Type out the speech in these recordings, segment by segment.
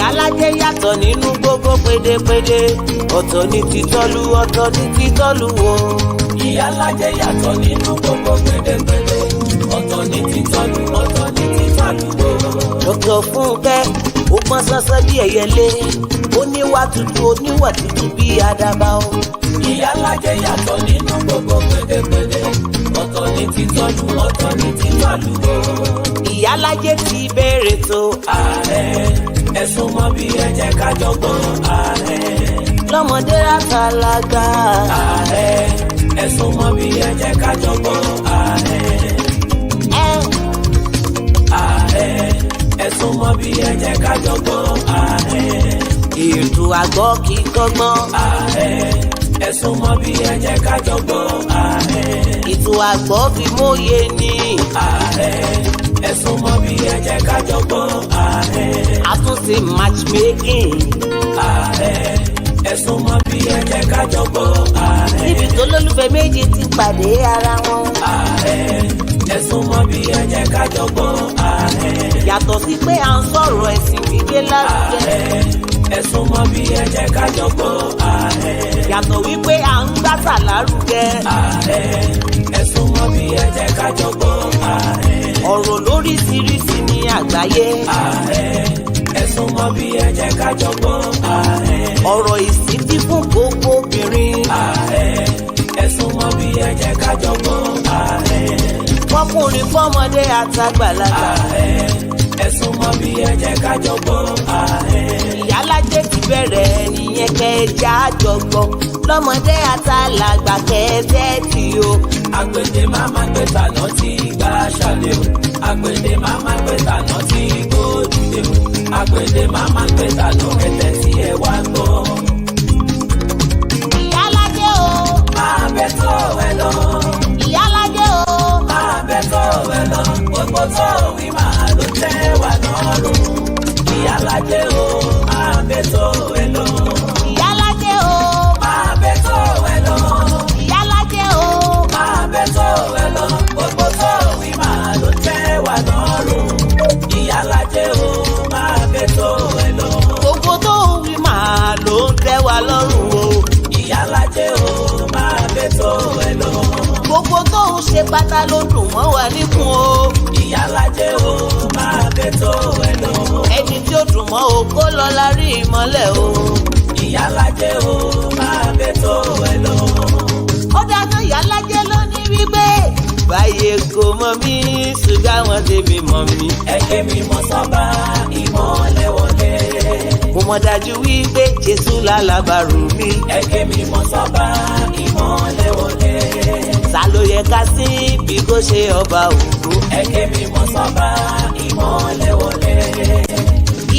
Ìyálájé yàtọ̀ nínú gbogbo pédépédé, ọ̀tọ̀ ní títọ́lú, ọ̀tọ̀ ní títọ́lú o. Ìyálájé yàtọ̀ nínú gbogbo pédépédé, ọ̀tọ̀ ní títọ́lú, ọ̀tọ̀ ní títọ́lú o. Dr. Fúnkẹ́ ó pọ́n sánsán bí ẹyẹlé, ó níwà tútù, ó níwà tútù bí àdàbà o. Ìyálájé yàtọ̀ nínú gbogbo pédépédé, ọ̀tọ̀ ní títọ́lú, ọ̀tọ̀ ní títọ́lú o. Ìyálájé ti bẹ̀rẹ̀ tó. Ààrẹ ẹ̀sùn mọ́ bí ẹ jẹ́ ká jọ gbọ́. Ààrẹ lọ́mọdé àtàlágbà. Ààrẹ ẹ̀sùn mọ́ bí ẹ jẹ́ ká jọ gbọ́. Ààrẹ Ààrẹ ẹ̀sùn mọ́ bí ẹ jẹ́ ká jọ gbọ́. Ààrẹ ètò àgbọ̀ kì í kọ́gbọ́n. Ààrẹ ẹ̀sùn mọ́ bí ẹ jẹ́ ká jọ gbọ́. Ààrẹ ètò àgbọ̀ fi mòye ní. Ààrẹ ẹ̀sùn mọ́ bí ẹ jẹ́ ká jọ gbọ́. Ààrẹ àtúnṣe matchmaking. Ààrẹ ẹ̀sùn mọ́ bí ẹ jẹ́ ká jọ gbọ́. Ààrẹ níbi tó lólùfẹ́ méjì ti pàdé ara wọn. Ààrẹ ẹ̀sùn mọ́ bí ẹ jẹ́ ká jọ gbọ́. Ààrẹ yàtọ̀ sí pé à ń sọ̀rọ̀ ẹ̀sìn gbígbé lárugẹ. Ààrẹ ẹ̀sùn mọ́ bí ẹ jẹ́ ká jọ gbọ́. Ààrẹ yàtọ̀ wípé à ń gbàtà lárugẹ. Ààrẹ ẹ̀sùn mọ́ bí ẹ jẹ́ ká jọ gbọ́. Ààrẹ ọ̀rọ̀ lóríṣiríṣi ní àgbáyé. Ààrẹ ẹ̀sùn mọ́ bí ẹ jẹ́ ká jọ gbọ́. Ààrẹ ọ̀rọ̀ ìsìtí fún gbogbo obìnrin. Ààrẹ ẹ̀sùn mọ́ bí ẹ jẹ́ ká jọ gbọ́. Ààrẹ fọkùnrin fọmọdé àtàgbàlagbà. Ààrẹ ẹ̀sùn mọ́ bí ẹ jẹ́ ká jọ gbọ́. Ààrẹ Ìyálájé ti bẹ̀rẹ̀ nìyẹn kẹjá àjọgbọ́, lọ́mọdé àtàlágbà kẹ́ẹ́tẹ́ tí o. Àgbèdè máma gbé tànà tí gbà ṣàlẹ̀ o. Àgbèdè máma gbé tànà tí gbòdìdè o. Àgbèdè máma gbé tànà ẹ̀tẹ̀ tí ẹ wá gbọ́. Ìyálájé o, máa bẹ tó ẹ lọ. Ìyálájé o, máa bẹ tó ẹ lọ. Gbogbo tó wí máa ló tẹ́ wà lọ́rùn. Ìyálájé o, máa bẹ tó ẹ lọ. Ìyálájé o, máa bẹ tó ẹ lọ. Ìyálájé o, máa bẹ tó ẹ lọ. Gbogbo tó wí máa ló tẹ́ wà lọ́rùn. Ìyálájé o, máa bẹ tó ẹ lọ. gbogbo tó wí máa ló ń tẹ́ wa lọ́rùn o. Ìyálájé o, máa bẹ tó ẹ lọ. gbogbo tó ń ṣe pátá ló dùn mọ́ wa níkùn o. Ìyálájé o, máa bẹ tó ẹ lọ. ẹni tí ó dùn mọ́ o kó lọ la rí ìmọ́lẹ̀ o. Ìyálájé o, máa bẹ tó ẹ lọ. ó dáná Ìyálájé ló ní wípé báyé kò mọ̀ mí ṣùgbọ́n àwọn tèmi mọ̀ mí. Ẹ̀jẹ̀ mi mọ́ sọ́ba ìmọ́lẹ̀ wọlé. mo mọ̀ dájú wípé Jésù lálábàárù mi. Ẹ̀jẹ̀ mi mọ́ sọ́ba ìmọ́lẹ̀ wọlé. ta ló yẹ ká sí bí kò ṣe ọba ògo. Ẹ̀jẹ̀ mi mọ́ sọ́ba ìmọ́lẹ̀ wọlé.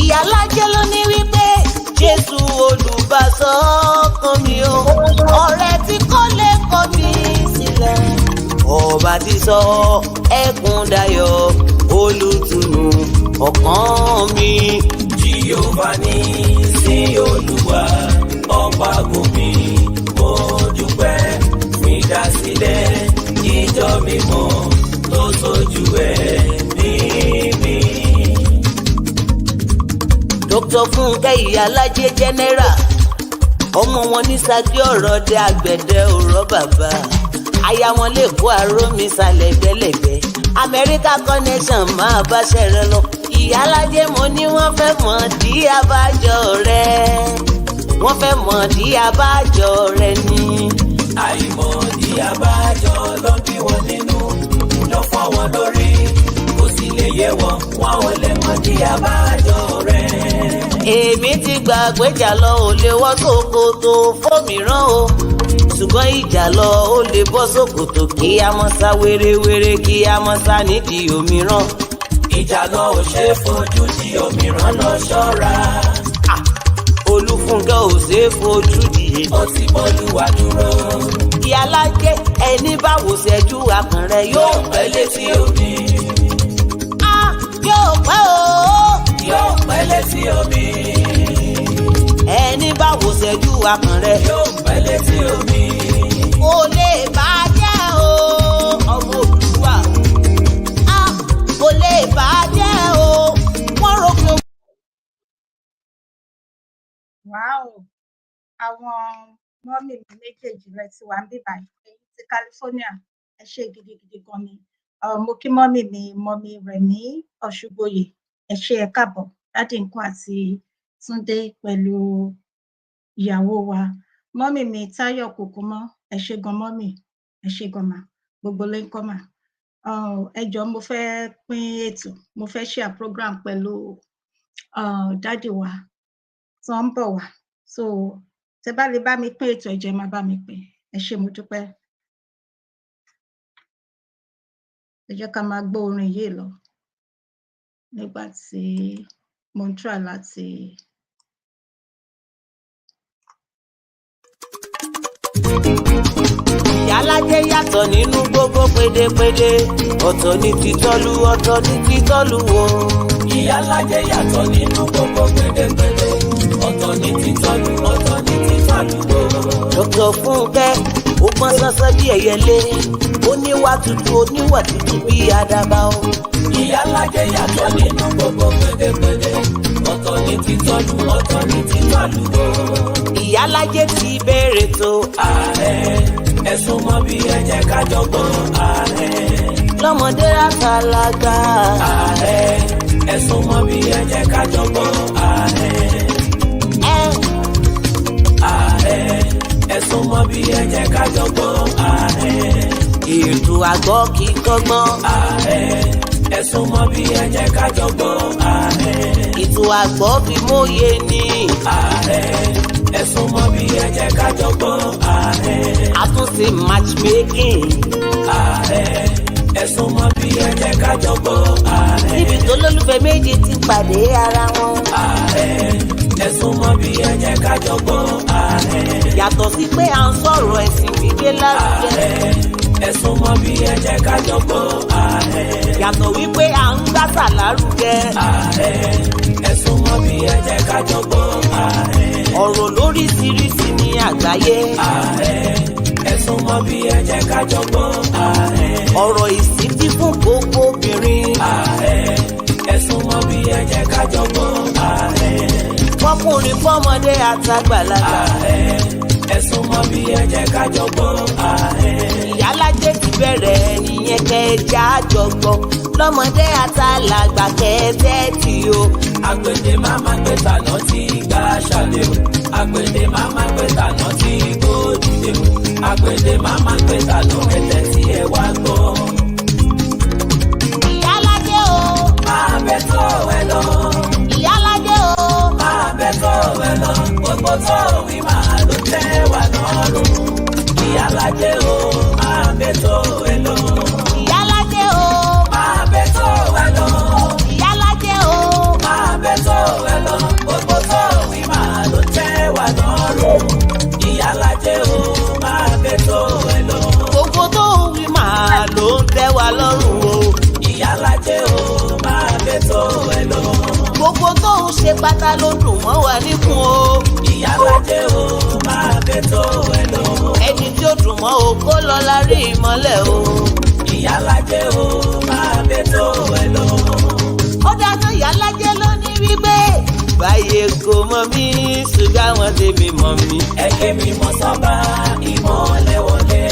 Ìyálájé ló ní wípé Jésù olùbásọ ọkàn mi o, ọ̀rẹ́ tí kò lè kọ̀ mí sílẹ̀. ọba ti sọ ẹkún dayọ̀, olùtùnú ọkàn mi. Jèhófà ní sí Olúwa ọba gòmí, mo dúpẹ́ fún ìdásílẹ̀ ìjọ mímọ́ tó ṣojú ẹ̀mí mi. Dr. Fúnkẹ́ Ìyálájé general, ọmọ wọn ní Ṣakí ọ̀rọ̀ dé àgbẹ̀dẹ òrọ̀ bàbá. aya wọn lè kó àrómi sálẹ̀ gbẹ́lẹ̀gbẹ́. Amẹ́ríkà connection máa bá ṣẹ̀rẹ̀ lọ. Ìyálájé mo ní wọ́n fẹ́ mọ̀ dí abájọ rẹ̀. wọ́n fẹ́ mọ̀ dí abájọ rẹ̀ ni. Àìmọ̀ dí abájọ ló bí wọn nínú, ló fọ́ wọn lórí, kò sì lè yé wọn, wọn ò lè mọ̀ dí abájọ rẹ̀. èmi ti gbàgbé jà lọ ò lè wọ́ ṣòkòtò fómìíràn o, ṣùgbọ́n ìjà lọ ó lè bọ́ ṣòkòtò kí a mọ́ sá wérewére, kí a mọ́ sá nídìí òmíràn. Ìjà lọ ò ṣe é fojú di òmíràn lọ ṣọ́ra. Olúfúnkẹ́ ò ṣe é fojú di. Ó ti bọ́lúwa dúró. Ìyálájé ẹni bá wò ṣẹ́jú akàn rẹ̀ Yóò pẹ́ létí omi. yóò pẹ́ o. Yóò pẹ́ létí omi. ẹni bá wò ṣẹ́jú akàn rẹ̀ Yóò pẹ́ létí omi. kò lè bàjẹ́ o. ọmọ Òdùduwà kò lè bàjẹ́ o. wọ́n rò pé àwọn mọ́mì mi méjèèjì rẹ̀ ti wà ń bíbá èyí ti California ẹ ṣé gidigidi gan ni. Mo kí mọ́mì mi mọ́mì Rẹ̀mí Ọ̀ṣùgbòyè ẹ ṣé ẹ káàbọ̀ dádì nǹkan àti Túndé pẹ̀lú ìyàwó wa. Mọ́mì mi Táyọ̀ Kòkúmọ́ ẹ ṣé gan mọ́mì ẹ ṣé gan mà gbogbo ló ń kọ́ mà. Ẹ jọ̀ọ́ mo fẹ́ pín ètò mo fẹ́ share program pẹ̀lú dádì wa tó ń bọ̀ wá so tẹ́ bá lè bá mi pín ètò ẹ jọ̀ọ́ má bá mi pín ẹ ṣé mo dúpẹ́. Ẹ jẹ́ ká máa gbọ́ orin yìí lọ nígbà tí mo ń try láti. Ìyálájé yàtọ̀ nínú gbogbo pédépédé ọ̀tọ̀ ní títọ́lú ọ̀tọ̀ ní títọ́lú o. Ìyálájé yàtọ̀ nínú gbogbo pédépédé ọ̀tọ̀ ní títọ́lú ọ̀tọ̀ ní títọ́lú o. Dr. Fúnkẹ́ ó pọ́n sánsán bí ẹyẹlé oníwà tútù bí àdàbà o. Ìyálájé yàtọ̀ nínú gbogbo pédépédé ọ̀tọ̀ ní títọ́lú ọ̀tọ̀ ní títọ́lú o. Ìyálájé ti bẹ̀rẹ̀ tó ààrẹ ẹ̀sùn mọ́ bí ẹ jẹ́ ká jọ gbọ́ ààrẹ. lọ́mọdé àtàlágbà ààrẹ ẹ̀sùn mọ́ bí ẹ jẹ́ ká jọ gbọ́ ààrẹ. ààrẹ ẹ̀sùn mọ́ bí ẹ jẹ́ ká jọ gbọ́ ààrẹ. ètò àgbọ̀ kì í kọ́gbọ́n ààrẹ ẹ̀sùn mọ́ bí ẹ jẹ́ ká jọ gbọ́ ààrẹ. ètò àgbọ̀ fi mòye ní ààrẹ ẹ̀sùn mọ́ bí ẹ jẹ́ ká jọ gbọ́ ààrẹ. àtúnṣe matchmaking ààrẹ ẹ̀sùn mọ́ bí ẹ jẹ́ ká jọ gbọ́ ààrẹ. níbi tó lólùfẹ́ méjì ti pàdé ara wọn. ààrẹ ẹ̀sùn mọ́ bí ẹ jẹ́ ká jọ gbọ́ ààrẹ. yàtọ̀ sí pé à ń sọ̀rọ̀ ẹ̀sìn gbígbé lárugẹ. ààrẹ ẹ̀sùn mọ́ bí ẹ jẹ́ ká jọ gbọ́ ààrẹ. yàtọ̀ wípé à ń gbàsà lárugẹ. ààrẹ ẹ̀sùn mọ́ bí ẹ jẹ́ ká jọ gbọ́ ààrẹ. ọ̀rọ̀ lóríṣiríṣi ní àgbáyé. ààrẹ ẹ̀sùn mọ́ bí ẹ jẹ́ ká jọ gbọ́ ààrẹ. ọ̀rọ̀ ìsìtí fún gbogbo obìnrin. ààrẹ ẹ̀sùn mọ́ bí ẹ jẹ́ ká jọ gbọ́ ààrẹ. fọkùnrin fọmọdé àtàgbàlagbà. ààrẹ ẹ̀sùn mọ́ bí ẹ jẹ́ ká jọ gbọ́ ààrẹ. Ìyálájé ti bẹ̀rẹ̀ nìyẹn kẹjá jọgbọ́ lọ́mọdé àtàlágbà kẹ́tẹ́ẹ̀tì o. Àgbèdè máma gbé tànà tí gbà ṣàlẹ̀ o. Àgbèdè máma gbé tànà tí gbòdìdè o. Àgbèdè máma gbé tànà ẹ̀tẹ̀ tí ẹ wá gbọ́. Ìyálájé o. Máa bẹ tó ẹ lọ. Ìyálájé o. Máa bẹ tó ẹ lọ. Gbogbo tó wí máa ló tẹ́ wà lọ́rùn. Ìyálájé o. Máa bẹ tó ẹ lọ. Ìyálájé o. Máa bẹ tó ẹ lọ. Ìyálájé o. Máa bẹ tó ẹ lọ. Gbogbo tó wí máa ló tẹ́ wà lọ́rùn. Ìyálájé o. Máa bẹ tó ẹ lọ. Gbogbo tó wí máa ló ń tẹ́ wa lọ́rùn o. Ìyálájé o. Máa bẹ tó ẹ lọ. Gbogbo tó ń ṣe pátá ló dùn mọ́ wa níkùn o. Ìyálájé o. Máa bẹ tó ẹ lọ. ẹni tí ó dùn mọ́ o kó lọ la rí ìmọ́lẹ̀ o. Ìyálájé o. Máa bẹ tó ẹ lọ. ó dáná ìyálájé ló ní wípé báyé kò mọ̀ mí ṣùgbọ́n àwọn tèmi mọ̀ mí. Ẹ̀kẹ́ mi mọ sọ́ba ìmọ̀lẹ̀ wọlé.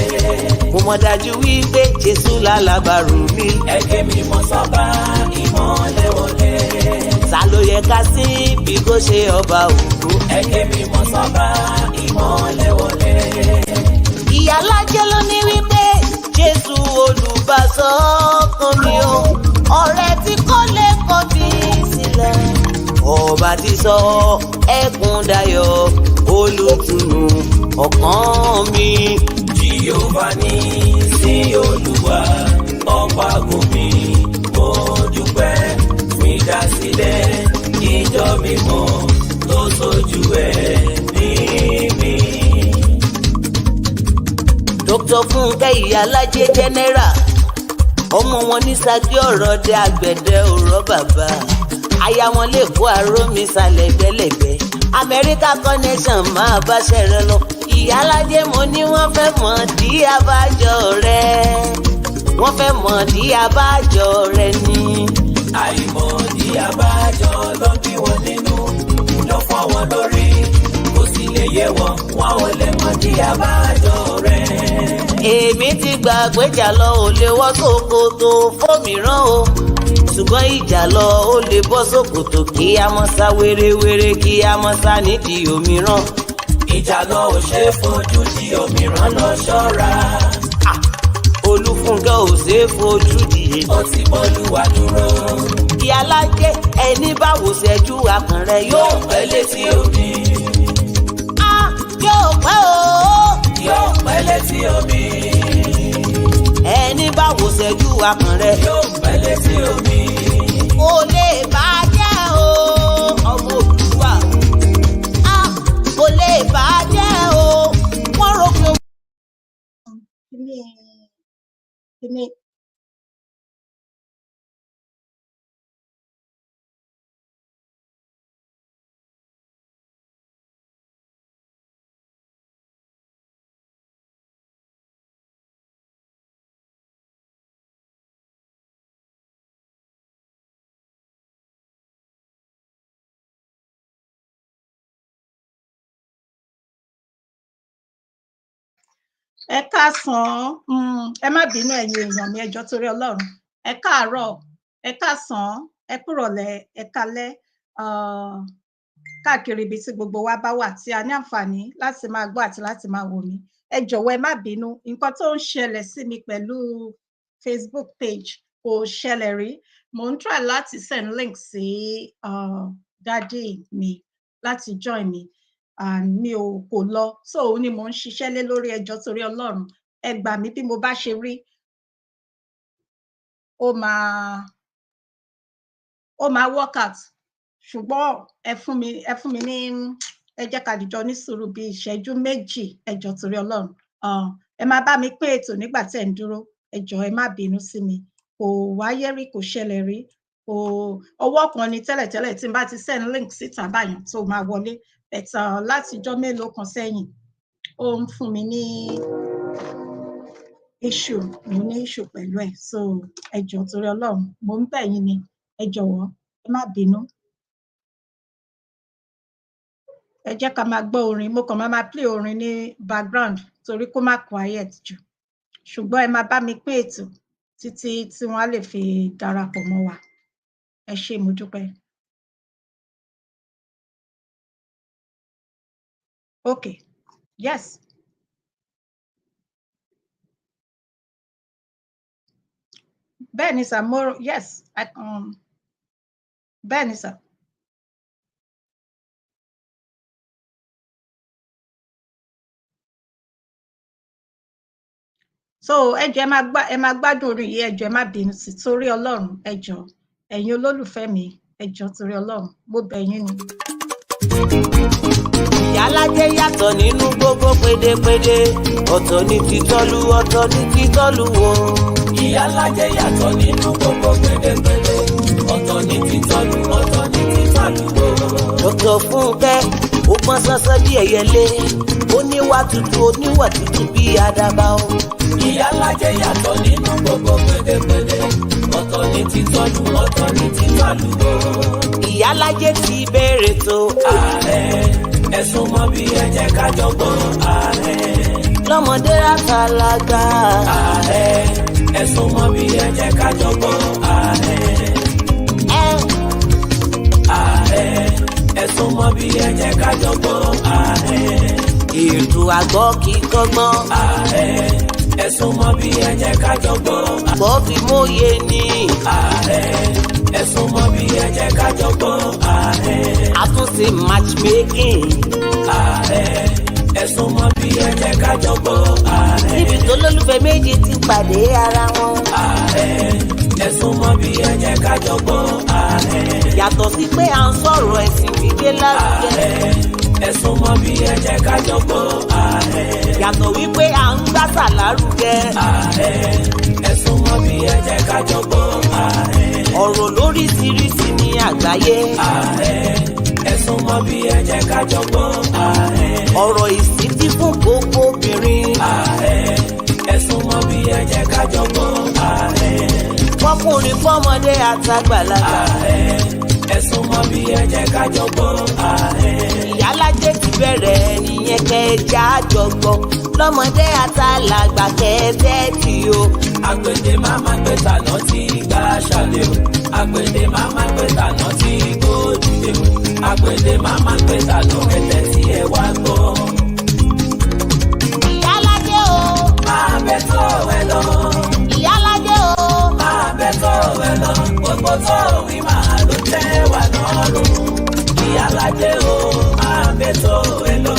mo mọ̀ dájú wípé Jésù lálábàárù mi. Ẹ̀kẹ́ mi mọ sọ́ba ìmọ̀lẹ̀ wọlé. ta ló yẹ ká sí bí kò ṣe ọba ògo. Ẹ̀kẹ́ mi mọ sọ́ba ìmọ̀lẹ̀ wọlé. ìyálájé ló ní wípé Jésù olùbásọ kan mi o. ọ̀rẹ́ tí kò lè kọ̀ mí sílẹ̀. ọba ti sọ ẹkún dayọ̀ olùtùnú ọkàn mi. Jèhófà ní sí Olúwa ọba gùnmi. Mo dúpẹ́ fún ìdásílẹ̀ ìjọ mímọ́ tó ṣojú ẹ̀ ní mi. Dr. Fúnkẹ́ Ìyálájé general ọmọ wọn ní Ṣakí ọ̀rọ̀dẹ àgbẹ̀dẹ òrọ̀ bàbá aya wọn lè kó àrómi sàlẹ̀ gbẹ́lẹ̀gbẹ́ Amẹ́ríkà connection máa bá ṣẹ̀rẹ̀ lọ. Ìyálájé mo ní wọ́n fẹ́ mọ̀ dí abájọ rẹ̀ wọ́n fẹ́ mọ̀ dí abájọ rẹ̀ ni. Àìmọ̀ dí abájọ ló bí wọn nínú ló fọ́ wọn lórí kò sì lè yé wọn ò lè mọ̀ di àbájọ rẹ̀. Èmi ti gbàgbé jà lọ ò lè wọ́ ṣòkòtò fómìíràn o, ṣùgbọ́n ìjà lọ ó lè bọ́ ṣòkòtò kí a mọ́ sá wérewére kí a mọ́ sá nídìí òmíràn. Ìjà lọ ò ṣe é fojú di òmíràn lọ ṣọ́ra. Olúfúnkẹ́ ò ṣe é fojú di. Ó ti bọ́lúwa dúró. Ìyálájé ẹni bá wò ṣẹ́jú akàn rẹ̀ yóò pẹ́ létí omi. Yóò pẹ́ o. Yóò pẹ́ létí omi. Ẹni bá wò ṣẹ́jú akàn rẹ̀ yóò pẹ́ létí omi. Ó lè bàjẹ́ o, ọmọ Òdùduwà. Ó lè bàjẹ́ o, wọ́n rò pé. Kíní. Ẹ káàsán, ẹ má bínú ẹ̀yin èèyàn mi, ẹ jọ̀ọ́ torí Ọlọ́run. Ẹ káàárọ̀, ẹ káàsán, ẹ kúrọ̀lẹ́, ẹ kálẹ́, káàkiri ibi tí gbogbo wa bá wà tí a ní àǹfààní láti máa gbọ́ àti láti máa wò mí. Ẹ jọ̀wọ́ ẹ má bínú, nǹkan tó ń ṣẹlẹ̀ sí mi pẹ̀lú Facebook page kò ṣẹlẹ̀ rí. Mo ń try láti send link sí daddy mi láti join mi. Mi ò kò lọ, so òun ni mo ń ṣiṣẹ́ lé lórí, ẹ jọ̀ọ́ torí Ọlọ́run. Ẹ gbà mí bí mo bá ṣe rí, ó máa work out. Ṣùgbọ́n ẹ fún mi ní, ẹ jẹ́ ká dìjọ ní sùúrù bí ìṣẹ́jú méjì, ẹ jọ̀ọ́ torí Ọlọ́run. Ẹ máa bá mi pín ètò nígbà tí ẹ ń dúró, ẹ jọ̀ọ́ ẹ má bínú sí mi. Kò wáyé rí, kò ṣẹlẹ̀ rí. Ọwọ́ kan ni tẹ́lẹ̀tẹ́lẹ̀ tí n bá ti send link síta báyìí tó máa wọlé. Láti ọjọ́ mélòó kan sẹ́yìn, ó ń fún mi ní issue, mo ní issue pẹ̀lú ẹ̀. So ẹ jọ̀ọ́ torí Ọlọ́run, mo ń bẹ̀ yín ni, ẹ jọ̀wọ́ ẹ má bínú. Ẹ jẹ́ ká máa gbọ́ orin, mo kàn máa play orin ní background torí kó má quiet jù. Ṣùgbọ́n ẹ máa bá mi pín ètò títí tí wọ́n á lè fi darapọ̀ mọ́ wa. Ẹ ṣé, mo dúpẹ́. Okay, yes. Bẹ́ẹ̀ni sir, yes, bẹ́ẹ̀ni sir. So ẹ jọ̀ọ́ ẹ máa gbádùn orin yìí, ẹ jọ̀ọ́ ẹ má bínú sí torí Ọlọ́run, ẹ jọ̀ọ́ ẹ̀yin olólùfẹ́ mi, ẹ jọ̀ọ́ torí Ọlọ́run, mo bẹ̀ yín ni. Ìyálájé yàtọ̀ nínú gbogbo pédépédé, ọ̀tọ̀ ní títọ́lú, ọ̀tọ̀ ní títọ́lú wo. Ìyálájé yàtọ̀ nínú gbogbo pédépédé, ọ̀tọ̀ ní títọ́lú, ọ̀tọ̀ ní títọ́lú wo. Dr. Fúnkẹ́ ó pọ́n sánsán bí ẹyẹlé, ó níwà tútù, ó níwà tútù bí àdàbà o. Ìyálájé yàtọ̀ nínú gbogbo pédépédé, ọ̀tọ̀ ní títọ́lú, ọ̀tọ̀ ní títọ́lú wo. Ìyálájé ti bẹ̀rẹ̀ tó. Ààrẹ ẹ̀sùn mọ́ bí ẹ jẹ́ ká jọ gbọ́. Ààrẹ lọ́mọdé àtàlágbà. Ààrẹ ẹ̀sùn mọ́ bí ẹ jẹ́ ká jọ gbọ́. Ààrẹ Ààrẹ ẹ̀sùn mọ́ bí ẹ jẹ́ ká jọ gbọ́. Ààrẹ ètò àgbọ̀ kì í kọ́gbọ́n. Ààrẹ ẹ̀sùn mọ́ bí ẹ jẹ́ ká jọ gbọ́. Àgbọ̀ fi mòye ni. Ààrẹ ẹ̀sùn mọ́ bí ẹ jẹ́ ká jọ gbọ́. Ààrẹ àtúnṣe matchmaking. Ààrẹ ẹ̀sùn mọ́ bí ẹ jẹ́ ká jọ gbọ́. Ààrẹ níbi tó lólùfẹ́ méjì ti pàdé ara wọn. Ààrẹ ẹ̀sùn mọ́ bí ẹ jẹ́ ká jọ gbọ́. Ààrẹ yàtọ̀ sí pé à ń sọ̀rọ̀ ẹ̀sìn gbígbé lárugẹ. Ààrẹ ẹ̀sùn mọ́ bí ẹ jẹ́ ká jọ gbọ́. Ààrẹ yàtọ̀ wípé à ń gbàsà lárugẹ. Ààrẹ ẹ̀sùn mọ́ bí ẹ jẹ́ ká jọ gbọ́. Ààrẹ ọ̀rọ̀ lóríṣiríṣi ní àgbáyé. Ààrẹ ẹ̀sùn mọ́ bí ẹ jẹ́ ká jọ gbọ́. Ààrẹ ọ̀rọ̀ ìsítí fún gbogbo obìnrin. Ààrẹ ẹ̀sùn mọ́ bí ẹ jẹ́ ká jọ gbọ́. Ààrẹ fọkùnrin fọmọdé àtàgbàlagbà. Ààrẹ ẹ̀sùn mọ́ bí ẹ jẹ́ ká jọ gbọ́. Ààrẹ ìyálà ìyálájé ti bẹ̀rẹ̀ nìyẹn kẹjá jọgbọ́ lọ́mọdé àtàlàgbà kẹ́ẹ́tẹ́ tí o. Àgbèdè máma gbé tàná tí gbà ṣàlẹ̀ o. Àgbèdè máma gbé tàná tí gbòdìdè o. Àgbèdè máma gbé tàná ẹ̀tẹ̀ tí ẹ wá gbọ́. Ìyálájé o. Máa bẹ tó ẹ lọ. Ìyálájé o. Máa bẹ tó ẹ lọ. Gbogbo tó wí máa ló tẹ́ wà lọ́rùn. Ìyálájé o. Máa bẹ tó ẹ lọ.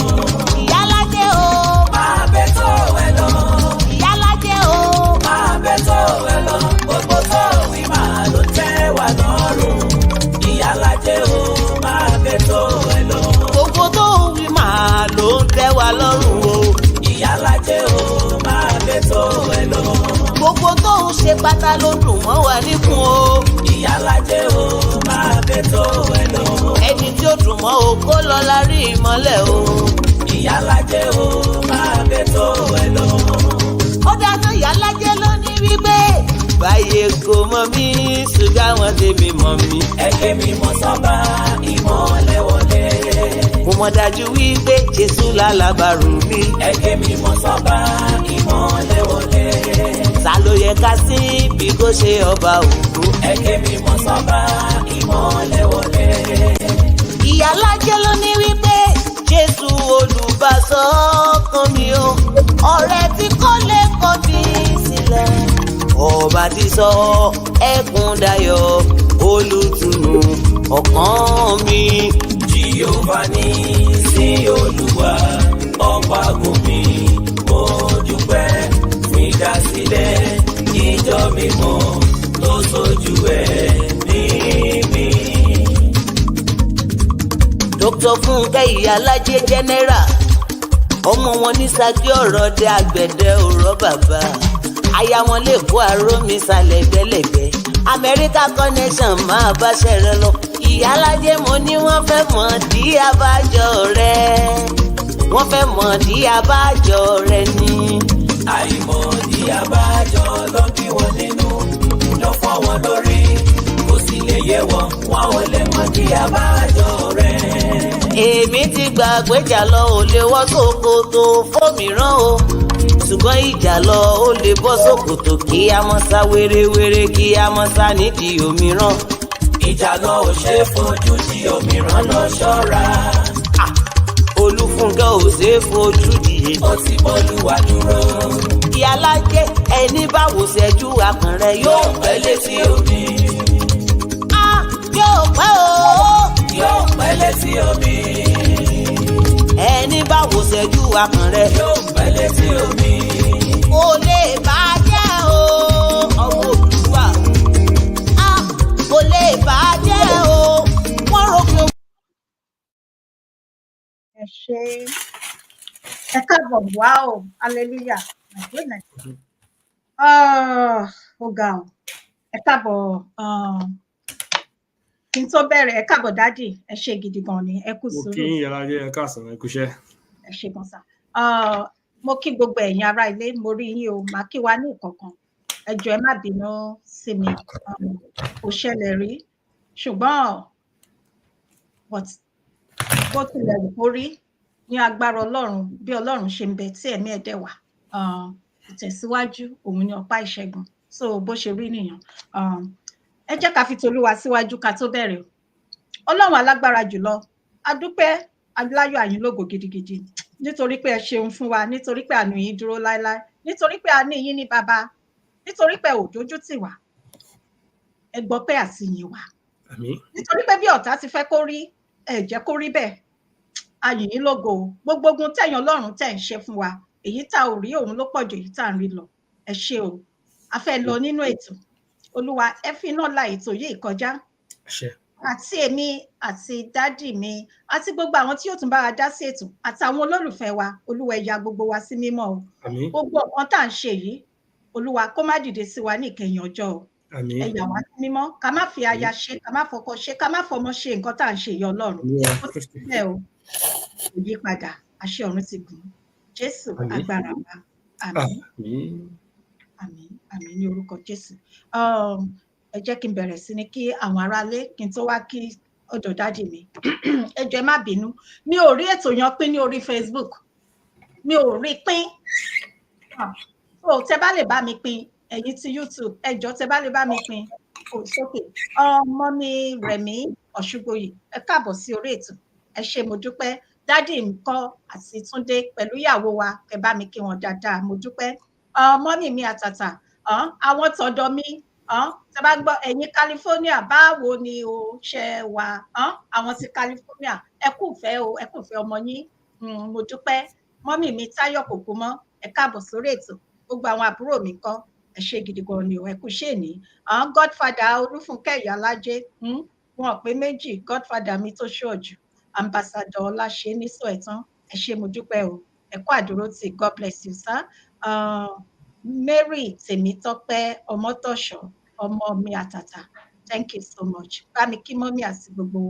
Ìyálájé o. Máa bẹ tó ẹ lọ. Ìyálájé o. Máa bẹ tó ẹ lọ. Gbogbo tó wí máa ló tẹ́ wà lọ́rùn. Ìyálájé o. Máa bẹ tó ẹ lọ. Gbogbo tó wí máa ló ń tẹ́ wa lọ́rùn o. Ìyálájé o. Máa bẹ tó ẹ lọ. Gbogbo tó ń ṣe pátá ló dùn mọ́ wa níkùn o. Ìyálájé o. Máa bẹ tó ẹ lọ. Ẹni tí ó dùn mọ́ o kó lọ la rí ìmọ́lẹ̀ o. Ìyálájé o. Máa bẹ tó ẹ lọ. Ó dáná ìyálájé ló ní wípé báyé kò mọ̀ mí ṣùgbọ́n àwọn tèmi mọ̀ mí. Ẹ̀kẹ́ mi mọ sọ́ba ìmọ̀lẹ̀ wọlé. Mo mọ̀ dájú wípé Jésù lálábàárù mi. Ẹ̀kẹ́ mi mọ sọ́ba ìmọ̀lẹ̀ wọlé. Ta ló yẹ ká sí bí kò ṣe ọba ògo? Ẹ̀kẹ́ mi mọ sọ́ba ìmọ̀lẹ̀ wọlé. Ìyálájé ló ní wípé Jésù olùbásọ ọkàn mi o. Ọ̀rẹ́ tí kò lè kọ̀ mí sílẹ̀. Ọba ti sọ ẹkún dayọ̀ olùtùnú ọkàn mi. Jèhófà ní sí Olúwa ọba gòmí. Mo dúpẹ́ fún ìdásílẹ̀ ìjọ mímọ́ tó ṣojú ẹ̀ ní mi. Dr. Fúnkẹ́ Ìyálájé general ọmọ wọn ní Ṣakí ọ̀rọ̀dẹ àgbẹ̀dẹ òrọ̀ bàbá aya wọn lè kó àrómi sálẹ̀ gbẹ́lẹ̀gbẹ́ Amẹ́ríkà connection máa bá ṣẹ̀rẹ̀ lọ. Ìyálájé mo ní wọ́n fẹ́ mọ̀ dí abájọ rẹ̀ wọ́n fẹ́ mọ̀ dí abájọ rẹ̀ ni. Àìmọ̀ dí abájọ ló bí wọn nínú ló fọ́ wọn lórí kò sì lè yé wọn wọn ò lè mọ̀ dí abájọ rẹ̀. Èmi ti gbàgbé jà lọ ò lè wọ́ ṣòkòtò fómìíràn o ṣùgbọ́n ìjà lọ ó lè bọ́ ṣòkòtò kí a mọ́ sá wérewére kí a mọ́ sá nídìí òmíràn. Ìjà lọ ò ṣe é fojú di òmíràn lọ ṣọ́ra. Olúfúnkẹ́ ò ṣe é fojú di. Ó ti bọ́lúwa dúró. Ìyálájé ẹni báwo ṣẹ́jú akàn rẹ̀ Yóò pẹ́ létí omi. Yóò pẹ́ o. Yóò pẹ́ létí omi. Ẹni báwo ṣẹ́jú akàn rẹ̀ Yóò pẹ́ létí omi. kò lè bàjẹ́ o. Ọmọ Òdùwà kò lè bàjẹ́ o. Wọ́n rò pé. ẹ ṣé ẹ káàbọ̀ wá o hallelujah my goodness ó ga ọ ẹ káàbọ̀ kí n tó bẹ̀rẹ̀ ẹ káàbọ̀ dádì ẹ ṣé gidi gan ni ẹ kú sùúrù. mo kí Ìyálájé ẹ káàsán ẹ kúṣẹ́. ẹ ṣé gan sà mo kí gbogbo ẹ̀yin ará ilé mo rí yín o màá kí wa ní ìkọ̀kan ẹ jọ̀ọ́ ẹ má bínú sí mi kò ṣẹlẹ̀ rí ṣùgbọ́n bó tilẹ̀ wù kó rí ní agbára Ọlọ́run bí Ọlọ́run ṣe ń bẹ tí ẹ̀mí ẹ̀ dẹ̀ wà ìtẹ̀síwájú òun ni ọ̀pá ìṣẹ́gun so bó ṣe rí nìyẹn ẹ jẹ́ ká fi tolúwa síwájú ká tó bẹ̀rẹ̀ Ọlọ́run alágbára jùlọ a dúpẹ́ aláyọ̀ àyín lógo gidigidi nítorí pé ẹ ṣeun fún wa nítorí pé àánú yín dúró láéláé nítorí pé a ní yín ní bàbá nítorí pé ò dójú tì wá ẹ gbọ́ pé àsìyìn wá nítorí pé bí ọ̀tá ti fẹ́ kó rí ẹ jẹ́ kó rí bẹ́ẹ̀ a yìn yín lógo gbogbo ogun tẹ̀yin Ọlọ́run tẹ̀ ń ṣe fún wa èyí tá ò rí òun ló pọ̀ jù èyí tá à ń rí lọ ẹ ṣé o a fẹ́ lọ nínú ètò Olúwa ẹ fi iná la ètò yìí kọjá àti èmi àti dádì mi àti gbogbo àwọn tí yóò tún bá wa dá sí ètò àtàwọn olólùfẹ́ wa Olúwa ẹ ya gbogbo wa sí mímọ́ o gbogbo nǹkan tá à ń ṣe yìí Olúwa kó má dìde sí wa ní ìkẹyìn ọjọ́ o ẹ yà wá sí mímọ́ ká má fi aya ṣe ká má fọkọ ṣe ká má fọmọ ṣe nǹkan tá à ń ṣe yìí Ọlọ́run ó ti sílẹ̀ o kò yí padà àṣẹ ọ̀run ti gùn Jésù agbára wa àmín àmín àmín ní orúkọ Jésù ẹ jẹ́ kí n bẹ̀rẹ̀ sí ní kí àwọn aráalé kí n tó wá kí ọ̀dọ̀ dádì mi ẹ jọ̀ọ́ ẹ má bínú mi ò rí ètò yẹn pín ní orí Facebook mi ò rí pín so tẹ bá lè bá mi pín ẹ̀yin ti YouTube ẹ jọ̀ọ́ tẹ bá lè bá mi pín sókè ọmọ mi Rẹ̀mí Ọ̀ṣùgbòyè ẹ káàbọ̀ sí orí ètò ẹ ṣé mo dúpẹ́ dádì ńkọ́ àti Túndé pẹ̀lú ìyàwó wa ẹ bá mi kí wọn dáadáa mo dúpẹ́ mọ́mì mi àtàtà àwọn tọ̀dọ̀ mi tẹ bá gbọ́ ẹ̀yin California báwo ni o ṣe wà àwọn ti California ẹ kú fẹ́ ọmọ yín mo dúpẹ́ mọ́mì mi Táyọ̀ kòkó mọ́ ẹ káàbọ̀ sórí ètò gbogbo àwọn àbúrò mi kọ́ ẹ ṣé gidi gan ni o ẹ kú ṣe ní Godfather Olúfúnkẹ́ Ìyálájé wọn pé méjì Godfather mi tó ṣọ́ọ̀jù Ambassador Ọláṣẹ́ ní Sọ̀ẹ̀tàn ẹ ṣé mo dúpẹ́ o ẹ kú àdúrótì God bless you sir Mary Tèmítọ́pẹ́ Ọmọ́tọ̀ṣọ́ ọmọ mi àtàtà thank you so much bá mi kí mọ́mí àti gbogbo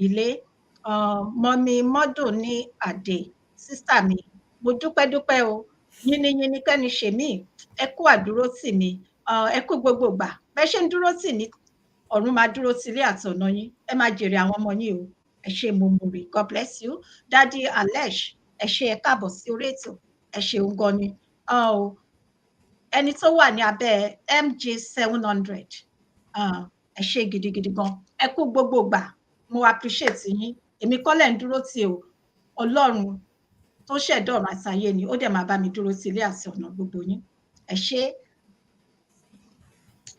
ilé mọ́mí mọ́dùn ní àdè sísà mi mo dúpẹ́ o yínníyínní kẹ́ni ṣe mí ẹ kú àdúrótì mi ẹ kú gbogbo gbà bẹ́ẹ̀ ṣe ń dúró tì mí ọ̀run máa dúró ti ilé àtọ̀nà yín ẹ máa jèrè àwọn ọmọ yín o ẹ ṣé mo mú rí God bless you Daddy Alesh ẹ ṣé ẹ káàbọ̀ sí orí ètò ẹ ṣeun gan ni ẹni tó wà ní abẹ́ MG 700 ẹ ṣé gidigidi gan ẹ kú gbogbo gbà mo appreciate yín èmi kọ́ lẹ̀ ń dúró tì o Ọlọ́run tó ṣẹ̀dá ọ̀run àtayé ni ó dẹ̀ máa bá mi dúró ti ilé àti ọ̀nà gbogbo yín ẹ ṣé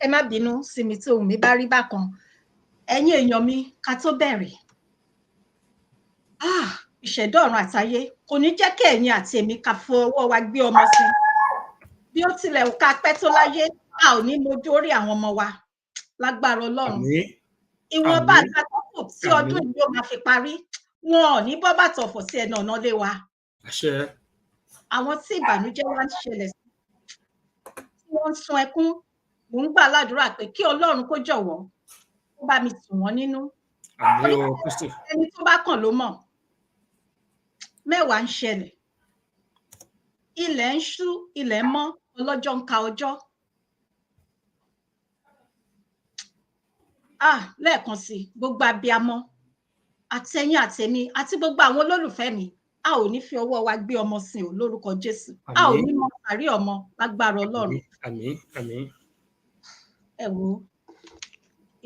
ẹ má bínú sí mi tí ohùn mi bá rí bákan ẹ̀yin èèyàn mi ká tó bẹ̀rẹ̀ ìṣẹ̀dá ọ̀run àtayé kò ní jẹ́ kí ẹ̀yin àti èmi ká fọwọ́ wa gbé ọmọ sí bí ó tilẹ̀ ká pẹ́ tó láyé a ò ní mojú orí àwọn ọmọ wa lágbára Ọlọ́run ìwọ̀nba àtàkùn tí ọdún yìí yóò máa fi parí wọn ò ní bọ́ bàtà ọ̀fọ̀ sí ẹnu ọ̀nà lé wa àwọn tí ìbànújẹ́ wá ń ṣẹlẹ̀ sí tí wọ́n ń sun ẹkún mò ń gbà ládùúrà pé kí Ọlọ́run kó jọ̀wọ́ kó bá mi tù wọ́n nínú ẹni tó bá kàn ló mọ̀ mẹ́wàá ń ṣẹlẹ̀ ilẹ̀ ń ṣú ilẹ̀ mọ́ ọlọ́jọ́ ń ka ọjọ́ lẹ́ẹ̀kan sí gbogbo abiyamọ àtẹ̀yin àtẹ̀mí àti gbogbo àwọn olólùfẹ́ mi a ò ní fi ọwọ́ wa gbé ọmọ sìn ò lórúkọ Jésù a ò ní mọ àrí ọmọ lágbára Ọlọ́run àmín ẹ wo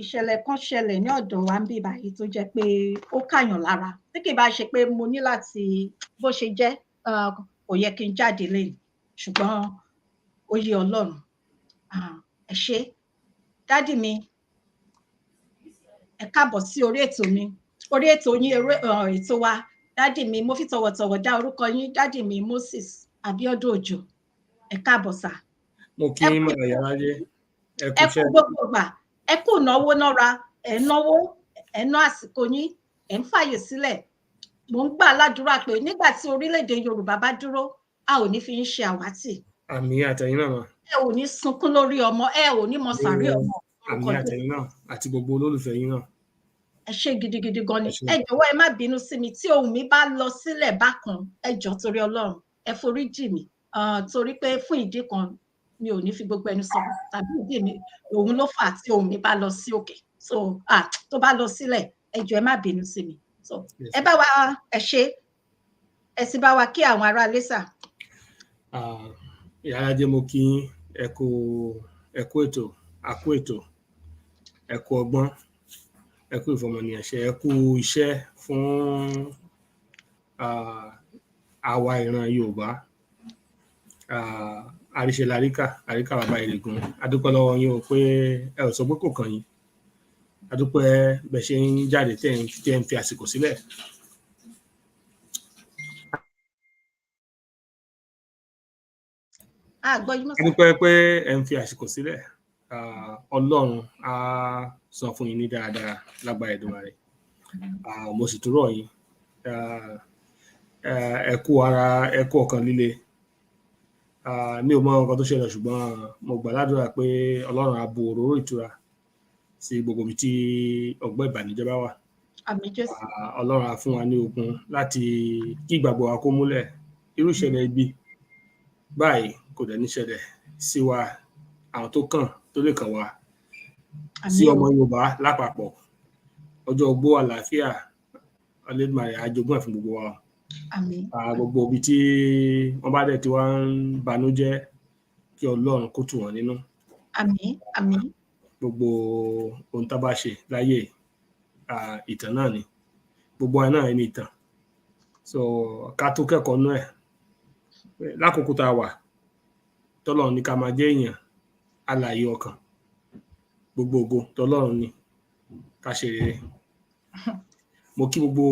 ìṣẹ̀lẹ̀ kan ṣẹlẹ̀ ní ọ̀dọ̀ wa ń bí báyìí tó jẹ́ pé ó kàyàn lára tí kì bá ṣe pé mo ní láti bó ṣe jẹ́ kò yẹ kí n jáde lẹ́yìn ṣùgbọ́n ó yé Ọlọ́run ẹ ṣé dádì mi ẹ káàbọ̀ sí orí ètò mi orí ètò yín ètò wa dádì mi mo fi tọ̀wọ̀tọ̀wọ̀ dá orúkọ yín dádì mi Moses Abiodun Òjò ẹ káàbọ̀ sà mo kí mọ̀ Ìyálájé ẹ kú gbogbo gbà ẹ kú náwó nára ẹ náwó ẹ ná àsìkò yín ẹ ń fàyè sílẹ̀ mo ń gbà ládùúrà pé nígbà tí orílẹ̀-èdè Yorùbá bá dúró a ò ní fi ń ṣe àwátì àmín àtẹ̀yin náà ẹ ò ní sunkún lórí ọmọ ẹ ò ní mọ sàárè ọmọ àmín àtẹ̀yin náà àti gbogbo olólùfẹ́ yín náà ẹ ṣé gidigidi gan ni ẹ jọ̀wọ́ ẹ má bínú sí mi tí ohùn mi bá lọ sílẹ̀ bákan ẹ jọ̀ọ́ torí Ọlọ́run ẹ forí jì mí torí pé fún ìdí kan mi ò ní fi gbogbo ẹnu sọ tàbí ìdí mi òun ló fà tí ohùn mi bá lọ sí òkè so tó bá lọ sílẹ̀ ẹ jọ̀ọ́ ẹ má bínú sí mi so ẹ bá wa ẹ ṣé ẹ sì bá wa kí àwọn ará ilé sà. Ìyálájé mo kí ẹ kú ètò àkú ètò ẹ kú ọgbọ́n ẹ kú ìfọmọnìyàn ṣe ẹ kú iṣẹ́ fún àwa ìran Yorùbá àríṣe àríkà bàbá ìrègùn adúpẹ́ lọ́wọ́ yín o pé ẹ ò sọ pé kò kàn yín adúpẹ́ bẹ́ẹ̀ ṣe ń jáde tẹ́ ń fi àsìkò sílẹ̀. adúpẹ́ pé ẹ ń fi àsìkò sílẹ̀ Ọlọ́run á san fún yín ní dáadáa lágbára Èdùmàrè mo sì tún rọ̀ yín ẹ kú ara ẹ kú ọkàn líle mi ò mọ nǹkan tó ṣẹlẹ̀ ṣùgbọ́n mo gbà ládùúrà pé Ọlọ́run á bu òróró ìtura sí gbogbo ibi tí ọgbẹ́ ìbànújẹ́ bá wà Ọlọ́run á fún wa ní okun láti kí ìgbàgbọ́ wa kó múlẹ̀ irú ìṣẹ̀lẹ̀ ibi báyìí kò dẹ̀ ní ṣẹlẹ̀ sí wa àwọn tó kàn tó lè kàn wá sí ọmọ Yorùbá lápapọ̀ ọjọ́ ogbó àlàáfíà Olódùmarè á jogún ẹ̀ fún gbogbo wa. Àmín. Gbogbo ibi tí wọ́n bá dẹ̀ tí wọ́n ń banújẹ́ kí Ọlọ́run kó tù wọ́n nínú. Àmín. Àmín. Gbogbo ohun tá bá ṣe láyé ìtàn náà ni, gbogbo wa náà ní ìtàn, so ká tó kẹ́kọ̀ọ́ nú ẹ̀ lákòókò tá a wà tọ́lọ́run ní ká máa jẹ́ èèyàn alààyè ọkàn, gbogbo ògo tọ́lọ́run ní ká ṣe rere. Mo kí gbogbo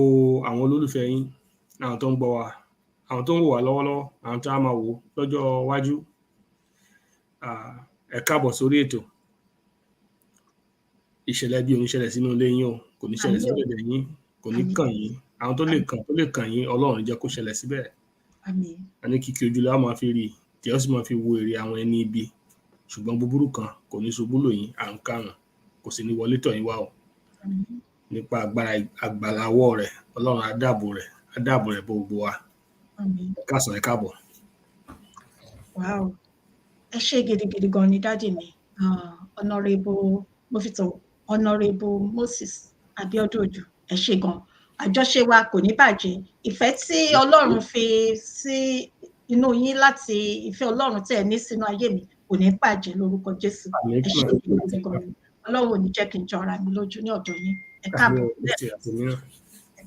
àwọn olólùfẹ́ yín, àwọn tó ń gbọ́ wa, àwọn tó ń wò wá lọ́wọ́lọ́wọ́, àwọn tó á máa wò lọ́jọ́ iwájú, ẹ káàbọ̀ sórí ètò. Ìṣẹ̀lẹ̀ bí oníṣẹ̀lẹ̀ sínú ilé yín o, kò ní ṣẹlẹ̀ sínú ilé yín, kò ní kàn yín, àwọn tó lè kàn yín Ọlọ́run jẹ́ kó ṣẹlẹ̀ síbẹ̀. Àmín. A ní kíkí ojú la máa fi rí, tí ó sì máa fi wo èrè àwọn ẹni ibi, ṣùgbọ́n búburú kan kò ní ṣubú lù yín, àrùn kárùn kò sì ní wọlé tọ̀ yín wá o. Àmín. Nípa agbára àgbàláwọ̀ rẹ̀, Ọlọ́run á dáàbò rẹ̀ bò gbogbo wa. Àmín. Ẹ káàsán, ẹ káàbọ̀. Wow. Ẹ ṣé gidigidi gan ni dáàdì mi. Honorable Moses Abiodun Ojo, ẹ ṣé gan. Àjọṣe wa kò ní bàjẹ́. Ìfẹ́ tí Ọlọ́run fi sí inú yín láti ìfẹ́ Ọlọ́run tí ẹ ní sínú ayé mi kò ní bàjẹ́ lórúkọ Jésù. Ẹ ṣé gidigidi gan ni. Ọlọ́run ò ní jẹ́ kí n jọra mi lójú ní ọ̀dọ̀ yín. Ẹ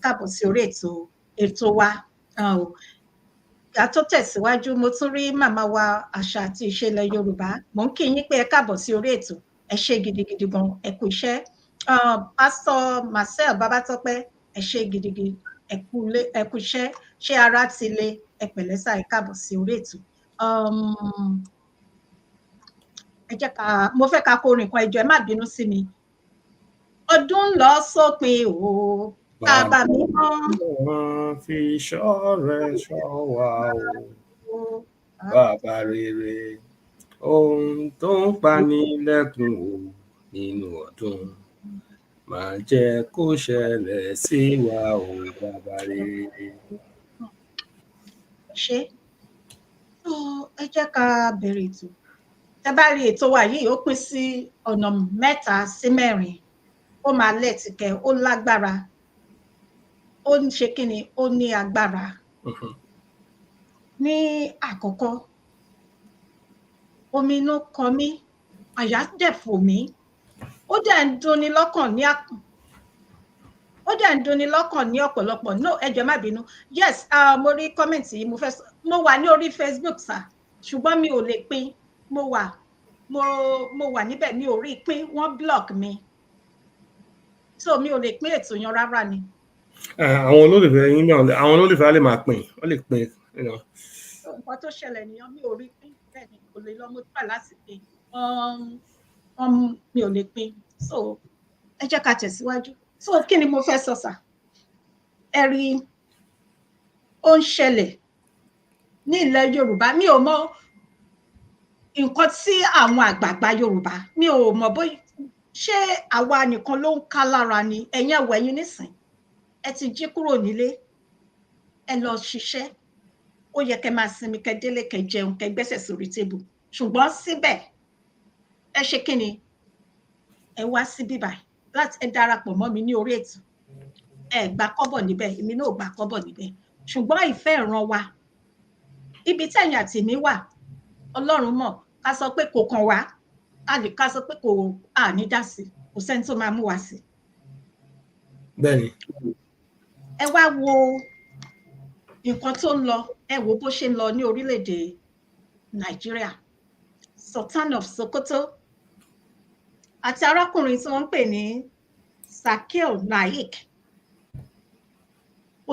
káàbọ̀ sí orí ètò wa. Ká tó tẹ̀síwájú, mo tún rí màmá wa àṣà àti ìṣe ilẹ̀ Yorùbá. Mo ń kí yín pé ẹ káàbọ̀ sí orí ètò. Ẹ ṣé gidigidi gan, ẹ kú iṣẹ́. Pásítọ̀ Marcel Babatọ́pẹ́, ẹ ṣé gidigidi, ẹ kú iṣẹ́. Ṣé ara ti le? Ẹ pẹ̀lẹ́ sà, ẹ káàbọ̀ sí orí ètò. Mo fẹ́ ká kọrin kan, ẹ jọ̀ọ́ ẹ má bínú sí mi. Ọdún ń lọ sópin o, bàbá mi mọ́. Fi ṣọ́ rẹ̀ ṣọ́ wa o, bàbá rere, ohun tó ń pani lẹ́kùn o nínú ọdún, máa jẹ́ kó ṣẹlẹ̀ sí wa o, bàbá rere. Ṣé ẹ jẹ́ ká bẹ̀rẹ̀ ètò. Tẹ́ bá rí ètò wa yìí, ó pín sí ọ̀nà 3 sí 4. Ó máa lẹ́tìkẹ́, ó lágbára, ó ń ṣe kí ni, ó ní agbára. Ní àkọ́kọ́, omi inú kọ mí, àyà dẹ̀ fò mí, ó dẹ̀ ń dunni lọ́kàn ní ọ̀pọ̀lọpọ̀. No, ẹ jọ̀ọ́ má bínú. Yes, mo rí kọ́mẹ̀ntì yìí, mo wà ní orí Facebook sà, ṣùgbọ́n mi ò lè pín. Mo wà níbẹ̀, mi ò rí pín, wọ́n block mi. So mi ò lè pín ètò yan rárá ni. Àwọn olólùfẹ́ yín náà, àwọn olólùfẹ́ lè máa pín, wọ́n lè pín. Nǹkan tó ṣẹlẹ̀ nìyẹn, mi ò rí pín, bẹ́ẹ̀ ni kò lè lọ, mo gbà láti pín. Mi ò lè pín. So ẹ jẹ́ ká tẹ̀síwájú. So kí ni mo fẹ́ sọ sà? Ẹ rí, ó ń ṣẹlẹ̀ ní ilẹ̀ Yorùbá. Mi ò mọ nǹkan tí àwọn àgbààgbà Yorùbá, mi ò mọ bóyá ṣé àwa nìkan ló ń ká lára ni. Ẹ̀yin ẹ̀wọ̀ ẹ̀yin nísìn, ẹ ti jí kúrò nílé, ẹ lọ ṣiṣẹ́, ó yẹ kẹ́ máa sinmi, kẹ́ délé, kẹ́ jẹun, kẹ́ gbẹ́sẹ̀ sórí tébù. Ṣùgbọ́n síbẹ̀, ẹ ṣe kí ni? Ẹ wá sí bíbà láti ẹ darapọ̀ mọ́ mi ní orí ètò. Ẹ gbà kọ́bọ̀ níbẹ̀, èmi náà gbà kọ́bọ̀ níbẹ̀. Ṣùgbọ́n ìfẹ́ ìran wa, ibi tẹ̀yin àti mi wà, Ọlọ́run mọ̀. Ká sọ pé kò kàn wá, ká sọ pé kò ní dá sí, kò sẹ́ni tó máa mú wa sí. Bẹ́ẹ̀ni. Ẹ wá wo nǹkan tó ń lọ, ẹ wo bó ṣe ń lọ ní orílẹ̀-èdè Nàìjíríà. Sultan of Sokoto àti arákùnrin tí wọ́n ń pè ní ZAKIR NAIK,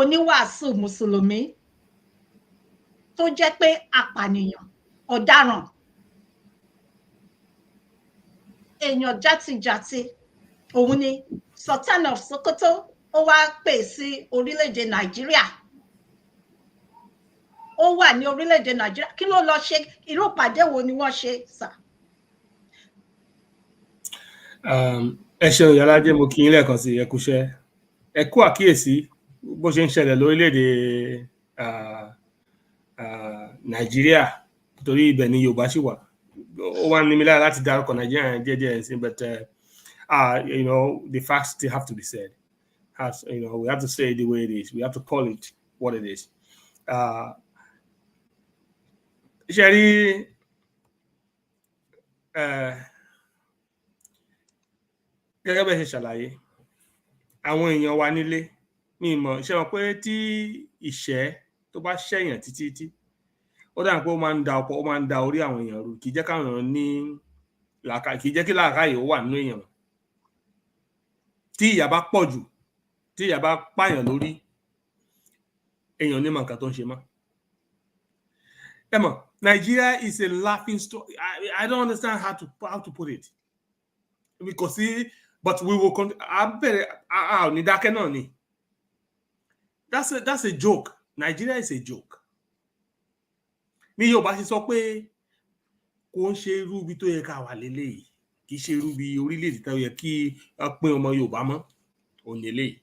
oníwàásù mùsùlùmí tó jẹ́ pé apànìyàn, ọ̀daràn, èèyàn játijàti, òun ni Sultan of Sokoto. Ó wá pè sí orílẹ̀-èdè Nàìjíríà. Ó wà ní orílẹ̀-èdè Nàìjíríà. Kí ló lọ ṣe? Irú ìpàdé wo ni wọ́n ṣe sà? Ẹ ṣeun Ìyálájé, mo kí yín lẹ́ẹ̀kan sí, ẹ kúṣẹ́. Ẹ kú àkíyèsí bó ṣe ń ṣẹlẹ̀ lórílẹ̀-èdè Nàìjíríà, torí ibẹ̀ ni Yorùbá ṣì wà. Ó wá ní mi lára láti dárúkọ Nàìjíríà jẹ́jẹ́ ẹ̀sìn, but you know, the facts still have to be said. has, we have to say it the way it is. We have to call it what it is. Sherry, gẹ́gẹ́ bẹ́ẹ̀ ṣe ṣàlàyé àwọn èèyàn wa nílé mi mọ̀ ṣe mọ̀ pé tí ìṣẹ́ tó bá ṣẹ̀yàn títí ó dà pé ó máa ń da orí àwọn èèyàn rú, kì í jẹ́ káwọn èèyàn ní làákàyè, kì í jẹ́ kí làákàyè ó wà nínú èèyàn. Tí ìyà bá pọ̀ jù, tí ìyà bá pààyàn lórí, èèyàn ní mọ̀ nǹkan tó ń ṣe mọ́. Ẹ mọ̀, Nigeria is a laughing story. I don't understand how to put it. Because but we will continue. That's a joke. Nigeria is a joke. Ní Yorùbá ṣe sọ pé kò ń ṣe irú bí tó yẹ ká wà lélẹ́yìí, kì í ṣe irú bí orílẹ̀-èdè tó yẹ kí pín ọmọ Yorùbá mọ́ òun lélẹ́yìí.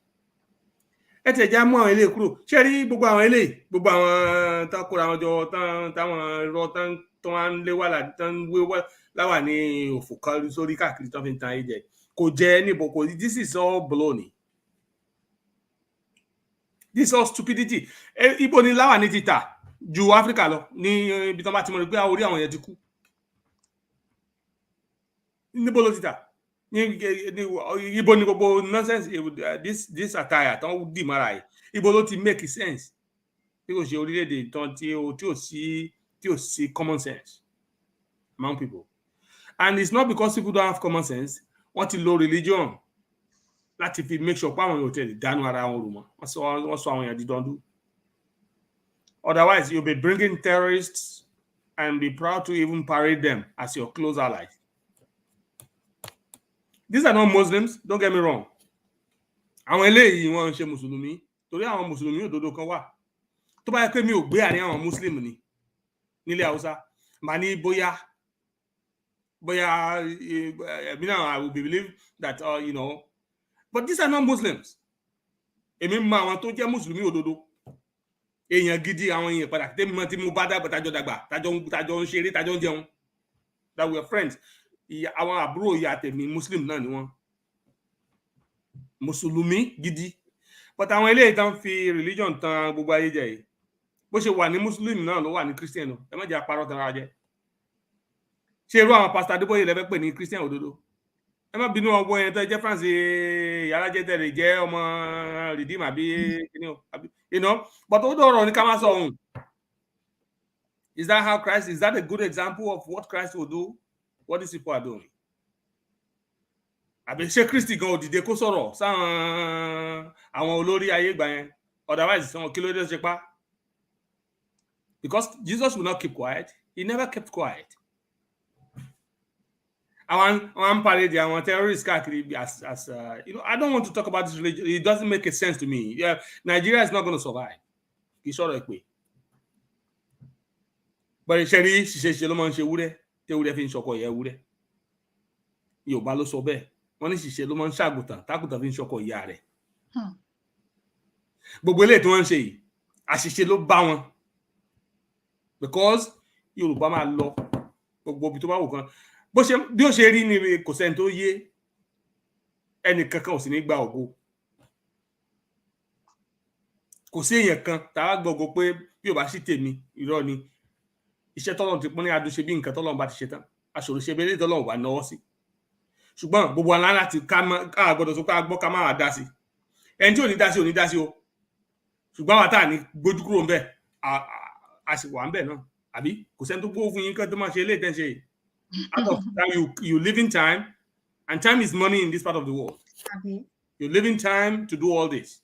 Ẹ tẹ̀ já mú àwọn eléyìí kúrò. Ṣé rí gbogbo àwọn eléyìí, gbogbo àwọn tán kóra wọn jọ táwọn irọ́ tán wá ń lé wà tán wé láwà ní òfò kan sórí káàkiri tán fi ń tan ayé jẹ. Kò jẹ́ níbo kò, this is all baloney. This is all stupidity. Ibo ni láwà ní títà ju Áfíríkà lọ ní ibi tán bá ti mọ̀ rí pé orí àwọn yẹn ti kú. Níbo ló títà? Ibo ni gbogbo nonsense this attire tán dì mára yìí. Ibo ló ti make sense. Bí kò ṣe orílẹ̀-èdè tán tí ò sí common sense among people. And it's not because people don't have common sense. Wọ́n ti lo religion láti fi make sure pé àwọn èèyàn tẹ̀lé dánú ara wọn rò mọ́. Wọ́n sọ àwọn èèyàn di dandu. Otherwise, you'll be bringing terrorists and be proud to even parade them as your close allies. These are not Muslims, don't get me wrong. Àwọn eléyìí wọ́n ń ṣe Mùsùlùmí torí àwọn Mùsùlùmí òdodo kan wà. Tó bá yẹ pé mi ò gbé àárín àwọn Muslim ni nílẹ̀ Haúsá, màá ní bóyá I will believe that but these are not Muslims. Èmi mọ àwọn tó jẹ́ Mùsùlùmí òdodo. Èèyàn gidi àwọn èèyàn padà tèmi mọ̀ tí mo bá dàgbà tájọ ń ṣeré tájọ ń jẹun. That we are friends. Àwọn àbúrò ìyá tèmi Muslim náà ni wọ́n. Mùsùlùmí gidi. But àwọn eléyìí tán fi religion tan gbogbo ayé jẹ yìí. Bó ṣe wà ní Muslim náà ló wà ní Christian o. Ẹ má jẹ́ àparọ́ tan ara jẹ. Ṣé irú àwọn Pastor Adébóyè lẹ́fẹ́ pè ní Christian òdodo? Ẹ má bínú ọgbọ́n yẹn tó jẹ́ France yàrá jẹ́ tẹ̀lé jẹ́ ọmọ Redeem àbí but ó dọ̀rọ̀ ní ká má sọ ohun. Is that a good example of what Christ will do? What these people are doing? Àbí ṣé Kristi gan òdìdé kó sọ̀rọ̀ sáwọn àwọn olórí ayé gbà yẹn? Otherwise, some kí ló dé ṣe pa? Because Jesus will not keep quiet. He never kept quiet. Àwọn parade àwọn terrorists káàkiri as I don't want to talk about this religion. It doesn't make a sense to me. Yeah, Nigeria is not going to survive. Kì í sọ̀rọ̀ ẹ̀ pé. But ìṣẹ̀rí ṣiṣẹ́ ló máa ń ṣe wúrẹ́ tí ewúrẹ́ fi ń ṣọkọ ìyá ewúrẹ́. Yorùbá ló sọ bẹ́ẹ̀. Wọ́n ní ṣiṣẹ́ ló máa ń ṣàgùtàn tágùtàn fi ń ṣọkọ ìyá rẹ̀. Gbogbo eléyìí tí wọ́n ń ṣe yìí àṣìṣe ló bá wọn. Because Yorùbá máa lọ gbogbo ibi tó bá wù kan. Bí ó ṣe rí ni kò sẹ́ni tó yé, ẹnì kankan ò sì ní gba ògo. Kò sí èèyàn kan tá a gbọ́gbọ́ pé bí ò bá sí tèmi irọ́ ni. Iṣẹ́ tọ́lọ́run ti pọ́n ní adúṣe bí nǹkan tọ́lọ́run bá ti ṣe tán. Aṣòro ṣe bẹ́ẹ̀ tọ́lọ́run wà náwó sí. Ṣùgbọ́n gbogbo wa láti ká gbọ́dọ̀ sọ pé a gbọ́ ká máa dá sí. Ẹni tí ò ní dá sí o. Ṣùgbọ́n àwọn táà ní gbójú kúrò ń bẹ̀ a sì wà ń bẹ̀ náà. Àbí kò sẹ́ni tó gbówó fún yín kan tó máa ṣe eléyìí tẹ́ ń ṣe yìí. Out of time, you live in time, and time is money in this part of the world. You live in time to do all this.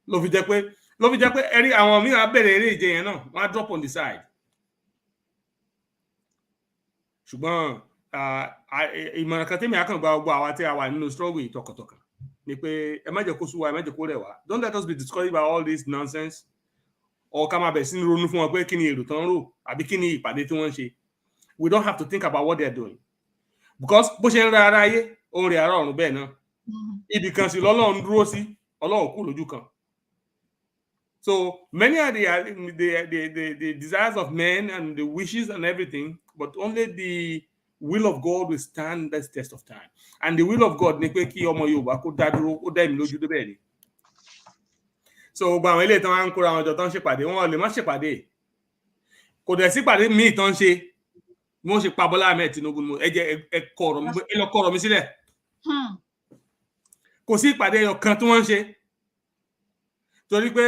Ló fi jẹ́ pé ẹ̀rí àwọn mìíràn bẹ̀rẹ̀ eré ìje yẹn náà, wọ́n á drop on the side. Ṣùgbọ́n ìmọ̀ràn kan tèmi àkàngbà gbogbo àwa tí a wà nínú struggle yìí tọkàntọkàn ni pé ẹ má jẹ́ kó sú wa, ẹ má jẹ́ kó rẹ̀ wá. Don't let us be discouraged by all this nonsense. Or ká máa bẹ̀ sí ní ronú fún wọn pé kí ni èrò tán rò àbí kí ni ìpàdé tí wọ́n ń ṣe. We don't have to think about what they're doing. Because bó ṣe ń ra ara ayé, ó ń rí ara ọ̀run bẹ́ẹ̀ náà. Ibì kan sì lọ́lọ́run dúró sí, Ọlọ́run kù lójú kan. So many are the desires of men and the wishes and everything, but only the will of God will stand the test of time. And the will of God ni pé kí ọmọ Yorùbá kó dá dúró, ó dá èmi lójú débẹ̀ ni. So gba àwọn eléyìí tán wá ń kóra àwọn ọjọ́ tán ṣèpàdé, wọn lè má ṣèpàdé. Kò dẹ̀ sípàdé míì tán ṣe. Wọ́n ṣe pa Bọ́lá Ahmed Tinubu ẹ jẹ́ ẹ lọ kọ̀rọ̀ mi sílẹ̀. Kò sí ìpàdé ọ̀kan tí wọ́n ń ṣe. Torí pé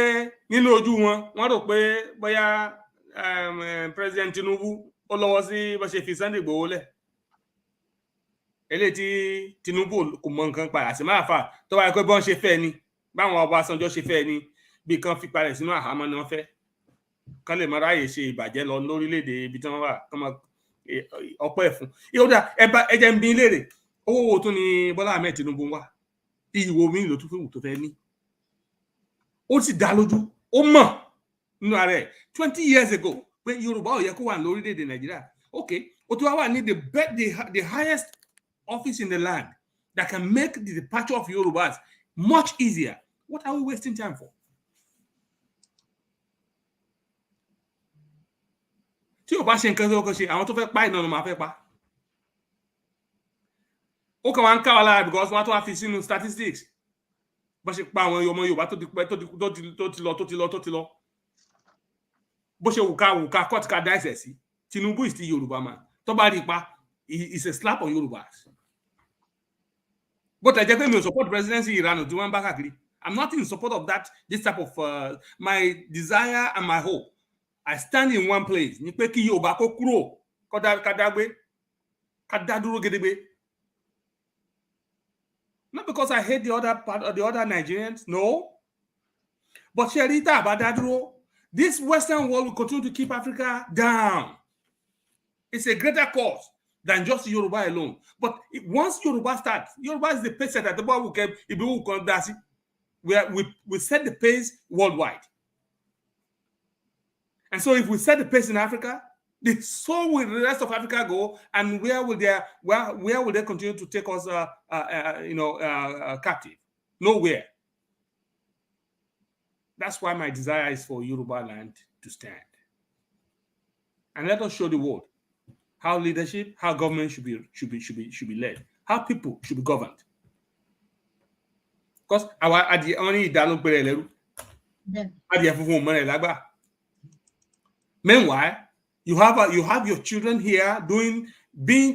nínú ojú wọn, wọ́n rò pé bóyá President Tinubu ó lọ́wọ́ sí bó ṣe fi Sunday Igboho lẹ̀. Eléyìí tí Tinubu kò mọ nǹkan pa àṣẹ máa fà tó wáyé pé bọ́n ṣe fẹ́ ni, báwọn Ọbásanjọ́ ṣe fẹ́ ni, bí kan fi parẹ̀ sínú àhámọ́ ni wọ́n fẹ́. Kán lè máa ráyè ṣe ìbàjẹ́ lọ lórílẹ̀-èdè ibi tí wọ́n wà, kán máa ọpẹ́ ẹ̀fún. Ìyóòdà ẹ jẹ́ ń bi léèrè, owó wo tún ni Bọ́lá Ahmed Tinubu wà? Ìwò mi ló tún fún tó fẹ́ ní. Ó sì dá lójú, ó mọ̀ nínú ara ẹ̀ 20 years ago pé Yorùbá ò yẹ kó wà lórílẹ̀-èdè Nàìjíríà. Okay, ó tún wá wà ní the highest office in the land that can make the departure of Yorubas much easier. What are we wasting time for? Tí o bá ṣe nǹkan tó kọ́ ṣe, àwọn tó fẹ́ pa ìnáwó máa fẹ́ pa. Ó kàn wá ń ká wa lára because wọ́n á tó wá fi sínú statistics. Bó ṣe pa àwọn ọmọ Yorùbá tó ti lọ. Bó ṣe wù ká cut ká dá ẹsẹ̀ sí. Tinubu is still Yorùbá man. Tó bá rí ipa, it's a slap on Yorubas. But I just me support presidency Iran tí wọ́n bá káàkiri. I'm not in support of that. This type of my desire and my hope. I stand in one place. Ní pé kí Yorùbá kó kúrò, ká dá dúró gedegbe. Not because I hate the other part or the other Nigerians, no. But Sherita Badadro, this Western world will continue to keep Africa down. It's a greater cause than just Yoruba alone. But once Yoruba starts, Yoruba is the pace that the boy will get. We set the pace worldwide. And so if we set the pace in Africa, so will the rest of Africa go, and where will they continue to take us, captive? Nowhere. That's why my desire is for Yoruba land to stand, and let us show the world how leadership, how government should be led, how people should be governed. Because our only dialogue. Meanwhile, you have your children here being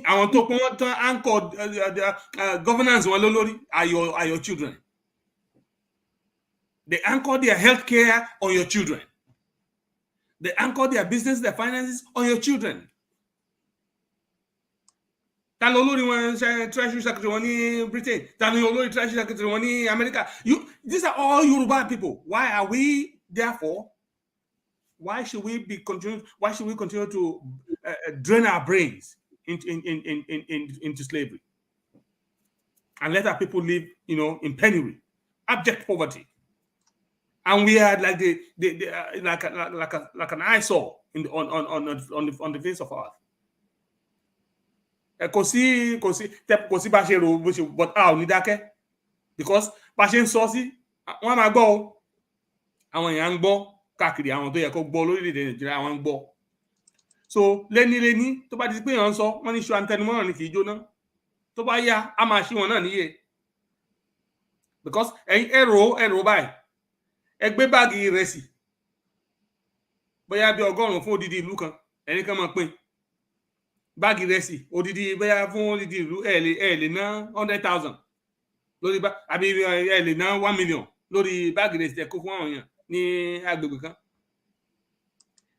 àwọn tó pọn wọn tán anchor governance wọn lórí are your children. They anchor their healthcare on your children. They anchor their business, their finances on your children. Ta ló lórí wọn treasury secretary wọn ní Britain, ta ló lórí treasury secretary wọn ní America. These are all Yoruba people. Why are we therefore? Why should we continue to drain our brains into slavery and let our people live, in penury, abject poverty? And we are like like an eyesore on the face of earth. Kò sí bá ṣe rò bó ṣe, but a ò ní dákẹ́ because bá ṣe ń sọ sí wọ́n máa gbọ́ o, àwọn èèyàn ń gbọ́ káàkiri, àwọn tó yẹ kó gbọ́ lórílẹ̀-èdè Nàìjíríà wọ́n ń gbọ́. So lẹ́ni tó bá ti pé èèyàn ń sọ wọ́n ní iṣu àtẹnumọ́ràn ni kì í jóná, tó bá yá a máa ṣí wọn náà níyè because ẹ̀rọ báyìí ẹ gbé báàgì ìrẹsì bóyá bí 100 fún odidi ìlú kan, ẹni kan máa pín báàgì ìrẹsì odidi bóyá fún odidi ìlú ẹ lè ná 100,000 lórí àbí ẹ lè ná 1 million lórí báàgì ìrẹsì ẹ kó fún àwọn èèyàn ní agbègbè kan.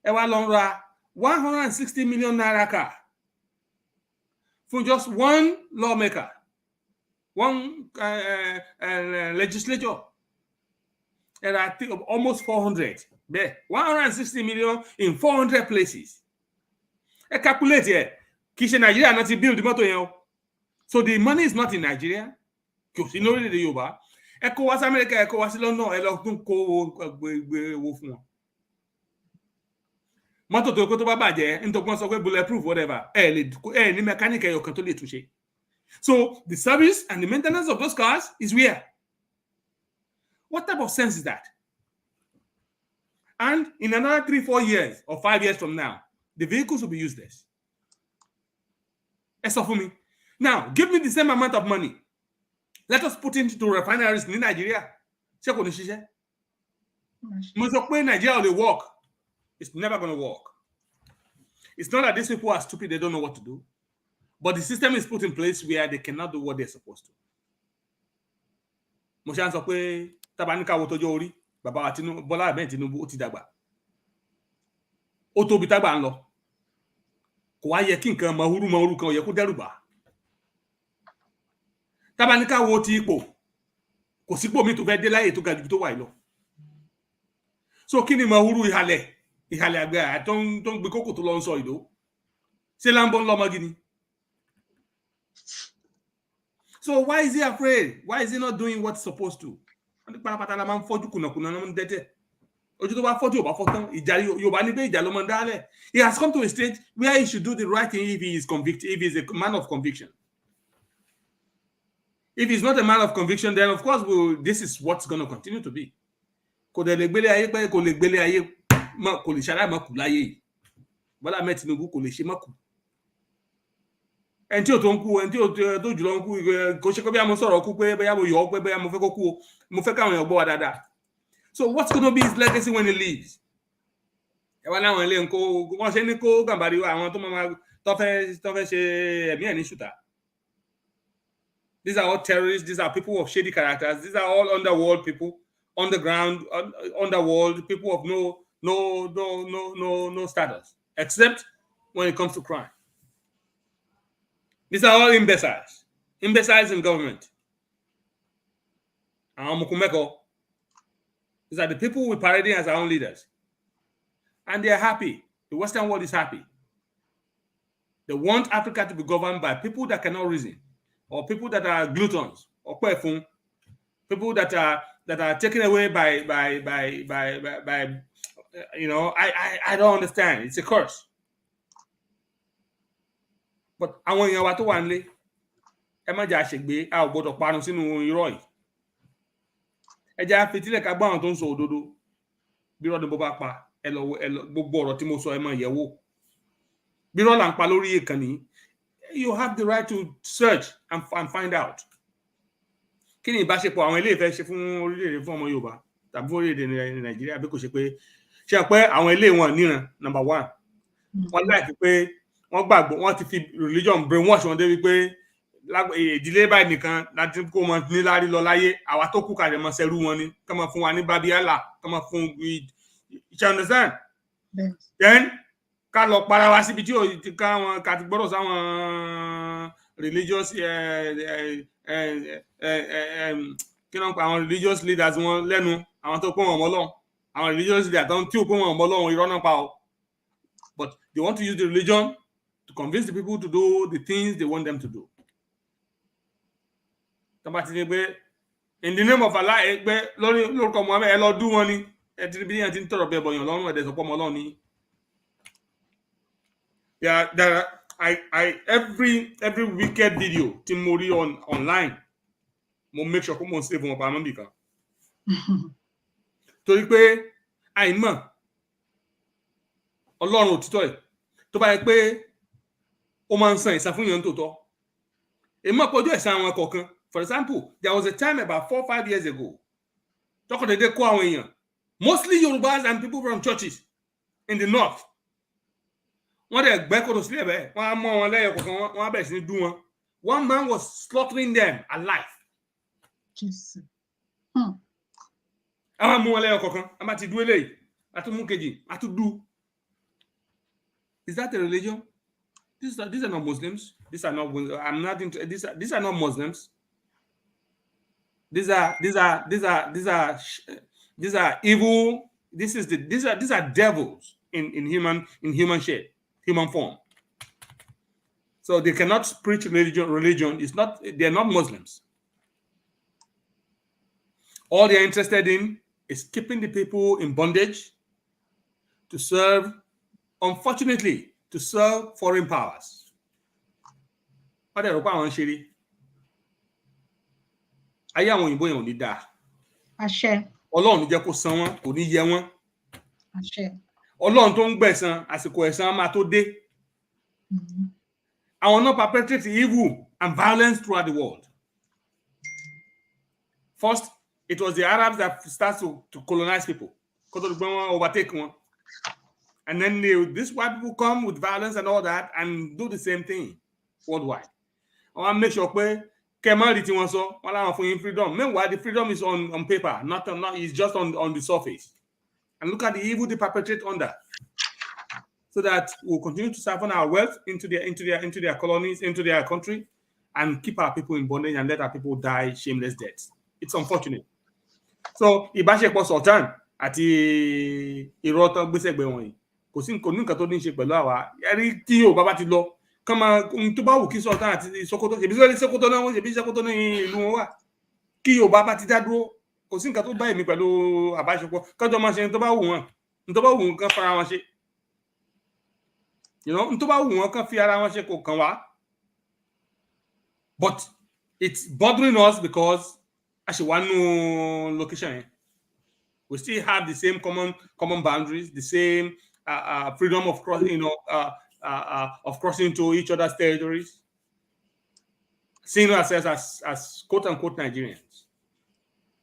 Ẹ wá lọ ra 160 million naira car for just one lawmaker, one legislature. There are almost 400 there. 160 million in 400 places. I calculate here. Kisha Nigeria not to build the motor. So the money is not in Nigeria. Because you know the Yoruba. ECOWAS America, ECOWAS London, ẹ lọ tún kó owó fún wọn. Mọ́tò tó kó tó bá bàjẹ́, nítorí wọ́n sọ pé bulletproof whatever, ẹ ní mechanic ẹyọ kan tó lè túnṣe. So the service and the maintenance of those cars is where? What type of sense is that? And in another 3-4 years or 5 years from now, the vehicles will be useless. Ẹ sọ fún mi. Now, give me the same amount of money. Let us put it into refineries in Nigeria. Ṣé kò ní ṣiṣẹ́? Mo sọ pé Nigeria will work. It's never going to work. It's not that these people are stupid, they don't know what to do. But the system is put in place where they cannot do what they're supposed to. Mo ṣe ń sọ pé tabaníkà wo tọ́jọ́ orí, bàbá wa Tinubu, Bọ́lá Ahmed Tinubu ó ti dàgbà. Ó tóbi tágbà ń lọ. Kò wá yẹ kí nǹkan mahuru kan ó yẹ kó dẹ́rù bà. Tabaníkà wo ti ipò, kò sípò mi tó fẹ́ dé láyé tó ga jù tó wà lọ. So kí ni mahuru ìhàlẹ̀ àgbẹ̀ tó ń gbé kókò tó lọ ń sọ ìdó? Ṣé Lambo ń lọ́mọ gidi? So why is he afraid? Why is he not doing what's supposed to? He has come to a stage where he should do the right thing if he is convicted, if he is a man of conviction. If he's not a man of conviction, then of course this is what's going to continue to be. And tí o tó ń kú, ẹni tí o tó jùlọ ń kú, kò ṣe pé bí a mo sọ̀rọ̀ kú pé bóyá mo yọ̀ pé bóyá mo fẹ́ kó kú o, mo fẹ́ káwọn èèyàn gbọ́ wa dáadáa. So what's going to be his legacy when he leaves? Ẹ wá láwọn ilé ńkó, wọ́n ṣe ní kó Gàmbàrí àwọn tó máa tó fẹ́ ṣe ẹ̀mí ẹ̀ ní ṣùtà. These are all terrorists, these are people of shady characters, these are all underworld people, underground, underworld, people of no status, except when it comes to crime. These are all imbeciles in government. These are the people we're parading as our own leaders. And they are happy. The Western world is happy. They want Africa to be governed by people that cannot reason, or people that are gluttons, or people that are taken away by I don't understand. It's a curse. But àwọn èèyàn wa tó wà nílé, ẹ má jà ṣègbé, a ò gbọdọ̀ parun sínú irọ́ yìí. Ẹ jẹ́ àfetílẹ̀ ká gbọ́ àwọn tó ń sọ òdodo. Bí irọ́ ni bó bá pa, ẹ lọ gbogbo ọ̀rọ̀ tí mo sọ ẹ má yẹ̀ wò. Bí irọ́ là ń pa lórí ìkànnì, you have the right to search and find out. Kí ni ìbáṣepọ̀ àwọn ilé ìfẹ́ ṣe fún orílẹ̀-èdè fún ọmọ Yorùbá tàbí fún orílẹ̀-èdè Nàìjíríà bí kò ṣe pé ṣe pé àwọn ilé wọn níran number one. Wọ́n láìpẹ́ pé wọ́n gbàgbọ́ wọ́n ti fi religion brainwash wọn débi pé ìdílé báyìí nìkan láti kó wọn níláárí lọ láyé, àwa tó kú kàlẹ̀ mọ́ sẹ́rú wọn ni kọ́ mọ́ fún wa ní babiala kọ́ mọ́ fún you understand? Then ká lọ para wa síbi tí káwọn ká ti gbọ́dọ̀ sáwọn religious kí ló ń pa àwọn religious leaders wọn lẹ́nu, àwọn tó pọ́n wọn mọ́ Ọlọ́run, àwọn religious leaders tí ò pọ́n wọn mọ́ Ọlọ́run irọ́ náà pa ọ́. But they want to use the religion to convince the people to do the things they want them to do. In the name of Allah, lórúkọ Muhammad, ẹ lọ dú wọn ni. Ẹ ti bí yẹn ti ń tọrọ bẹ́ẹ̀ bọ̀yàn lọ́rùn ẹ̀dẹ̀ sọpọ̀ ọmọ Ọlọ́run ni. Every wicked video tí mo rí online, mo make sure pé mo save wọn pamọ́ bìkan. Torí pé àìmọ̀ Ọlọ́run òtítọ́ ẹ̀ tó bá yẹ pé ó máa ń san ìsan fún èèyàn tó tọ́. Èmi mọ̀ pé ojú ẹ̀san àwọn kọ̀ọ̀kan. For example, there was a time about 4 or 5 years ago, tọkọ̀dédé kó àwọn èèyàn, mostly Yorubas and people from churches in the north. Wọ́n dẹ̀ gbẹ́ kòtò sílẹ̀ bẹ́ẹ̀, wọ́n á mọ́ wọn lẹ́yọ̀ kọ̀ọ̀kan, wọ́n á bẹ̀rẹ̀ sí ní dú wọn. One man was slaughtering them alive. Jesus. Àwọn á mú wọn lẹ́yọ̀ kọ̀ọ̀kan, a máa ti dú eléyìí, a tún mú kejì, a tún dú. Is that a religion? These are not Muslims. These are not. I'm not into. These are not Muslims. These are evil. These are devils in human shape, human form. So they cannot preach religion. It's not. They're not Muslims. All they're interested in is keeping the people in bondage to serve. Unfortunately, to serve foreign powers. What are the powers ṣeré? Ayé àwọn òyìnbó yẹn ò ní dáa. Àṣẹ. Ọlọ́run ní jẹ́ kó san wọ́n, kò ní yẹ wọ́n. Àṣẹ. Ọlọ́run tó ń gbẹ̀san, àsìkò ẹ̀san máa tó dé. I will not perpetrate evil and violence throughout the world. First, it was the Arabs that started to colonize people, overtake one. And then these white people come with violence and all that and do the same thing worldwide. I want to make sure freedom. Meanwhile, the freedom is on paper, not it's just on the surface. And look at the evil they perpetrate under. So that we'll continue to siphon our wealth into their colonies, into their country, and keep our people in bondage and let our people die shameless deaths. It's unfortunate. So, ìbáṣepọ̀ Sultan àti ìrọ̀tọ̀ gbèsègbè wọ̀nyí kò sí nǹkan tó ní ṣe pẹ̀lú àwa. Ẹ̀rí tí Yorùbá bá ti lọ, kán máa tó bá wù kí Sultan àti Sokoto ṣèbí Sokoto náà wọ́n ṣèbí Sokoto ní ìlú wọn wà. Kí Yorùbá bá ti dá dúró, kò sí nǹkan tó bá èmi pẹ̀lú àbáṣepọ̀. Kọ́jọ́ máa ṣe ní tó bá wù wọ́n, ní tó bá wù wọ́n kán fara wọn ṣe. You know, ní tó bá wù wọ́n kán fi ara wọn ṣe kò kàn wá. But it's bothering us because actually one location, we still have the same common boundaries, the same freedom of crossing, of crossing to each other's territories, seeing ourselves as quote unquote Nigerians.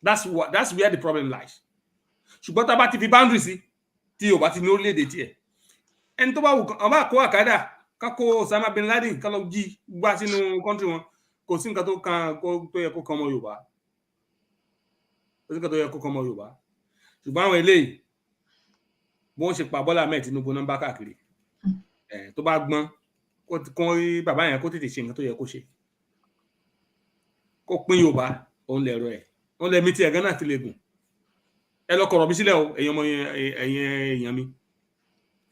That's where the problem lies. Ṣùgbọ́n tá bá ti fi boundaries sí tí ó bá ti ní orílẹ̀-èdè tiẹ̀. Ẹni tó bá wù kán bá kó Al-Qaeda, ká kó Osama bin Laden, ká lọ jí gbá sínú country wọn, kò sí nǹkan tó yẹ kó kan ọmọ Yorùbá. Ṣùgbọ́n àwọn eléyìí bó ń ṣe pa Bọ́lá Ahmed Tinubu náà bá káàkiri tó bá gbọ́n kó rí bàbá yẹn kó tètè ṣe nǹkan tó yẹ kó ṣe, kó pín Yorùbá òun lẹ̀rọ ẹ̀, òun lẹ̀mí tí ẹ̀gán náà ti lè gùn. Ẹ lọ kọ̀rọ̀ mi sílẹ̀ o, ẹ̀yin ọmọ èèyàn mi,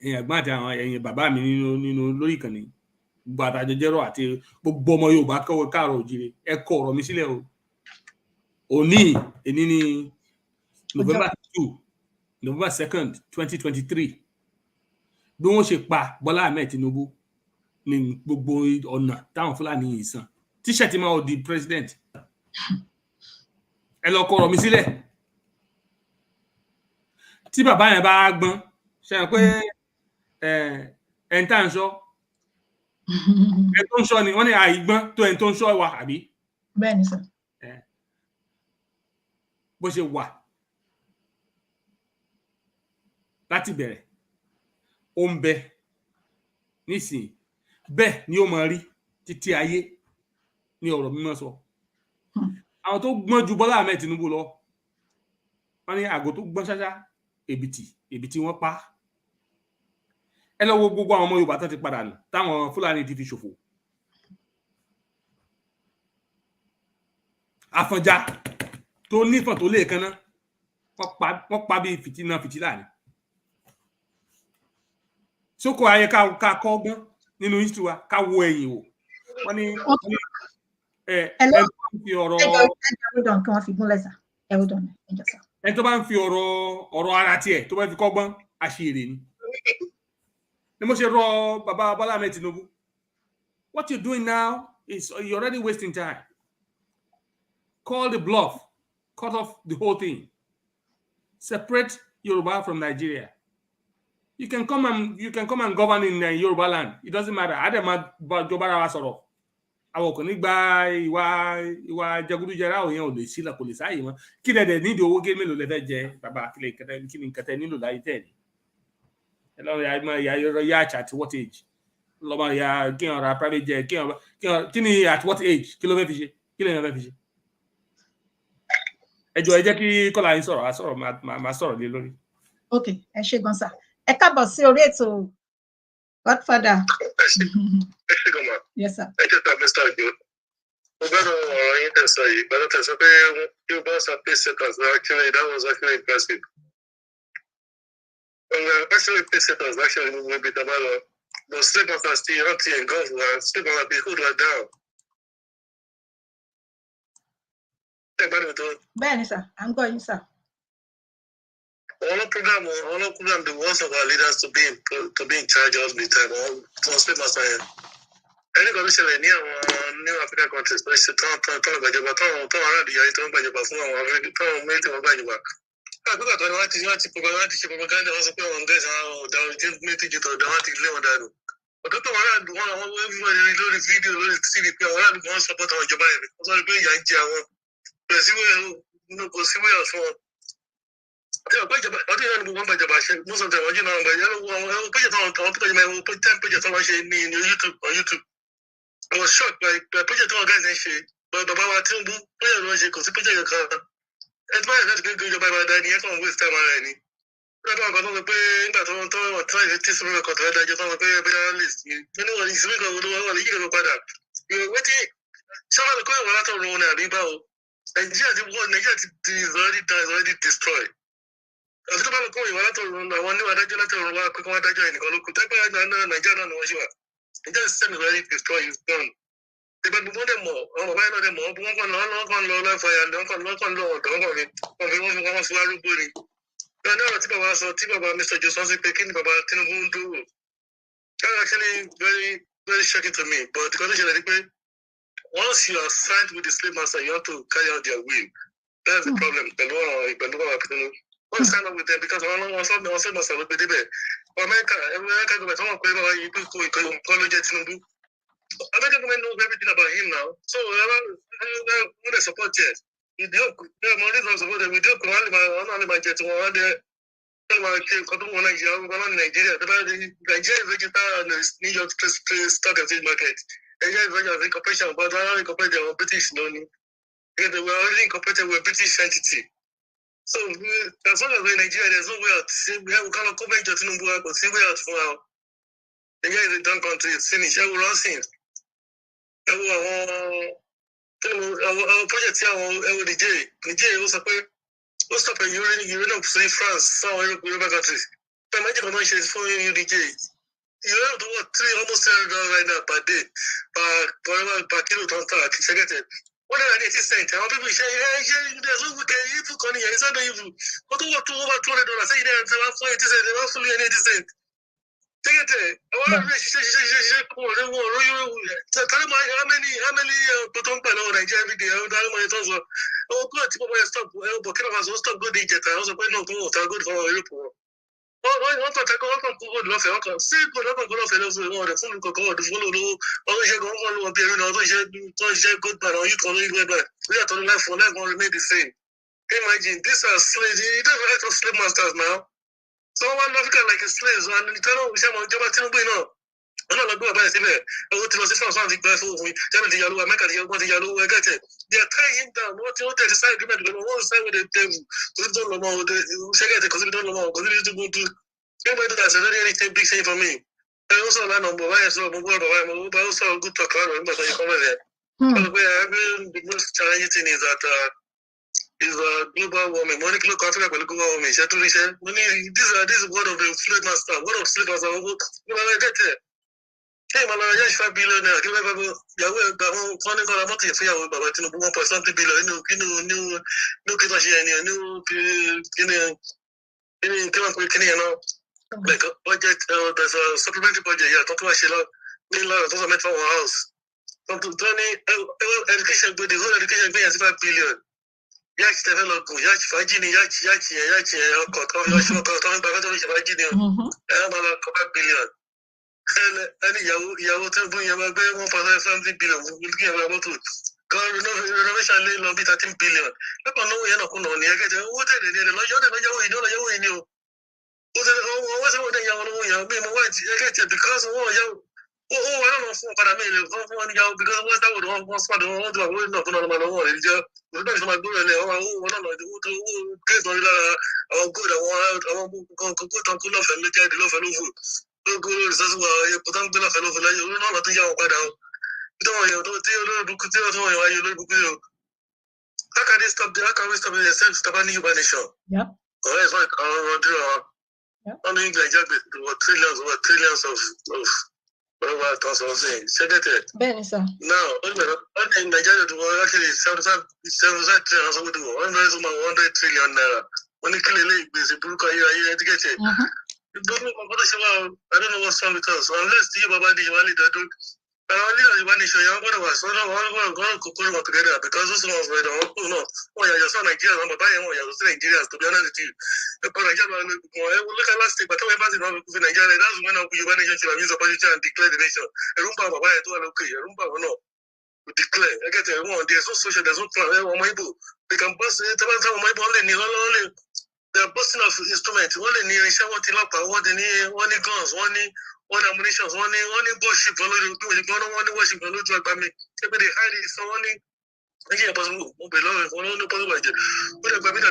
ẹ̀yin ẹ̀gbọ́n àti àwọn ẹ̀yin bàbá mi nínú lórí ìkànnì gbogbo àtàjẹjẹrọ àti gbogbo ọmọ Yorùbá káàrọ̀ òjìrè, ẹ kọ̀rọ̀ mi sílẹ̀ o. Òní ní November 2nd, 2023 bí wọ́n ṣe pa Bọ́lá Ahmed Tinubu ní gbogbo ọ̀nà táwọn Fúlàní yìí san tíṣẹ̀tì máa di president. Ẹ lọ kọ̀rọ̀ mi sílẹ̀. Tí bàbá yẹn bá gbọ́n ṣe pé ẹni tá ń ṣọ́ ẹni tó ń ṣọ́ ni wọ́n ní àìgbọ́n tó ẹni tó ń ṣọ́ wa àbí. Bẹ́ẹ̀ ni sir. Bó ṣe wà láti bẹ̀rẹ̀ ó ń bẹ nísìnyí bẹ́ẹ̀ ni ó máa rí títí ayé ní ọ̀rọ̀ mímọ́ sọ. Àwọn tó gbọ́n ju Bọ́lá Ahmed Tinubu lọ wọ́n ní àgọ́ tó gbọ́n ṣáṣá èbìtì wọ́n pa. Ẹ lọ wo gbogbo àwọn ọmọ Yorùbá tó ti padà nù táwọn Fúlàní ti fi ṣòfò. Àfọ̀njá tó nífọ̀n tó lè kanná wọ́n pa bí fìtílà ni. Sókò ayé ká kọ́ ọgbọ́n nínú history wa ká wo ẹ̀yìn wò. Wọ́n ní ẹni tó bá ń fi ọ̀rọ̀ ara tiẹ̀ tó bá fi kọ́gbọ́n àṣírí ni. Ni mo ṣe rọ bàbá Bọ́lá Ahmed Tinubu, what you're doing now is you're already wasting time. Call the bluff. Cut off the whole thing. Separate Yoruba from Nigeria. You can come and govern in Yoruba land. It doesn't matter. Adema jobara wa sọ̀rọ̀. Àwọn kò ní gba ìwà jẹgúdújẹrá òyìn ò lè sílẹ̀ kò lè sáyé mọ́. Kí dẹ̀dẹ̀ nídìí owó gé mélòó lẹ́fẹ́ jẹ bàbá kí ni kẹtẹ nílò láyé tẹ̀lé. Ẹ lọ́rọ̀ ya at what age? Lọ́mọ ya kí ọ̀rọ̀ private jet kí ni at what age? Kí ló fẹ́ fi ṣe? Kí lè fẹ́ fi ṣe? Ẹ jọ̀ọ́ ẹ jẹ́ kí Kọ́lá yín sọ̀rọ̀ máa sọ̀rọ̀ lé lórí. Ok, ẹ ṣé gan sà. Ẹ káàbọ̀ sí orí ètò Godfather. Ẹ ṣé gan ma. Yes sir. Ẹ jẹ́ ta Mr. Abiodun. Mo gbọ́dọ̀ ọ̀rọ̀ yín tẹ̀sán yìí. Gbọ́dọ̀ tẹ̀sán pé Yorùbás are pace setters. That was actually impressive. Actually pace setters actually will be tabalo. But slave masters still hot and guns were slave masters be hold her down. Bẹ́ẹ̀ ni sà, à ń gbọ́ yín sà. All program the ones of our leaders to be in charge all the time. All slave masters. Any commission ní àwọn new African countries, but ṣe tán gbàjọba tán aráàlú yàrá tó ń gbàjọba fún àwọn African tán méjì wọn gbàjọba. Àgbégbà tó ni wọ́n ti ṣe propaganda wọ́n sọ pé àwọn gẹ̀ẹ́sì àwọn ọ̀dà ojú méjì jù tọ̀ ọ̀dà wọn ti lé wọn dànù. ọ̀dọ́ tó wọn aráàlú wọn àwọn everybody lórí fídíò lórí tv pé àwọn aráàlú wọn support àwọn ìjọba yẹn wọ́n sọ pé ìyà ń jẹ àwọn kò sí wíyà fún wọn. àti ọ̀pọ̀ ìjọba ọdún yẹn ni gbogbo wọn bá ìjọba ṣe most of them ọjọ́ náà bẹ̀rẹ̀ yẹn àwọn péjì táwọn péjì táwọn ṣe ní YouTube I was shocked by péjì táwọn guys ń ṣe bàbá wa Tinubu péjì ló ń ṣe kò sí péjì kankan ẹgbẹ́ yẹn láti gbé ìjọba ìbàdàn ni ẹ kàn waste time ara ẹ ni. Nígbà tó ń sọ pé nígbà tó ń tọ́ try to test me kọ̀tọ̀ ẹ̀dájọ́ tó ń sọ pé bẹ́ẹ̀ list ni wọ́n ní ìsinmi kan olówó wọn lè yí kankan padà. Wetin sábà lè kó ìwà látọ̀run wọn ní àbí báwo? Nàìjíríà ti is already destroyed. Àfi tó bá lè kó ìwà látọ̀run àwọn oníwà adájọ́ látọ̀run wa pé kí wọ́n adájọ́ ẹnìkan ló kù. Tẹ́gbẹ́ Nàìjíríà náà ni wọ́n ṣe wà. Nàìjíríà system is already destroyed, is gone. Ìgbà gbogbo dẹ̀ mọ̀, àwọn bàbá yẹn náà dẹ̀ mọ̀, wọ́n kàn lọ láfàyà, wọ́n kàn lọ ọ̀dọ́, wọ́n fi wá rúgbó ni. Náà tí bàbá sọ tí bàbá Mr. Johnson ṣe pé kí ni bàbá Tinubu ń dúró. That's actually very, very shocking to me. But the condition is that once you are signed with the slave master, you have to carry out their will. That's the problem. Once you sign up with them, because one slave master will be there. America government, I want to pay you to college Tinubu. American government knows everything about him now. So when they support it, we do money from support them. We do only my jet one there. Nigeria. Nigeria is registered on the New York Stock Exchange market. Nigeria is registered as a corporation, but I only compared with British money. Because they were only incorporated with British entity. So as long as we're in Nigeria, there's no way out. We cannot come back to Tinubu, but see way out for now. Nigeria is a done country. It's finished. I will run things. Our project here, Nigeria was ó stop uranium free France sáwọn European countries. The magic convention is for UDJ. Uranium to what almost $300 right now per day, per kilo ton tar, second. 180 cents. Our people say, there's no we can even call it. It's not even. What over $200? Say there, they want 80 cents. They want fully 80 cents. Take it. I want to say, how many bottom panel Nigeria every day? Oh, God, people will stop. Burkina Faso stop good digit. I also pay no good for Europe. Oh, to take on good love. See, good love. The phone could go. The phone will always go on. Don't share good, but you can only go back. We are to life for life will remain the same. Imagine, these are slaves. You don't have to slave masters now. So one Africa like a slaves, and you tell them, Jabba Tinubu, I'm not going to buy it. I want to see from something for me. Tell me the yellow, America, the yellow, I get it. They are tying him down. What you want to decide, you don't want to side with the devil. We don't know, because we don't know, because we need to go to. Everybody that's a very big thing for me. I also learn on Baba, so I'm also a good talker, but you come there. The most challenging thing is that. Is global warming. Molecular conflict with global warming. This is one of the slave master. One of slave master. Hey, man, I just $5 billion. Give me Yahweh. Calling on a month for Yahweh, but you know, 1.something billion. New kitchen, like budget. There's a supplementary budget. Yeah, talk about Sheila. Those are meant for our house. Education, but the whole education being $5 billion. Yacht develop, yacht Virginia, yacht, billion. And Yahoo to bring your $1.something billion. We'll give about to renovation lane be 13 billion. Let me know you're not going on. I get what they did. You know. What's the Yahoo? I get it because I don't know what I mean. Because what's that would want to avoid not on my own. We're not my good and one of the good or good. I want to go to cool off and look at the love and over. No good as well. You put on the love and over. You know what you are about. Don't how can they stop the how can we stop the stop a new nation? Yep. Oh, it's like only trillions of whatever I was saying. Bene, sir. Now, in Nigeria, actually 75 trillion, 100 trillion naira. When you kill a lake, there's a book here to get it. I don't know what's wrong with us. Unless you Baba Dijwali, Our leaders in Nation, young one of us, one of together because those ones were the no. Oh, you're just Nigerians, but you're Nigerians, to be honest with you. Look at last year, but everybody in Nigeria, that's when Yoruba Nation should have used the opportunity and declare the nation. A rumba, no. We declare. I get everyone. There's no social, there's no plan. They can bust it. They're busting off instruments. One in one guns, one ammunition, one worship, one worship, everybody hide it. So one yeah, but we belong. One no possible. But I mean,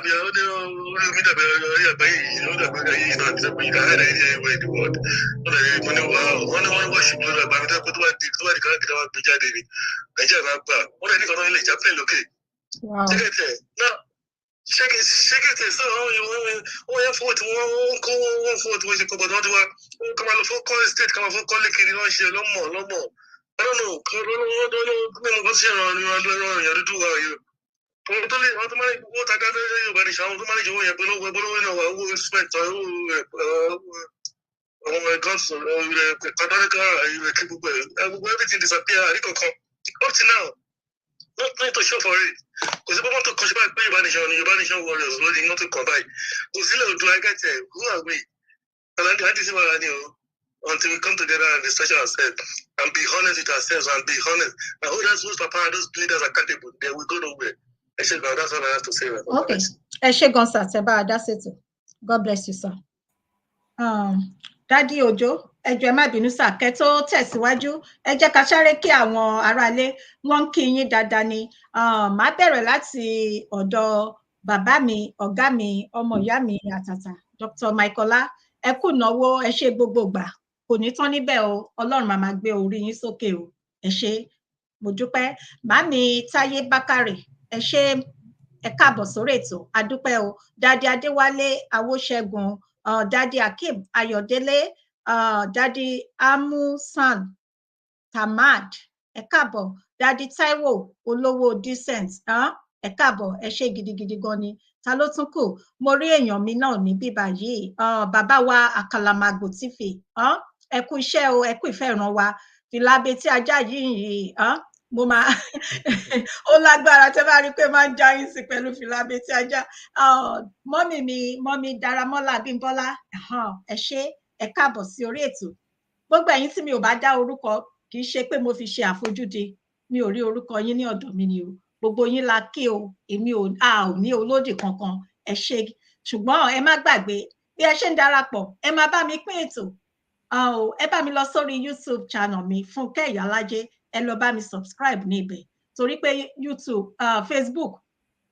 you can hide anywhere in the world. One worship, Wow. Check it. So, you have what come on, call state, come on, call it, no more. I don't know. What's your you? Automatic what I got but it's automatic below spent my guns, everything disappear. Up to now. Not to show for it. Because if I want to push back Yoruba Nation warriors, not to combine. Do I get who are we? And I this is what I knew until we come together and discuss ourselves and be honest with ourselves and be honest. And who that's who's Papa and those leaders are accountable, they will go nowhere. That's what I have to say. Okay. That's it. God bless you, sir. Daddy Ojo, ẹ jọ̀ọ́ ẹ má bínú sà, kẹ́ tó tẹ̀síwájú, ẹ jẹ́ ká sáré kí àwọn aráalé, wọ́n ń kí yín dáadáa ni. Màá bẹ̀rẹ̀ láti ọ̀dọ̀ bàbá mi, ọ̀gá mi, ọmọ ìyá mi àtàtà, Dr. Michaela, ẹ kú ìnáwó, ẹ ṣé gbogbo ìgbà, kò ní tán níbẹ̀ o, Ọlọ́run máa gbé orí yín sókè o, ẹ ṣé, mo dúpẹ́. Màámi Táyé Bákàrè, ẹ ṣé, ẹ káàbọ̀ sórí ètò, a dúpẹ́ o. Daddy Adéwálé Awóṣẹ́gun, Daddy Akeem Ayọ̀délé, Daddy Amusan Tamad, ẹ káàbọ̀. Daddy Taiwo Olówó Decent, ẹ káàbọ̀, ẹ ṣé gidigidi gan ni. Ta ló tún kù? Mo rí èèyàn mi náà ní bíbá yìí, bàbá wa Àkàlàmàgbò TV, ẹ kú iṣẹ́ o, ẹ kú ìfẹ́ ìran wa. Fìlà abetí ajá yìí, mo máa ó lágbára tẹ́ bá rí pé máa ń já yín sí pẹ̀lú fìlà abetí ajá. Mọ́mì Dáramọ́lá Bímbọ́lá, ẹ ṣé, ẹ káàbọ̀ sí orí ètò. Gbogbo ẹ̀yin tí mi ò bá dá orúkọ, kì í ṣe pé mo fi ṣe àfojúdi, mi ò rí orúkọ yín ní ọ̀dọ̀ mi ni o. Gbogbo yín la kí o, èmi ò ní olódì kankan, ẹ ṣé. Ṣùgbọ́n ẹ má gbàgbé, bí ẹ ṣe ń darapọ̀, ẹ má bá mi pín ètò. Ẹ bá mi lọ sórí YouTube channel mi, Fúnkẹ́ Ìyálájé, ẹ lọ bá mi subscribe ní ibẹ̀. Torí pé YouTube, Facebook,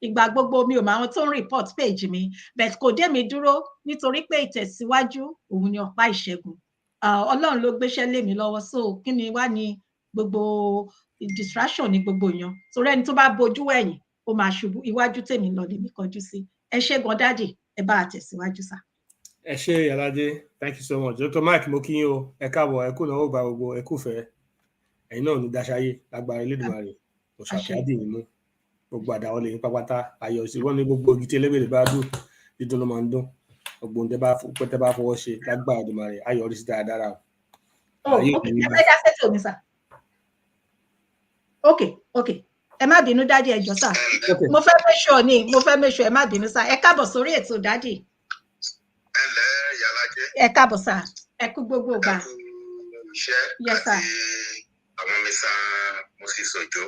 ìgbà gbogbo mi ò mọ àwọn tó ń report page mi, but kò dé mi dúró nítorí pé ìtẹ̀síwájú òun ni ọ̀pá ìṣẹ́gun. Ọlọ́run ló gbéṣẹ́ lé mi lọ́wọ́, so kí ni wá ní gbogbo distraction ní gbogbo èèyàn. Torí ẹni tó bá bojú ẹ̀yìn, ó máa ṣubú, iwájú tèmi lọ lèmi kọjú sí. Ẹ ṣé gan Daddy, ẹ bá tẹ̀síwájú sá. Ẹ ṣé Ìyálájé, thank you so much. Dr. Mike, mo kí yín o, ẹ káàbọ̀, ẹ kú ìnáwó gba gbogbo, ẹ kú fẹ́. Ẹ̀yin náà ní dáṣáyé lágbára Elédùmarè, òṣàkíádì yín mú. Gbogbo àdáwọlé yín pápátá, ayọ̀ sí wọ́n ní gbogbo igi tí eléwèrè bá dùn, dídùn ló máa ń dún. Gbogbo tẹ́ bá fọwọ́ ṣe lágbára Èdùmàrè, ayọ̀ orí sí dáadáa o. Okay, ẹ fẹ́ dá sẹ́tò mi sà. Okay, ẹ má bínú Daddy, ẹ jọ̀ọ́ sà. Mo fẹ́ make sure ẹ má bínú sà. Ẹ káàbọ̀ sórí ètò Daddy. Ẹ̀lẹ́ Ìyálájé. Ẹ káàbọ̀ sà. Ẹ kú gbogbo ìgbà. Yes sir. Àwọn Mr. Moses Ojo.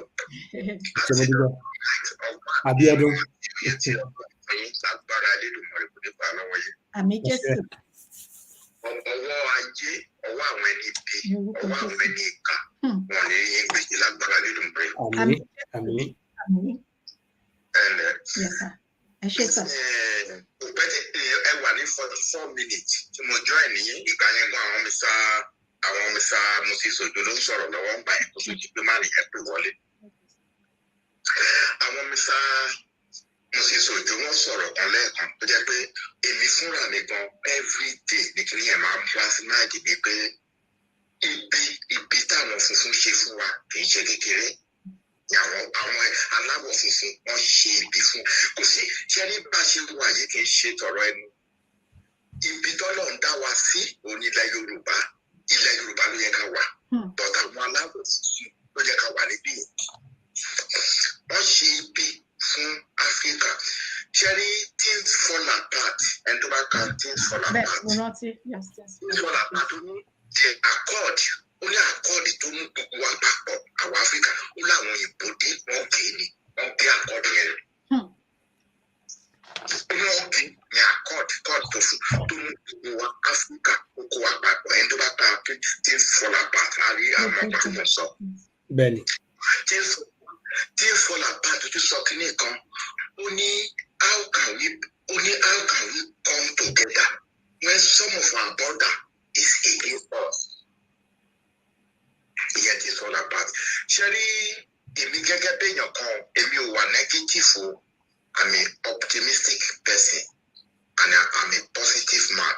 Abiodun. Àmín Jésù. Ọwọ́ ajé, ọwọ́ àwọn ẹni bí, ọwọ́ àwọn ẹni ìkà, wọn ní yín gbèjì lágbára Elédùmarè. Àmín. Yes sir. Ẹ ṣé sà. Ẹ wà ní 44 minutes tí mo join nìyẹn, ìgbà yẹn gan àwọn Mr. Moses Ojo ló ń sọ̀rọ̀ lọ́wọ́ ń gbà yẹn kó tó di pé má nìyẹn pè wọlé. Àwọn Mr. Moses Ojo wọ́n sọ̀rọ̀ kan lẹ́ẹ̀kan tó jẹ́ pé èmi fúnra mi gan everyday ní kí nìyẹn máa ń plasmide ní pé ibi táwọn funfun ṣe fún wa kì í ṣe kékeré. Àwọn aláwọ̀ funfun wọ́n ṣe ibi fún kò sí ṣẹ́rí bá ṣe wà yìí kì í ṣe tọ̀rọ̀ ẹnu. Ibi tọ́lọ̀ ń dá wa sí òní ilẹ̀ Yorùbá ló yẹ ká wà. but àwọn alábòsí ló jẹ́ ká wà níbí wọ́n ṣe ibi fún Áfíríkà ṣẹ́rí things fall apart ẹni tó bá ka things fall apart things fall apart ó ní the accord ó ní accord tó mú gbogbo wa papọ̀ àwọn Áfíríkà ó láwọn ìbòdè wọn kì í ní wọn gbé accord yẹn ó ní wọn kì í ní accord tó mú gbogbo wa Áfíríkà ó kó wa papọ̀ ẹni tó bá ka things fall apart àrí àwọn ọmọ tó mọ̀ sọ. Bẹ́ẹ̀ni. Things fall apart tó sọ kínní kan ó ní how can we come together when some of our border is against us. Ìyẹn things fall apart. Ṣé rí èmi gẹ́gẹ́ béèyàn kan èmi ò wà negative o I'm an optimistic person and I'm a positive man.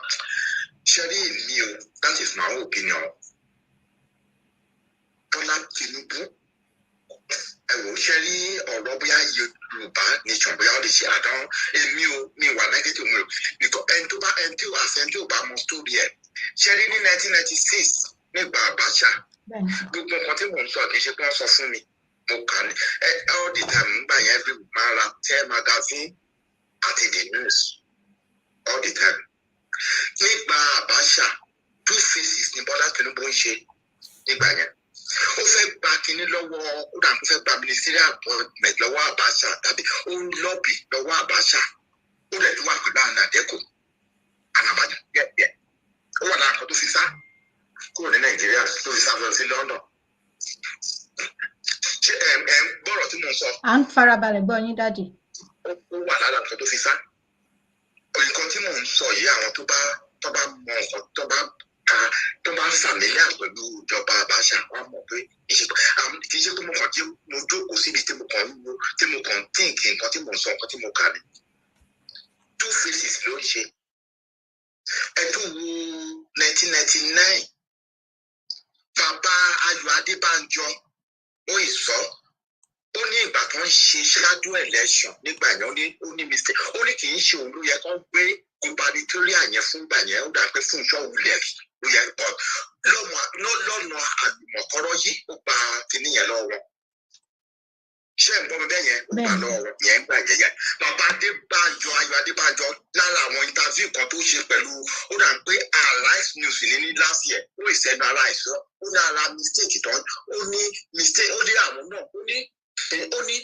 Ṣé rí èmi o that is my opinion. Bọ́lá Tinubu ẹ̀wọ̀n ṣe rí ọ̀rọ̀ bóyá Yorùbá nation bóyá ó lè ṣe àdán èmi ò ní ìwà negative mi ò because ẹni tó bá mọ story ẹ̀ ṣe rí ní 1996 nígbà Abacha gbogbo nǹkan tí mò ń sọ kì í ṣe pé wọ́n sọ fún mi mo kà ní all the time nígbà yẹn every week máa ra tell magazine àti the news all the time nígbà Abacha 2 phases ní Bọ́lá Tinubu ń ṣe nígbà yẹn. Ó fẹ́ gba kínní lọ́wọ́ ó dà kó fẹ́ gba ministerial appointment lọ́wọ́ Abacha tàbí ó ń lọ́bì lọ́wọ́ Abacha ó dẹ̀ tún wà pẹ̀lú ànàdẹ́kù ànàbàjá díẹ̀ ó wà láàkọ́ tó fi sá kúrò ní Nàìjíríà tó fi sá lọ sí London. Ṣé ẹ ń gbọ́rọ̀ tí mo sọ? À ń farabalẹ̀ gbọ́ yín dáàdì. Ó wà láàkọ́ tó fi sá. Nǹkan tí mò ń sọ yìí àwọn tó bá mọ nǹkan tó bá fàmílíà pẹ̀lú ìjọba Abacha wà mọ̀ pé kì í ṣe pé mo jókòó síbi tí mo kàn ń wo tí mo kàn ń think nǹkan tí mo ń sọ nǹkan tí mo kà ní. 2 phases ló ń ṣe. Ẹ tún wo 1999 bàbá Ayọ̀ Adébánjọ ó ìsọ ó ní ìgbà tó ń ṣe shadow election nígbà yẹn ó ní mistake ó ní kì í ṣe òun ló yẹ kó gbé gubernatorial yẹn fún ìgbà yẹn ó dà pé fún ìṣọ́ wulẹ̀ ló yẹ pọ̀ lọ́nà àlùmọ̀kọ́rọ́ yìí ó gba kínní yẹn lọ́wọ́ ṣé ń bọ́ mi bẹ́ẹ̀ yẹn ó gbà lọ́wọ́ yẹn gbà yẹn bàbá Adébánjọ Ayọ̀ Adébánjọ lára àwọn interview kan tó ṣe pẹ̀lú ó dà pé Arise News ní last year ó ìṣẹ́nu Arise ó ní ara mistake tán ó ní mistake ó ní àwọn náà ó ní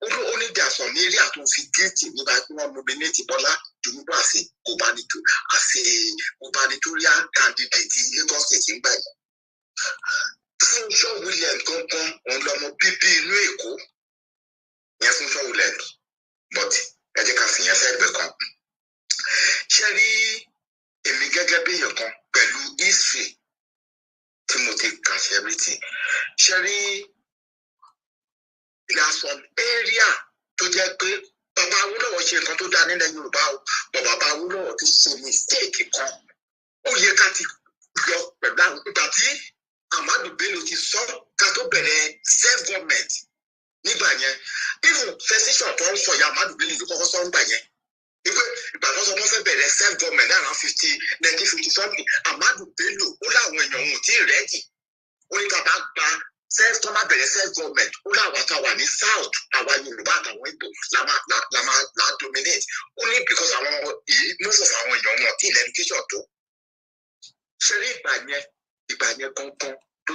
òun ó ní dàsán ní eré àtúnfi géètì nígbà tí wọ́n nominate Bọ́lá Tinubu àṣẹ gubernatorial candidate Lagos State ń gbà yìí. Fúnṣọ́ Williams gangan òun lọmọ bíbí inú Èkó yẹn Fúnṣọ́ Williams but ẹ jẹ́ ká fìyẹn sẹ́gbẹ̀ẹ́ kan. Ṣé rí èmi gẹ́gẹ́ bí èèyàn kan pẹ̀lú history tí mo ti kà sí everything ṣé rí there are some area tó jẹ́ pé bàbá Awólọ́wọ̀ ṣe nǹkan tó dáa nílẹ̀ Yorùbá o bàbá Awólọ́wọ̀ ti ṣe mistake kan ó yẹ ká ti lọ pẹ̀lú àwọn ìgbà tí Ahmadu Bello ti sọ ká tó bẹ̀rẹ̀ self government nígbà yẹn even secession tó ń sọ ya Ahmadu Bello ló kọ́kọ́ sọ nígbà yẹn ìgbà tó sọ wọ́n fẹ́ bẹ̀rẹ̀ self government náà 1950 something Ahmadu Bello ó láwọn èèyàn òun tí ì rẹ́dì ó ní ká bá gba tó máa bẹ̀rẹ̀ self government ó láwọn àtàwà ní south àwa Yorùbá àtàwọn Ìgbò la dominate ó ní because àwọn most of àwọn èèyàn wọn tí ilẹ̀ education tó ṣe rí ìgbà yẹn gangan ló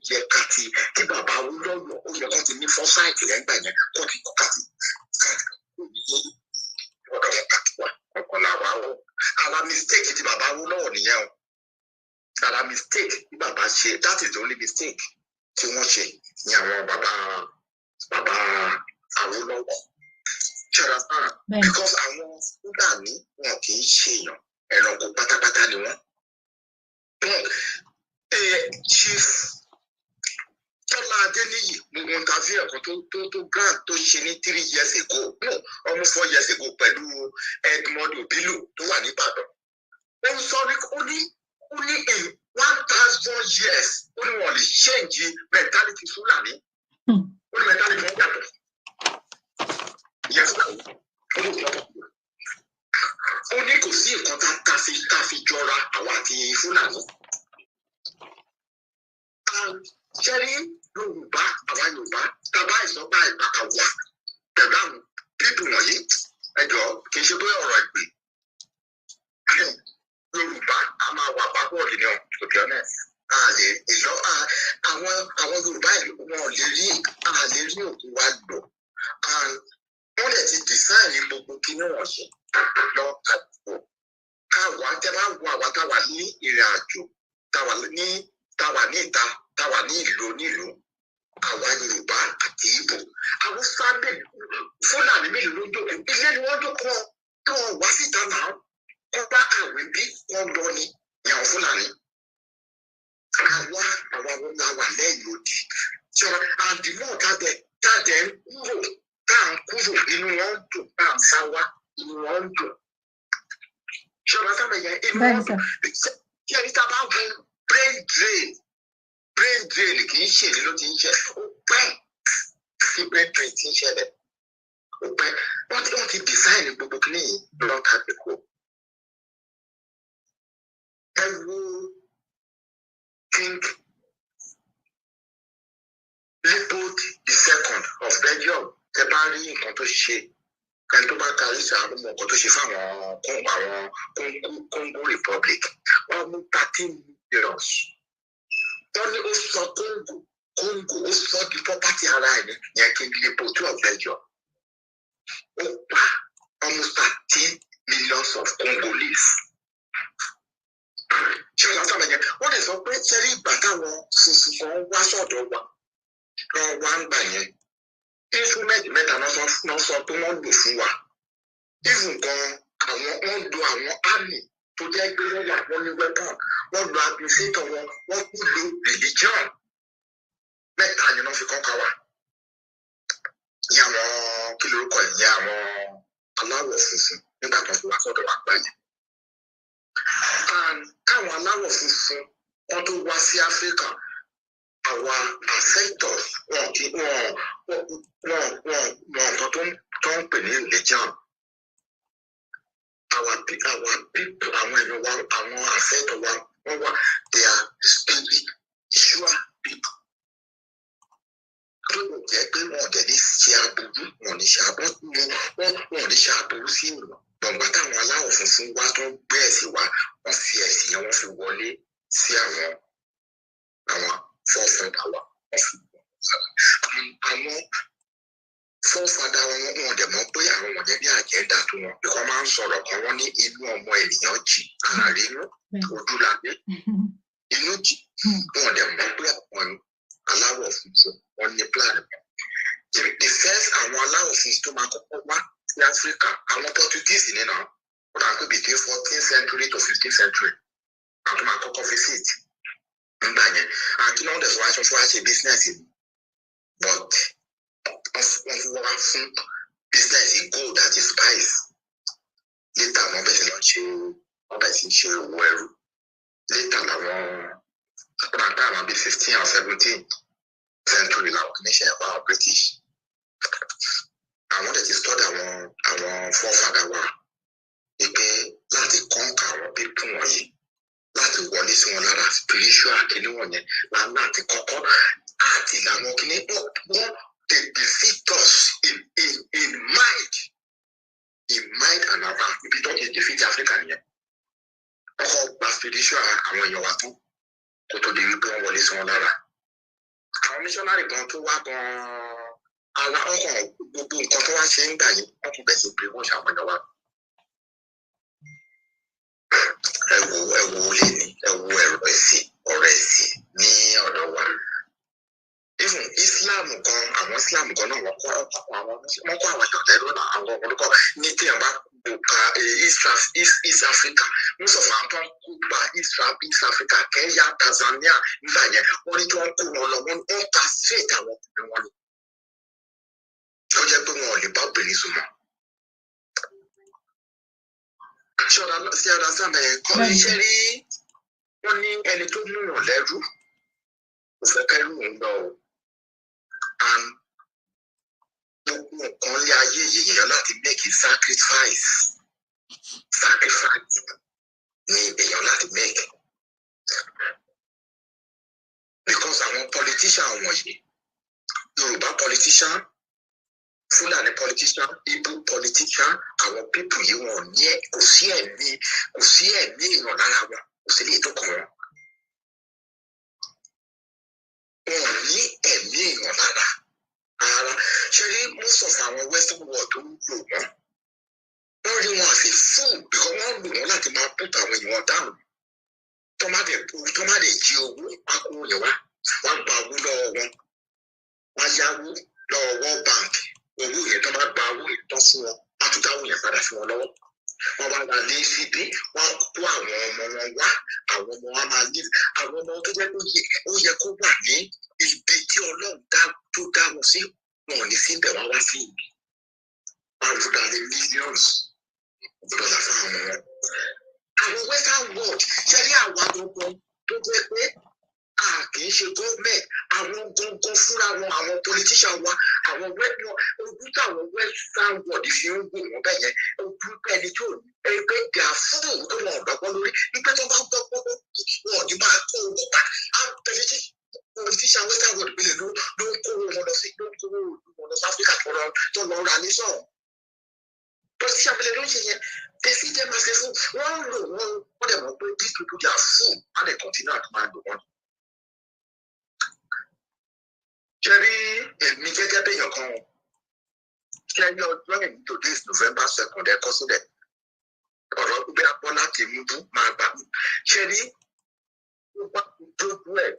yẹ ká ti kí bàbá Awólọ́wọ̀ ó yẹ kó ti ní foresight lẹ́gbà yẹn kó ti kọ́ ká ti ọ̀dọ̀ wọn kàkí wa ọkọ̀ làwa o ara mistake ti bàbá Awólọ́wọ̀ nìyẹn o ara mistake tí bàbá ṣe that is the only mistake tí wọ́n ṣe ní àwọn bàbá Awólọ́wọ̀ ṣẹlẹ̀ náà because àwọn Fúlàní wọn kì í ṣèyàn ẹranko pátápátá ni wọ́n. Chief Tọ́lá Adéníyì gbogbo interview ẹ̀kọ́ tó grant tó ṣe ní 3 years ago no almost 4 years ago pẹ̀lú Edmond Obilu tó wà ní Ìbàdàn ó ń sọ ó ní 1,000 years ó ní wọn lè change mentality Fúlàní ó ní mentality wọn yàtọ̀ yes ó ní kò sí nǹkan tá fi jọra àwa àti Fúlàní Ṣẹ́rí Yorùbá, àwa Yorùbá, tàbá ìsọ́gbà ìpàkà wà pẹ̀lú àwọn pípù wọ̀nyí. Ẹjọ́ kì í ṣe pé ọ̀rọ̀ ìpè. Yorùbá a máa wà bábọ̀ọ̀lì ní to be honest. Àwọn Yorùbá ìlú wọn lè rí òkú wa lò. Wọ́n lè ti design gbogbo kíní wọ̀nyí lọ àdúgbò. Káwa tẹ́ bá wo àwa táwa ní ìrìn àjò, táwa ní ìta, táwa ní ìlú onílùú, àwa Yorùbá àti Ìgbò. Àwọn sábẹ̀ Fúlàní mélòó ló jókòó? Ilé ni wọ́n jókòó kí wọ́n wá síta náà. Wọ́n bá àwẹ̀ bí wọ́n lọ ní ìyàwó Fúlàní. Àwa wọn la wà lẹ́yìn odi. Ṣé àdìmọ́ tàdé ń kúrò, tá à ń kúrò, inú wọn ń dùn, tá à ń sá wá, inú wọn ń dùn. Ṣé ọ̀rọ̀ sábẹ̀ yẹn inú wọn dùn? Kí ẹni tá a bá wo brain drain kì í ṣe èdè ló ti ń ṣe. Ó pẹ́ sí brain drain ti ń ṣẹlẹ̀. Ó pẹ́ wọ́n ti design gbogbo kìíní lọ́ta pẹ̀kọ́. Ẹ wo King Leopold II of Belgium, tẹ bá rí nǹkan tó ṣe, ẹni tó bá kárí sí àwọn nǹkan tó ṣe fáwọn Congo Republic, wọ́n mú 13 million. Wọ́n ní ó sọ Congo ó sọ di property ara ẹ̀ yẹn King Leopold II of Belgium. Ó pa almost 13 million of Congolese. Ṣé ọ̀la sábà yẹn wọ́n lè sọ pé ṣẹ́rí ìgbà táwọn funfun kan wá sọ̀dọ̀ wa wọ́n wá ń gbà yẹn instrument mẹ́ta náà sọ pé wọ́n lò fún wa. Even gan wọ́n lo àwọn army tó jẹ́ pé wọ́n ní weapon, wọ́n lo administrator wọn, wọ́n kú lo religion. Mẹ́ta yẹn náà fi kọ́ka wa. Ní àwọn kí lórúkọ ìyá àwọn aláwọ̀ funfun nígbà tó fi wá sọ̀dọ̀ wa gbà yẹn. Káwọn aláwọ̀ funfun wọ́n tó wá sí Áfíríkà, àwa ancestors wọn tó ń pè ní religion. Àwọn èèyàn wa, àwọn ancestors wa, wọ́n wà, they are spiritual people. Tó kò jẹ́ pé wọn ò dẹ̀ ní ṣe aburú, wọn ò ní ṣe aburú sí ìlú. Gbọ̀ngbà táwọn aláwọ̀ funfun wá tó ń gbé ẹ̀sìn wá, wọ́n fi ẹ̀sìn yẹn wọ́n fi wọlé sí àwọn fọ́fadà wa. Àwọn fọ́fadà wọn wọn dẹ̀ mọ̀ pé àwọn wọ̀nyẹn ní àjẹ́dá tó wọn. Ìkọ́ máa ń sọ̀rọ̀ kan wọ́n ní inú ọmọ ènìyàn jì, àárín ojú lábẹ́. Inú jì, wọn dẹ̀ mọ̀ pé àwọn aláwọ̀ funfun wọn ní plan. The first àwọn aláwọ̀ funfun tó máa kọ́kọ́ wá sí Áfíríkà, àwọn Portuguese nínú ó dà pé between 14th century to 15th century àwọn tó máa kọ́kọ́ visit nígbà yẹn. Àti náà dẹ̀ fún wa ṣe business but wọ́n fi wá fún business gold àti spice. Later wọ́n bẹ̀rẹ̀ sí ṣe owó ẹrú. Later làwọn ọ̀dà àwọn bíi 15 or 17th century làwọn kìíní ṣe ẹ̀wà British. Àwọn dẹ̀ ti study àwọn forefather wa pé láti kọ́ńkà àwọn pípù wọ̀nyí, láti wọlé sí wọn lára spiritual kìíní wọ̀nyẹn láti kọ́kọ́ àti làwọn kìíní wọ́n they defeat us in mind and around. Ibi tó ti defeat Africa nìyẹn. Ọkọ̀ gba spiritual àwọn èèyàn wa tán kó tó di wípé wọ́n wọlé sí wọn lára. Àwọn missionary kan tó wá gan-an ara ọkọ̀ gbogbo nǹkan tó wá ṣe ń gbà yìí wọ́n tún bẹ̀ sí pé wọ́n ṣàpàdé wa. Ẹ wo lè ní ọ̀rọ̀ ẹ̀sìn ní ọ̀dọ̀ wa. Even Islam kan náà wọ́n kọ́ àwọn ìjọ̀tẹ́rù náà àwọn olùkọ́ ní tí wọ́n bá ka East Africa most of àwọn tó ń kú gba East Africa Kenya Tanzania nígbà yẹn wọ́n ní kí wọ́n kó wọn lọ wọ́n ta straight àwọn ọkùnrin wọn ni. Ó jẹ́ pé wọn ò lè bá obìnrin súnmọ́. Sí ọ̀dà sábẹ̀ kọ́ iṣẹ́ rí wọ́n ní ẹni tó mú wọn lẹ́rú kò fẹ́ kẹ́rù ń lọ o. Gbogbo nǹkan lé ayé yìnyín láti make a sacrifice ní èèyàn láti make. because àwọn politician wọ̀nyí, Yorùbá politician, Fúlàní politician, Igbo politician, àwọn people yìí wọn ní kò sí ẹ̀mí èèyàn lára wọn, kò sí lè tó kàn wọ́n. Wọn ní ẹ̀mí èèyàn lára ara. Ṣé rí most of àwọn western world tó ń lò wọ́n? Wọ́n rí wọn àfi fún because wọ́n lò wọ́n láti máa put àwọn èèyàn dáhùn. Tó má dé jí owó pákó yẹn wá, wọ́n gba owó lọ́wọ́ wọn, wọ́n yáwó lọ́wọ́ World Bank. Owó yẹn tó máa gba owó yẹn tán fún wọn, wọ́n tún dáwó yẹn padà fún wọn lọ́wọ́. Wọ́n wá gba lé síbí, wọ́n kó àwọn ọmọ wọn wá, àwọn ọmọ wa máa live. Àwọn ọmọ tó jẹ́ pé ó yẹ kó wà ní ibi tí Ọlọ́run tó dá wọn sí, wọn ò ní síbẹ̀ wá sí ibi. Wọ́n á dá lé millions dọ́là fún àwọn ọmọ wọn. Àwọn western world ṣe rí àwọn gangan tó jẹ́ pé a kì í ṣe gọ́ọ̀mẹ̀ntì, àwọn gangan fúnra wọn, àwọn politician wa, àwọn ojú táwọn western world fi ń gbò wọ́n bẹ́ẹ̀ yẹn, ojú ẹni tó ẹgbẹ́ ìdá fún òun tó wọn ọ̀dọ́gbọ́ lórí nígbà tó bá gbọ́ wọn ò ní máa kó owó pa. Àwọn politician western world gbélé ló ń kó wọn lọ sí Áfíríkà tó lọ ra ní sọ̀rọ̀. Politician gbélé ló ń ṣe yẹn. They see them as a fool. One low, one them up. These people they are fool, and they continue to man the one. Jerry, me get your con. Jerry, you're joining today is November 2nd. They're considered. Or to be upon that team, my baby. Jerry, you want to do well.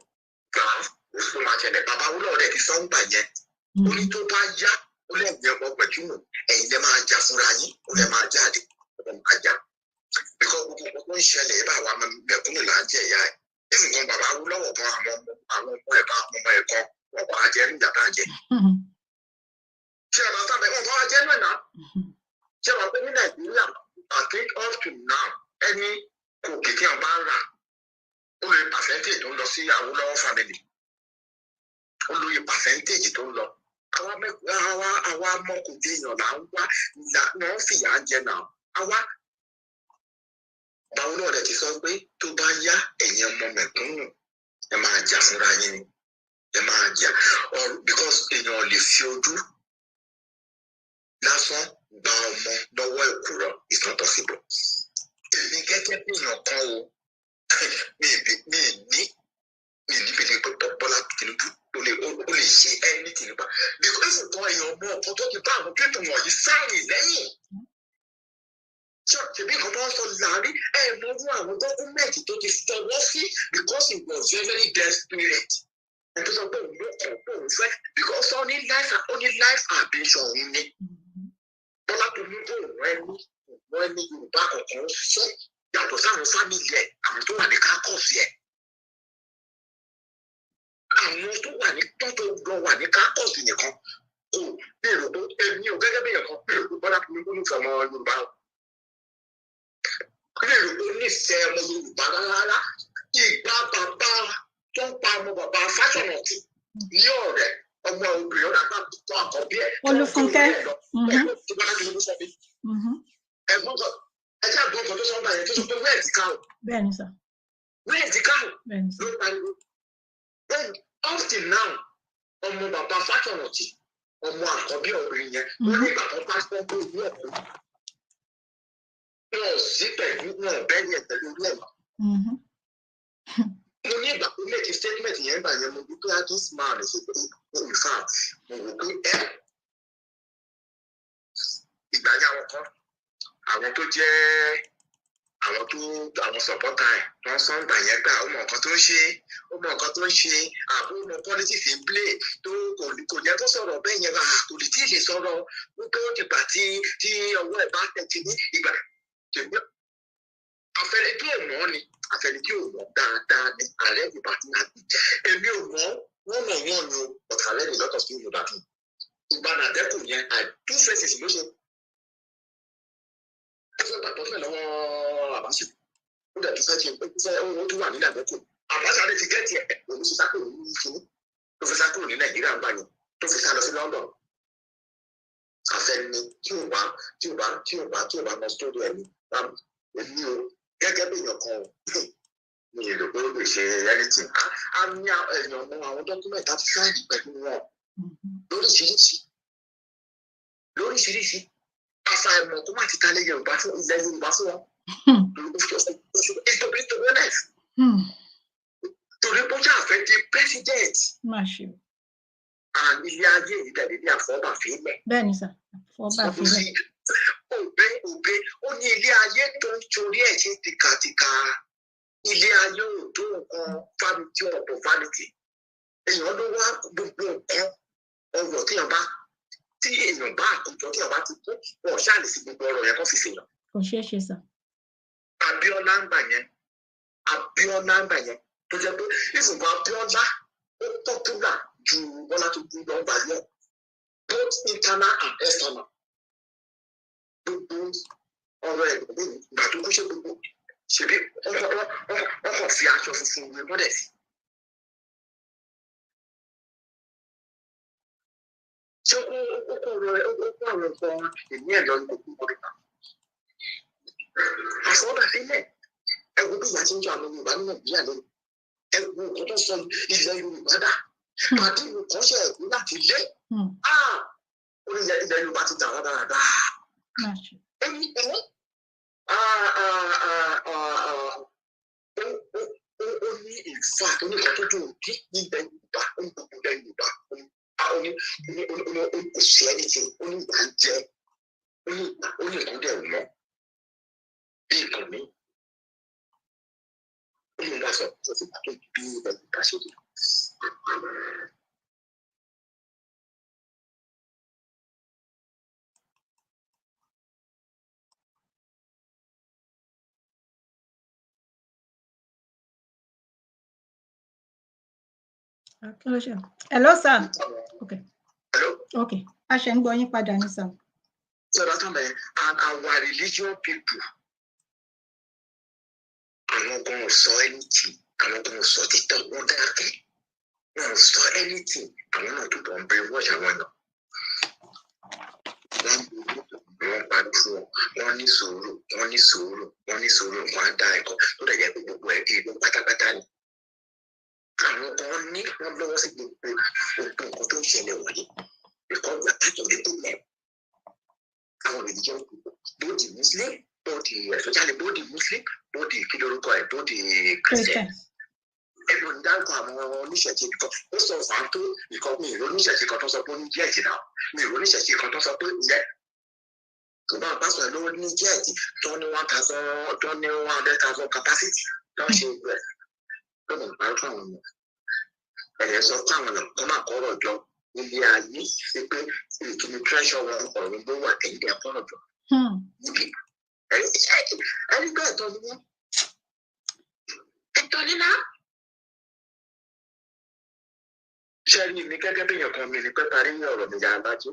God, so much and the Baba will already sound by yet. Only to buy ya, only them up with you, and them are just running, or them are jadi. Ajá because gbogbo tó ń ṣẹlẹ̀ bá wa mẹ̀kúnnù là ń jẹ ìyá ẹ̀ ìfún kan bàbá Awólọ́wọ̀ kan àwọn ọmọ ẹ̀ka ọmọ ẹ̀kọ́ wọn kọ́ ajẹ́ nígbà tá à ń jẹ. Ṣé àbá sábẹ́ wọn kọ́ ajẹ́ náà náà? Ṣé wàá pé ní Nàìjíríà I think up to now ẹni kò kìkì ọba ń rà ó lóye percentage tó ń lọ sí Awólọ́wọ̀ family ó lóye percentage tó ń lọ. Àwa mọ́kòdé èèyàn là ń wá náà fìyà ń jẹ náà. Àwa báwo náà rẹ̀ ti sọ pé tó bá yá ẹ̀yin ọmọ mẹ̀kúnnù ẹ máa jà fúnra yín ni ẹ máa jà because èèyàn lè fi ojú lásán gba ọmọ lọ́wọ́ ìkúrọ̀ it's not possible. Èmi gẹ́gẹ́ bí èèyàn kan o mi ní bèlè pé Bọ́lá Tinubu ó lè ṣe anything nípa because ìtàn èèyàn ọmọ ọ̀kan tó ti bá àwọn pépè wọ̀nyí sáàrì lẹ́yìn. Ṣèbí kan máa ń sọ láàrin mọ́rú àwọn dọ́kúmẹ̀ntì tó ti fọwọ́ sí because it was very desperate. Ẹni tó sọ pé òun ló kàn pé òun fẹ́ because ó ní life ambition òun ni. Bọ́lá Tinubu òun ẹni Yorùbá kọ̀ọ̀kan fẹ́ yàtọ̀ sáwọn fámìlì ẹ̀ àwọn tó wà ní kákọ́ọ̀sì ẹ̀. Àwọn tó wà ní kákọ́ọ̀sì nìkan kò bèrò pé èmi ò gẹ́gẹ́ bí ẹ̀kan bèrò pé Bọ́lá Tinubu ló fẹ́ ọmọ Yorùbá o. Bèrò pé nífẹ̀ẹ́ ọmọ Yorùbá rárá ìgbà bàbá tó ń pa ọmọ bàbá Fáṣọ̀rántì ní ọ̀rẹ́ ọmọ obìnrin ọ̀rẹ́ àgbà tó àkọ́bí ẹ̀. Olúfúnkẹ́. Tí Bọ́lá Tinubu sọ pé ẹ̀gbọ́n kan ẹ̀jẹ̀ àgbọ̀n kan tó sọ báyìí tó sọ pé wẹ́ẹ̀dì káwọ̀. Bẹ́ẹ̀ni sà. Wẹ́ẹ̀dì káwọ̀ ló ń pariwo. Up till now ọmọ bàbá Fáṣọ̀rántì ọmọ àkọ́bí obìnrin yẹn wọ́n ní ìgbà tó pásítọ̀ tó ìlú ẹ̀kọ́ wọn ò sí pẹ̀lú wọn ò bẹ́ẹ̀ yẹn pẹ̀lú orí ẹ̀mọ́. Mo ní ìgbà tó make statement yẹn gbà yẹn mo bí pé this man is a in fact mo wò pé ìgbà yẹn àwọn tó jẹ́ àwọn sọ̀pọ̀tà ẹ̀ wọ́n sọ ń gbà yẹn gbà ó mọ nǹkan tó ń ṣe àbó mọ politics in play tó kò jẹ́ tó sọ̀rọ̀ bẹ́ẹ̀ yẹn kò lè tí ì lè sọ̀rọ̀ wípé ó dìgbà tí ọwọ́ ẹ̀ bá tẹ̀tì ní ìgbà tèmi afẹ́rẹ́ tí ò mọ́ ni afẹ́rẹ́ tí ò mọ́ dáadáa ni ààrẹ ìgbà tí náà bí èmi ò mọ́ wọ́n mọ̀ wọ́n ni ọ̀tà rẹ̀ ní lọ́tọ̀ sí ìgbà tí ìgbà nàdẹ́kù yẹn two faces ló ṣe ẹgbẹ́ ìgbàgbọ́ fẹ́ lọ́wọ́ àbáṣe ó dẹ̀ tún fẹ́ ṣe pé fẹ́ owó tó wà nílẹ̀ àbẹ́kù àbáṣe ti gẹ́tì ẹ̀ òun ṣe sákòrò ní ìṣòro tó fi sákòrò ní Nàìjíríà ń gbà yẹn tó fi sá lọ sí London afẹ́ni tí ò bá mọ sórí ẹ̀mí èmi o gẹ́gẹ́ bí èèyàn kan mi ò rò pé ó lè ṣe anything. A ní èèyàn mọ àwọn dọ́kúmẹ̀ntì àti sáìdì pẹ̀lú wọn lóríṣiríṣi àfàìmọ̀ kó má ti ta lẹ́yìn Yorùbá fún ilẹ̀ Yorùbá fún wọn. Torí bó ṣe àfẹ́ di president. And ilé ayé ìdàdé ní àfọ́bàfílẹ̀. Bẹ́ẹ̀ni sà, àfọ́bàfílẹ̀. Òbé ó ní ilé ayé tó ń torí ẹ̀ ṣe tìkàtìkà. Ilé ayé ò tó nǹkan fámìtì ọ̀pọ̀ fámìtì. Èèyàn ló wá gbogbo nǹkan ọ̀rọ̀ tí èèyàn bá àkójọ tí èèyàn bá ti kú wọn ṣáà lè fi gbogbo ọ̀rọ̀ yẹn kó fi ṣèyàn. Kò ṣeé ṣe sà. Abíọ́lá ń gbà yẹn tó jẹ́ pé ìfúnpá Abíọ́lá ó popular ju Bọ́lá tó kú lọ gbà yẹn both internal and external. Gbogbo ọ̀rọ̀ ẹ̀ ìgbà tó kú ṣe gbogbo ṣebí ọkọ̀ fi aṣọ funfun wé mọ́lẹ̀ sí. Ṣé ó kó àwọn nǹkan ìní ẹ̀ lọ ní gbogbo ọdún náà? Àfọwọ́bàfílẹ̀ ẹ̀wọ̀n bí ìyá ti ń jọ àwọn Yorùbá ní Nàìjíríà lónìí. Ẹ̀wọ̀n nǹkan tó sọ ilẹ̀ Yorùbá dà. Pàdé nǹkan ṣe ẹ̀kú láti lé. Orí ilẹ̀ Yorùbá ti dà dáadáa. Ó ní ìfà tó ní ìkan tó dùn kí ilẹ̀ Yorùbá ó ní gbogbo ilẹ̀ Yorùbá ó ní kò sí ẹni tí ó ní ìgbà jẹ ó ní ìkan dẹ̀ mọ́ bí ìkan mi ó ní ìgbà sọ tó ti pàtó bí ilẹ̀ Yorùbá ṣe rí. Hello, sir. Okay. Hello. Okay. A ṣe ń gbọ́ yín padà ní sir. So that's why and our religious people àwọn kan ò sọ anything àwọn kan ò sọ títọ́ wọn dákẹ́ wọn ò sọ anything àwọn náà tó bọ̀ ń bẹ wọ́ọ̀ṣì àwọn náà wọ́n parí fún wọn ní sùúrù wọn á dá ẹ̀kọ́ tó dẹ̀ jẹ́ pé gbogbo ẹ̀ ìlú pátápátá ni. Àwọn kan ní wọ́n lọ́wọ́ sí gbogbo nǹkan tó ń ṣẹlẹ̀ wọ̀nyí because we are part of the problem. Àwọn religion people both the Muslim especially both the Muslim both the kí lórúkọ ẹ̀ both the Christian. Ẹ̀rọ ń dárúkọ àwọn oníṣẹ̀ṣe kan ó sọ fàá tó nǹkan mi ìró oníṣẹ̀ṣe kan tó sọ pé ó ní jẹ́ẹ̀tì náà mi ìró oníṣẹ̀ṣe kan tó sọ pé ìyẹ́ kò bá pásọ ẹ̀ lówó ní jẹ́ẹ̀tì tó ní 100,000 capacity tó ń ṣe ìgbẹ́. Lọ́nà ìbárúkọ àwọn ọmọ ẹ̀rẹ́ sọ fún àwọn ọ̀nà tó máa kọ́ ọ̀rọ̀ jọ nílé ayé sí pé ìkíni pressure wọn ọ̀rọ̀ ló wà ẹ̀yìn ẹ̀kọ́ ọ̀rọ̀ jọ. Níbi ẹ̀rí bẹ́ẹ̀ tọ́ ni wọ́n. Ẹ̀tọ́ nílá. Ṣé rí mi gẹ́gẹ́ bí èèyàn kan mi ní pẹ́ parí ní ọ̀rọ̀ mi yàrá bájú?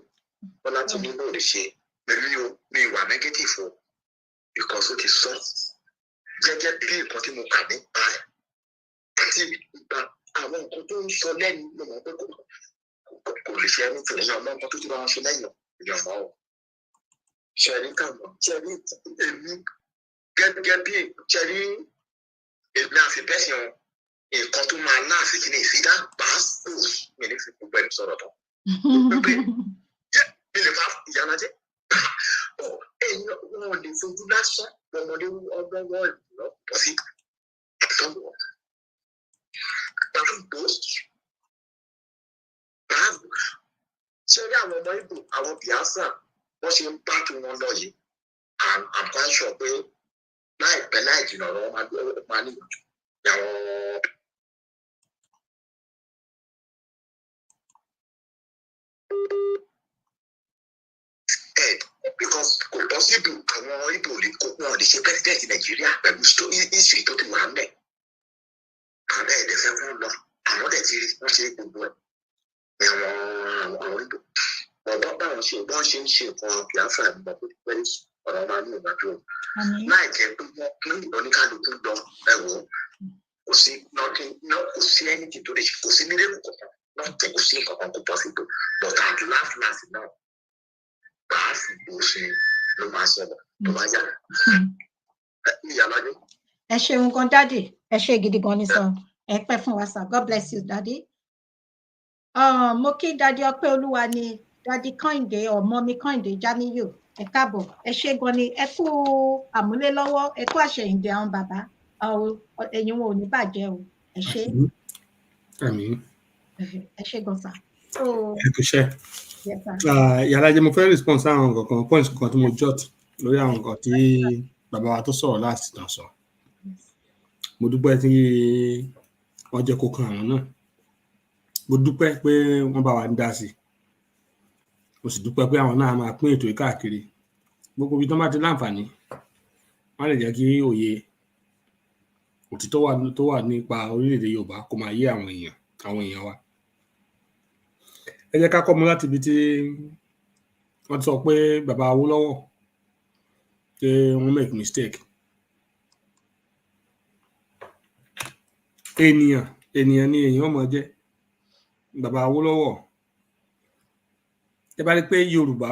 Bọ́lá tí mi lóòrè ṣe pẹ̀lú mi ìwà negative o because ó ti sọ gẹ́gẹ́ bí nǹkan tí mo kà nípa ẹ̀. Àti ìgbà àwọn nǹkan tó ń sọ lẹ́nu ló mọ̀ pé kò lè ṣe ẹni tó lè yan ọmọ nǹkan tó ti máa ń ṣe lẹ́yìn ìyàmọ́ ọ̀. Ṣẹ̀rí kàmọ́ ṣẹ̀rí èmi gẹ́gẹ́ bí ṣẹ̀rí èmi àfibẹ́sẹ̀ wọn nǹkan tó máa láàfin kí ni ìfidá gbàásù mi ní fi gbogbo ẹni sọ̀rọ̀ tán. Pé jẹ́ mi lè máa ìyára jẹ́. Èèyàn wọn ò lè fojú lásán ọmọdé ọgbọ́n ìlú bọ́ sí àtọ́wọ́. Ṣé rí àwọn ọmọ Ìgbò àwọn Biafra wọ́n ṣe ń bá tó wọn lọ yìí I'm quite sure pé láìpẹ́ láì jìnnà ọ̀rọ̀ máa ní ìjọ àwọn. Because kò possible àwọn Ìgbò wọn lè ṣe president Nàìjíríà pẹ̀lú history tó ti wà ń bẹ̀. Àbẹ́ ẹ̀dẹ̀ fẹ́ fún lọ àwọn ọ̀dẹ̀ ti rí wọ́n ṣe gbogbo ẹ̀ ní àwọn Ìgbò ọ̀dọ́ báwọn ṣe bọ́n ṣe ń ṣe nǹkan Biafra nígbà tó ti pẹ́ ọ̀rọ̀ máa ní ìgbàjọ láì jẹ́ pé wọ́n pín oníkálukú lọ ẹ̀wọ̀n kò sí anything tó lè ṣe kò sí nílé kankan náà tẹ̀ kò sí nǹkan kò possible but at last náà báàfù bó ṣe ló máa ṣẹlẹ̀ tó bá yà ìyàlájọ́. ẹ ṣeun gan daddy, ẹ ṣe gidi gan ni sir, ẹ pẹ́ fún wa sir, God bless you daddy. Mo kí daddy Ọpẹ́ Olúwa ni daddy Kẹ́hìndé or mommy Kẹ́hìndé Jamiu, ẹ káàbọ̀, ẹ ṣe gan ni, ẹ kú àmúlélọ́wọ́, ẹ kú àṣẹ̀yìndé àwọn bàbá, ẹ̀yin wọn ò ní bàjẹ́ o, ẹ ṣe. Àmín. Ẹ ṣe gan sir. So ẹ kú iṣẹ́. Yàrá jẹ́ mo fẹ́ response àwọn nǹkan kan points kan tí mo jot lórí àwọn nǹkan tí bàbá wa tó sọ̀rọ̀ láti tàn sọ. Mo dúpẹ́ tí wọ́n jẹ́ kó kan àwọn náà. Mo dúpẹ́ pé wọ́n bá wa ń dá sí i. Mo sì dúpẹ́ pé àwọn náà máa pín ètò yìí káàkiri. Gbogbo ibi tó bá ti láǹfààní, wọ́n lè jẹ́ kí òye òtítọ́ tó wà nípa orílẹ̀-èdè Yorùbá kó máa yé àwọn èèyàn wa. Ẹ jẹ́ ká kọ́ mú láti ibi tí wọ́n sọ pé bàbá Awólọ́wọ̀ pé wọ́n make mistake. Ènìyàn ni èèyàn máa jẹ́. Bàbá Awólọ́wọ̀, ẹ bá rí pé Yorùbá,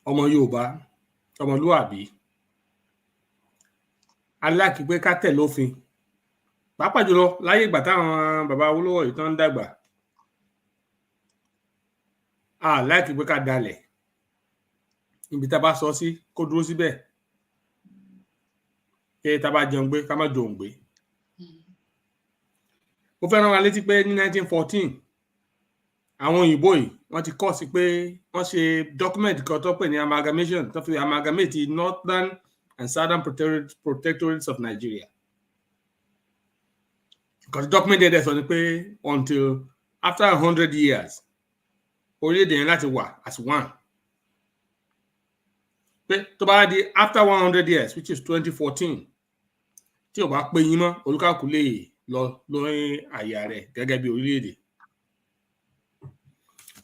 ọmọ Yorùbá, ọmọlúwàbí, aláàkí pé ká tẹ̀lé òfin, pàápàá jùlọ láyé ìgbà táwọn bàbá Awólọ́wọ̀ yìí tán ń dàgbà, láìkí pé ká dalẹ̀, ibi tá a bá sọ sí kó dúró síbẹ̀, kí tá a bá jẹun gbé ká má jòun gbé. Mo fẹ́ rán wa létí pé ní 1914 àwọn òyìnbó yìí wọ́n ti kọ́ sí pé wọ́n ṣe document kan tó pè ní amalgamation, tó fi amalgamate Northern and Southern protectorates of Nigeria. Because the document there sọ ni pé until after 100 years orílẹ̀-èdè yẹn láti wà as one. Pé tó bá di after 100 years, which is 2014, tí ò bá pé yín mọ́, olúkàkú lè lọ lórí àyà rẹ̀ gẹ́gẹ́ bí orílẹ̀-èdè.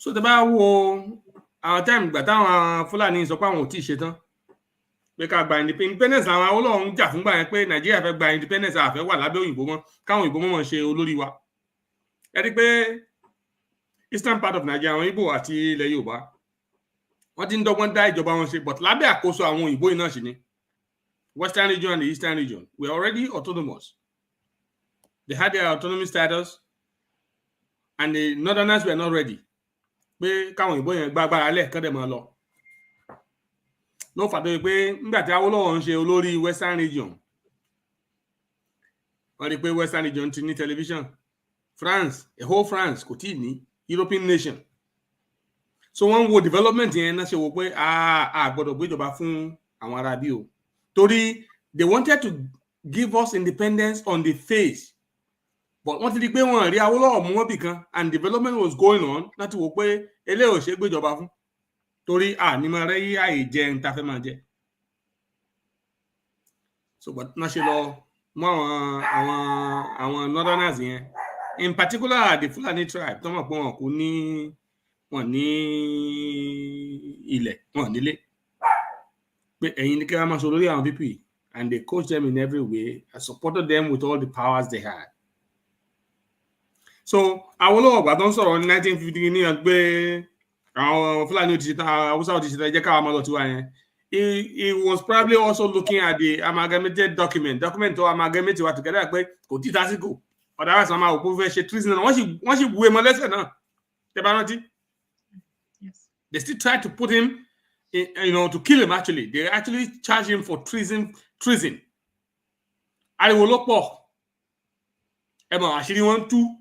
So tẹ́ bá wo àwọn time ìgbà táwọn Fúlàní sọ pé àwọn ò tí ì ṣetán pé ká gba independence, àwọn Awólọ́wọ̀ ń jà fúngbà yẹn pé Nàìjíríà fẹ́ gba independence, àfẹ́ wà lábẹ́ òyìnbó mọ́, káwọn òyìnbó mọ́ ṣe olórí wa. Ẹ rí pé eastern part of Nigeria, àwọn Igbo àti ilẹ̀ Yorùbá, wọ́n ti ń dọ́gbọ́n dá ìjọba wọn ṣe, but lábẹ́ àkóso àwọn òyìnbó yìí náà sì ni. Western region and the eastern region were already autonomous. They had their autonomy status, and the northerners were not ready. Pé káwọn òyìnbó yẹn gba agbára lẹ̀ kán dẹ̀ máa lọ. Ló fà tó yẹ pé nígbà tí Awólọ́wọ̀ ń ṣe olórí western region, wọ́n rí pé western region ti ní television. France, a whole France kò tíì ní, European nation. So wọ́n wo development yẹn náà ṣe wò pé a gbọ́dọ̀ gbéjọba fún àwọn ará bí o. Torí they wanted to give us independence on the face, but wọ́n ti di pé wọ́n rí Awólọ́wọ̀ mú wọn bì kan, and development was going on láti wò pé eléyìí ò ṣe gbéjọba fún, torí ní máa rẹ́ yí àyè jẹ ń ta fẹ́ máa jẹ. So but náà ṣe lọ mú àwọn northerners yẹn, in particular the Fulani tribe, tó mọ̀ pé wọn ní ilẹ̀, wọn nílé, pé ẹ̀yin ní kí wọ́n máa sọ lórí àwọn people, and they coached them in every way and supported them with all the powers they had. So Awólọ́wọ̀ gbà tó ń sọ̀rọ̀ ní 1950 ní ẹgbẹ́ àwọn Fulani ti ṣe Hausa ti ṣe jẹ́ káwọn máa lọ tiwa yẹn. He was probably also looking at the amalgamated document to amalgamate wa together pé kò tí tásìkò. Otherwise, I'm out of treason. Once you wait, they still try to put him in, to kill him. Actually, they actually charge him for treason. I will look for. Actually, want to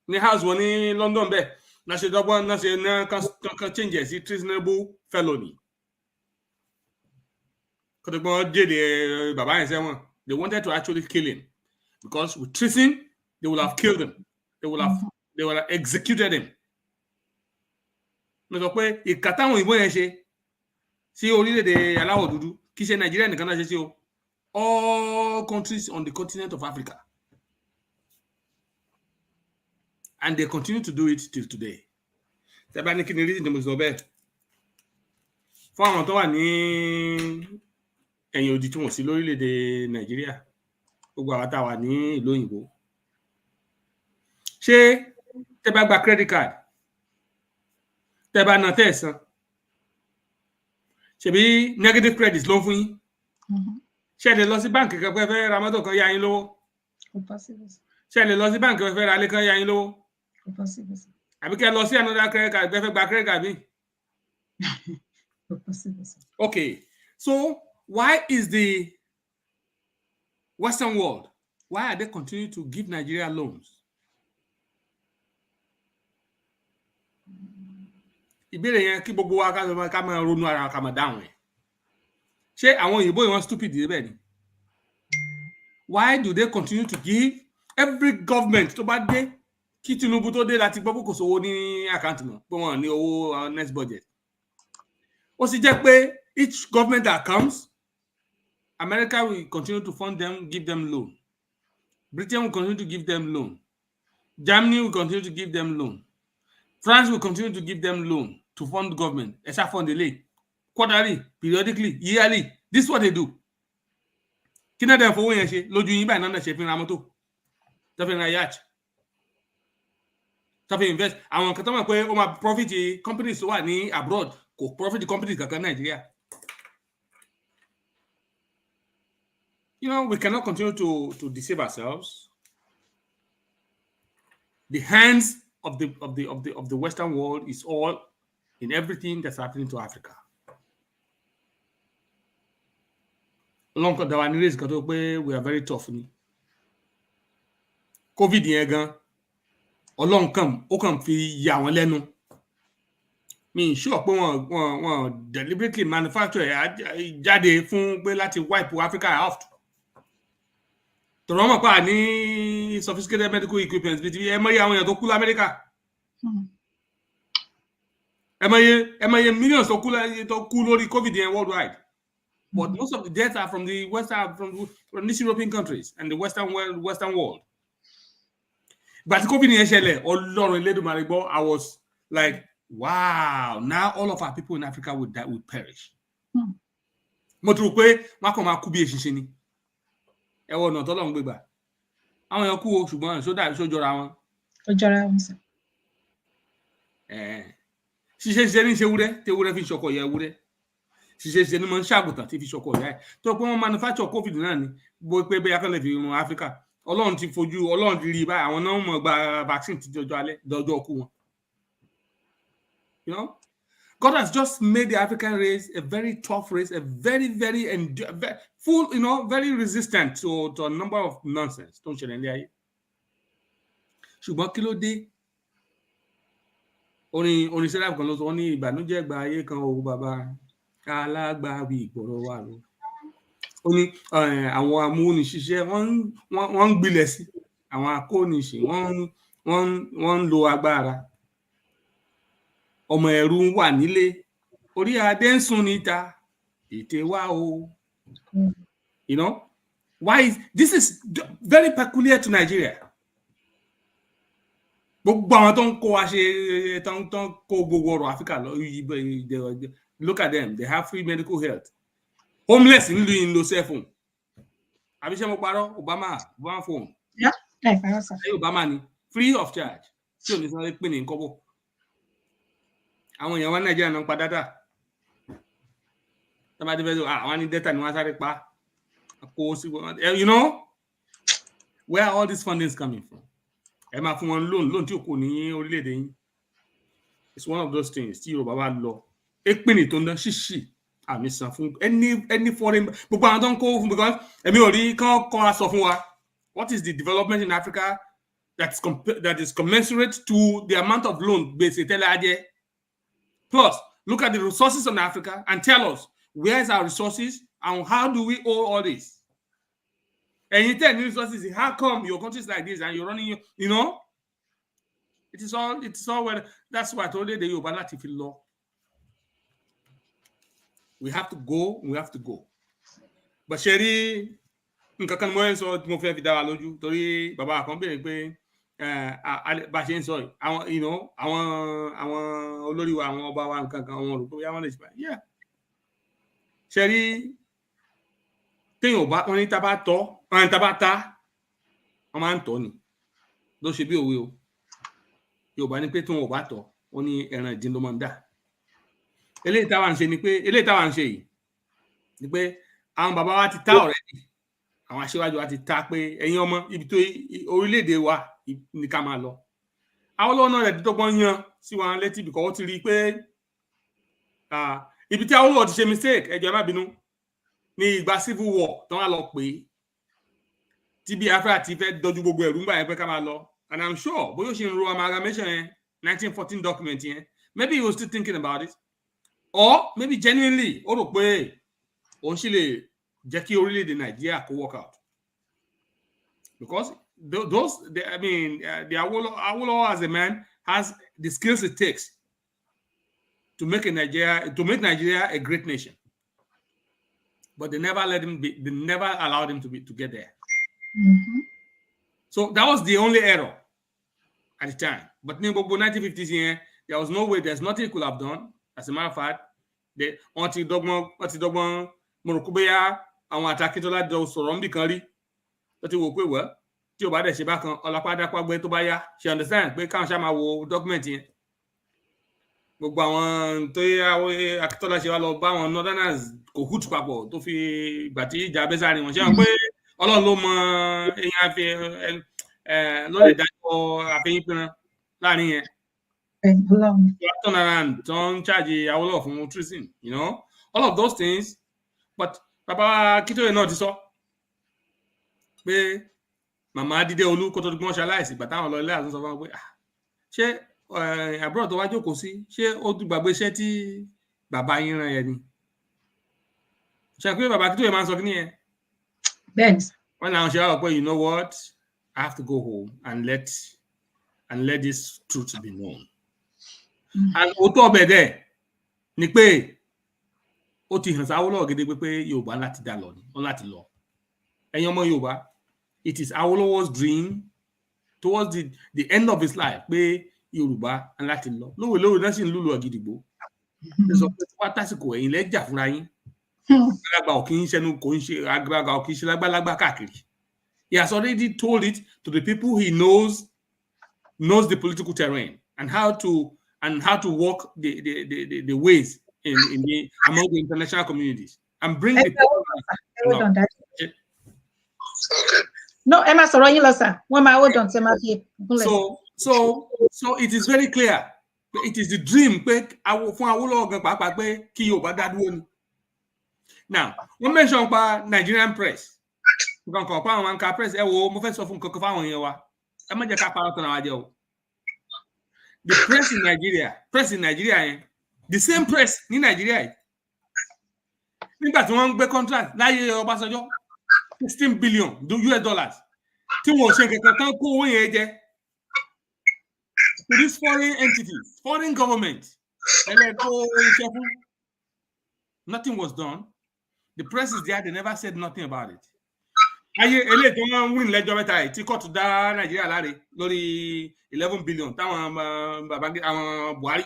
the house one in London. Be national can changes it treasonable felony. They wanted to actually kill him. Because with treason, they will have killed him. They will have executed him. Mo sọ pé ìkàtàwọn ìbò yẹn ṣe sí orílẹ̀-èdè aláwọ̀ dúdú kì í ṣe Nàìjíríà nìkan náà ṣe sí o. All countries on the continent of Africa. And they continue to do it till today. Tẹ́bá ní kí ni reason tí mo sọ bẹ́ẹ̀. Fún àwọn tó wà ní ẹ̀yìn odi tí wọ́n sí lórílẹ̀-èdè Nàìjíríà. Gbogbo àwọn tá a wà ní ìlú òyìnbó. Ṣé tẹ́ bá gba credit card, tẹ́ bá ná tẹ̀sán, ṣebí negative credit ló ń fún yín. ṣé lè lọ sí báǹkì kan pé fẹ́ ra mọ́tò kan yá yín lówó? Kò possible. Ṣé lè lọ sí báǹkì kan fẹ́ ra ilé kan yá yín lówó? Kò possible. Àbí kẹ́ lọ sí another credit card fẹ́ gba credit card mi? Kò possible. Okay, so why is the Western world, why are they continuing to give Nigeria loans? Ìbéèrè yẹn kí gbogbo wa ká máa ronú ara ká máa dáhùn ẹ̀. Ṣé àwọn òyìnbó yìí wọ́n stupid débẹ̀ ni? Why do they continue to give every government tó bá dé kí Tinubu tó dé láti gbọ́ pé kò sówó ní àkáǹtì mọ́ pé wọ́n ní owó next budget? Ó sì jẹ́ pé each government that comes, America will continue to fund them, give them loan. Britain will continue to give them loan. Germany will continue to give them loan. France will continue to give them loan to fund government. Except fund the late, quarterly, periodically, yearly. This is what they do. Kí náà dẹ̀ fowó yẹn ṣe lójú yín báyìí náà ṣe fi ra mọ́tò, tó fi ra yacht, tó fi invest. Àwọn kan tó mọ̀ pé ó máa profit companies tó wà ní abroad kò profit companies kankan Nàìjíríà. You know, we cannot continue to deceive ourselves. The hands of the Western world is all in everything that's happening to Africa. Long the one is got to we are very tough. COVID yẹn gan, Ọlọ́run kan ó kàn fi yà wọ́n lẹ́nu. Mi sure pé wọ́n deliberately manufacture jáde fún pé láti wipe Africa out. Tọ̀rọ̀ mọ̀ pa ní sophisticated medical equipment bí ẹ mọ̀ iye àwọn èèyàn tó kú l'Amẹ́ríkà. Ẹ mọ̀ iye millions tó kú lórí COVID yẹn worldwide. But most of the deaths are from the from these European countries and the Western world. But COVID yẹn ṣẹlẹ̀, Ọlọ́run Elédùmarè gbọ́, I was like, wow, now all of our people in Africa would perish. Mo tún rò pé wọ́n kàn máa kú bí eṣinṣin ni. Ẹ wọ ọ̀nà tọ́lọ́run gbé gbà. Àwọn èèyàn kú o ṣùgbọ́n sójọra wọn. Ó jọra wọn sọ. Ṣiṣẹ́ ní ṣe wúrẹ́, tí ewúrẹ́ fi ṣọkọ ìyá ewúrẹ́. Ṣiṣẹ́ ní máa ń ṣàgùntàn tí fi ṣọkọ ìyá ẹ̀. Tó pé wọ́n manufacture COVID náà ni, bó pé bẹ́ẹ̀ kan lè fi run Áfíríkà. Ọlọ́run ti rí báyìí, àwọn náà mọ̀ gba vaccine ti dọjọ́ alẹ́, dọjọ́ ọkú wọn. You know? God has just made the African race a very tough race, a very, very full, you know, very resistant to a number of nonsense. Don't ṣẹlẹ̀ ní ayé. Ṣùgbọ́n kí ló dé? Orin sẹ́dá kan ló sọ ní ìbànújẹ́ gba ayé kan o bàbá alágbàbí ìgboro wà ló. Ó ní àwọn amúnisíṣẹ́ wọ́n ń gbilẹ̀ sí, àwọn akónisìn wọ́n ń lo agbára. Ọmọ ẹ̀rù wà nílé, orí adé ń sùn níta, ètè wá o. You know, this is very peculiar to Nigeria. Gbogbo àwọn tó ń kó wa ṣe tó ń kó gbogbo ọrọ̀ Áfíríkà lọ, look at them, they have free medical health. Homeless nílùú yìí ń lo cell phone. Àbí ṣé mo parọ́? Obama phone. Yeah, parọ́ sọ. Obama ni free of charge. Tí ò ní sáré pé ní nkọ́bọ̀. Àwọn èèyàn wa Nàìjíríà náà ń pa dátà. Tọ́ba ti fẹ́ sọ, àwọn ní dátà ni wọ́n sáré pa. You know, where are all these fundings coming from? Ẹ máa fún wọn loan tí ò kò ní orílẹ̀-èdè yín. It's one of those things tí Yorùbá bá lọ. Èpìnì tó ń dán ṣíṣì àmì san fún any foreign. Gbogbo àwọn tó ń kó fún because èmi ò rí kán kọ́ aṣọ fún wa. What is the development in Africa that is commensurate to the amount of loan gbèsè tẹ́lẹ̀ ajẹ́? Plus, look at the resources in Africa and tell us where is our resources and how do we owe all this? And you tell resources, how come your countries like this and you're running, you know? It is all well. That's why I told you the Yoruba láti fi lọ. We have to go. But ṣe nǹkan kan mo ń sọ mo fẹ́ fi dá wa lójú torí bàbá kan béèrè pé bá ṣe ń sọ àwọn you know àwọn olórí wa àwọn ọba wa nǹkan kan àwọn rò pé wọ́n lè ṣe báyìí. Yeah. Ṣe rí téèyàn bá wọn ní tá bá tọ́ wọn tá bá ta wọn máa ń tọ́ ni ló ṣe bí òwe o. Yorùbá ní pé tí wọn ò bá tọ́ wọn ní ẹran ìdín ló máa ń dà. Eléyìí táwa ń ṣe yìí ni pé àwọn bàbá wa ti ta already. àwọn aṣíwájú wa ti ta pé ẹ̀yin ọmọ ibi tó orílẹ̀-èdè wa ní ká máa lọ. Awólọ́wọ̀ náà rẹ̀ tó gbọ́n yan sí wọn létí bìkọ́ ó ti rí i pé ibi tí Awólọ́wọ̀ ti ṣe mistake ẹjọ́ má bínú ní ìgbà civil war tán wá lọ pé tí Biafra ti fẹ́ dojú gbogbo ẹ̀rú ńgbà yẹn pé ká máa lọ, and I'm sure bóyá ó ṣe ń ro amalgamation yẹn 1914 document yẹn, maybe he was still thinking about it, or maybe genuinely ó rò pé òun sì lè jẹ́ kí orílẹ̀-èdè Nàìjíríà kó work out, because the Awolowo as a man has the skills it takes to make Nigeria a great nation, but they never allowed him to get there. So that was the only error at the time. But in the 1950s, there was no way, there's nothing he could have done. As a matter of fact, the anti-dogma Morokubeya, àwọn Akintola jọ sọ̀rọ̀ ń bì kan rí tó ti wò pé wẹ́ tí ò bá dẹ̀ ṣe bákan ọlápàdápàgbé tó bá yá, ṣe understand pé káwọn ṣá máa wo document yẹn. Gbogbo àwọn tó yẹ Akintola ṣe wá lọ bá àwọn northerners kò hùt papọ̀ tó fi ìgbà tí ìjà abẹ́sàrin wọn ṣe wọn pé Ọlọ́run ló mọ èèyàn ló lè dájọ́ àfihàn pinran láàrin yẹn. Turn around, don't charge Awolowo fún treason, you know, all of those things. But Baba Akintoye náà ti sọ pé Màmá Dídé Olú kó tó gbọ́n ṣaláìsí ìgbà táwọn lọ ilé àtúnṣe sọ fún wọn pé ṣé àbúrò tó wá jókòó sí ṣé ó gbàgbé iṣẹ́ tí bàbá yín rán yẹn ni. Ṣé pé Baba Akintoye máa ń sọ kí nìyẹn? Bẹ́ẹ̀ni. Wọ́n náà ṣe wá pé you know what, I have to go home and let this truth be known. And òótọ́ ọbẹ̀ dẹ̀ ni pé ó ti hàn sáwọ́lọ́wọ́ gẹ́gẹ́ pé Yorùbá láti dá lọ ni wọ́n láti lọ. Ẹ̀yin ọmọ Yorùbá, it is Awolowo's dream towards the end of his life pé Yorùbá láti lọ. Lóòrè náà sì ń lùlù Ògìdìgbò. Ẹ sọ pé wá tásìkò ẹ̀yin lẹ́jà fúnra yín. Àgbàlagbà ò kì í ṣẹnu kò ń ṣe àgbàlagbà ò kì í ṣe lágbàlagbà káàkiri. He has already told it to the people he knows the political terrain and how to walk the ways among the international communities and bring the people. No, Emma Soroyin Losa. So it is very clear. It is the dream pé fún Awolowo gan pàápàá pé kí Yorùbá dá dúró ni. Now, wọ́n mention pa Nigerian press. Nǹkan kan pa àwọn anka press ẹ wo mo fẹ́ sọ fún nǹkan kan fáwọn yẹn wa. Ẹ má jẹ́ ká parọ́ tán àwa jẹ́ o. The press in Nigeria yẹn, the same press ní Nigeria yìí. Nígbà tí wọ́n ń gbé contract láyé Ọbásanjọ́ $16 billion US tí wọ́n ṣe kankan tán kó owó yẹn jẹ to these foreign entities, foreign government. Nothing was done. The press is there, they never said nothing about it. Ayé eléyìí tó wọ́n ń win lẹ́jọ́ mẹ́ta yìí tí kóòtù dá Nàìjíríà láre lórí $11 billion táwọn àwọn Buhari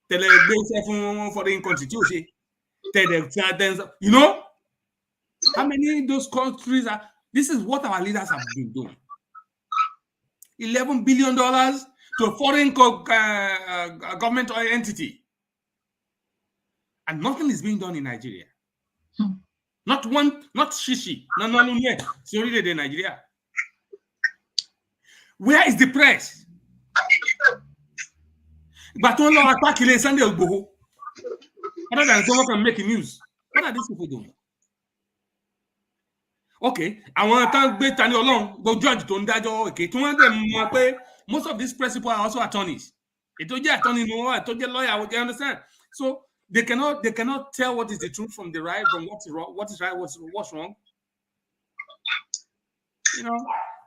tẹ̀lé gbé iṣẹ́ fún foreign country tí ó ṣe tẹ̀lé you know how many of those countries are. This is what our leaders have been doing. $11 billion to a foreign government or entity, and nothing is being done in Nigeria. Not shishi. No, sorry, in Nigeria. Where is the press? But don't know attack Sunday Igboho. Other than come up and make news. What are these people doing? Okay, I want to gbé Tani Olohun go judge tó ń dájọ́ èké tí wọ́n dẹ̀ mọ̀ pé most of these press people are also attorneys. Ètò jẹ́ attorney ni wọ́n, ètò jẹ́ lawyer, you understand? So they cannot tell what is the truth from the right, from what's wrong, what is right, what's wrong. You know,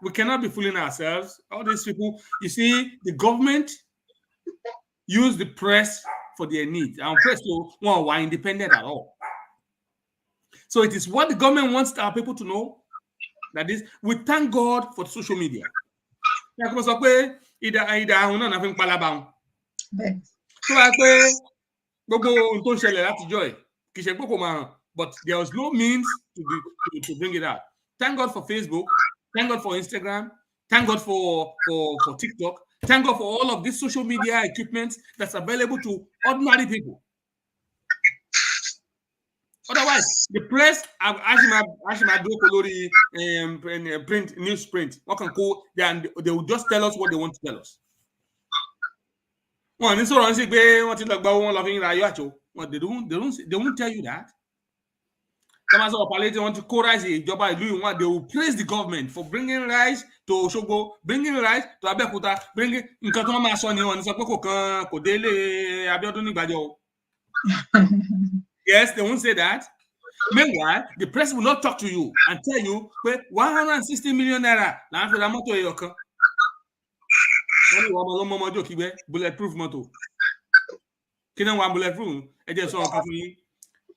we cannot be fooling ourselves. All these people, you see, the government use the press for their needs. Our press were independent at all. So it is what the government wants our people to know. That is, we thank God for social media. So but there was no means to bring it out. Thank God for Facebook. Thank God for Instagram. Thank God for TikTok. Thank God for all of this social media equipment that's available to ordinary people. Otherwise, the press, Ashima do Kolori print, newsprint, what can call, they will just tell us what they want to tell us. Well, they won't tell you that. They want to co-rise they will praise the government for bringing rice to Osogbo, bringing rice to Abeokuta, bringing Abiodun. Yes, they won't say that. Meanwhile, the press will not talk to you and tell you 160 million naira. Bulletproof motor. Kina wa bulletproof.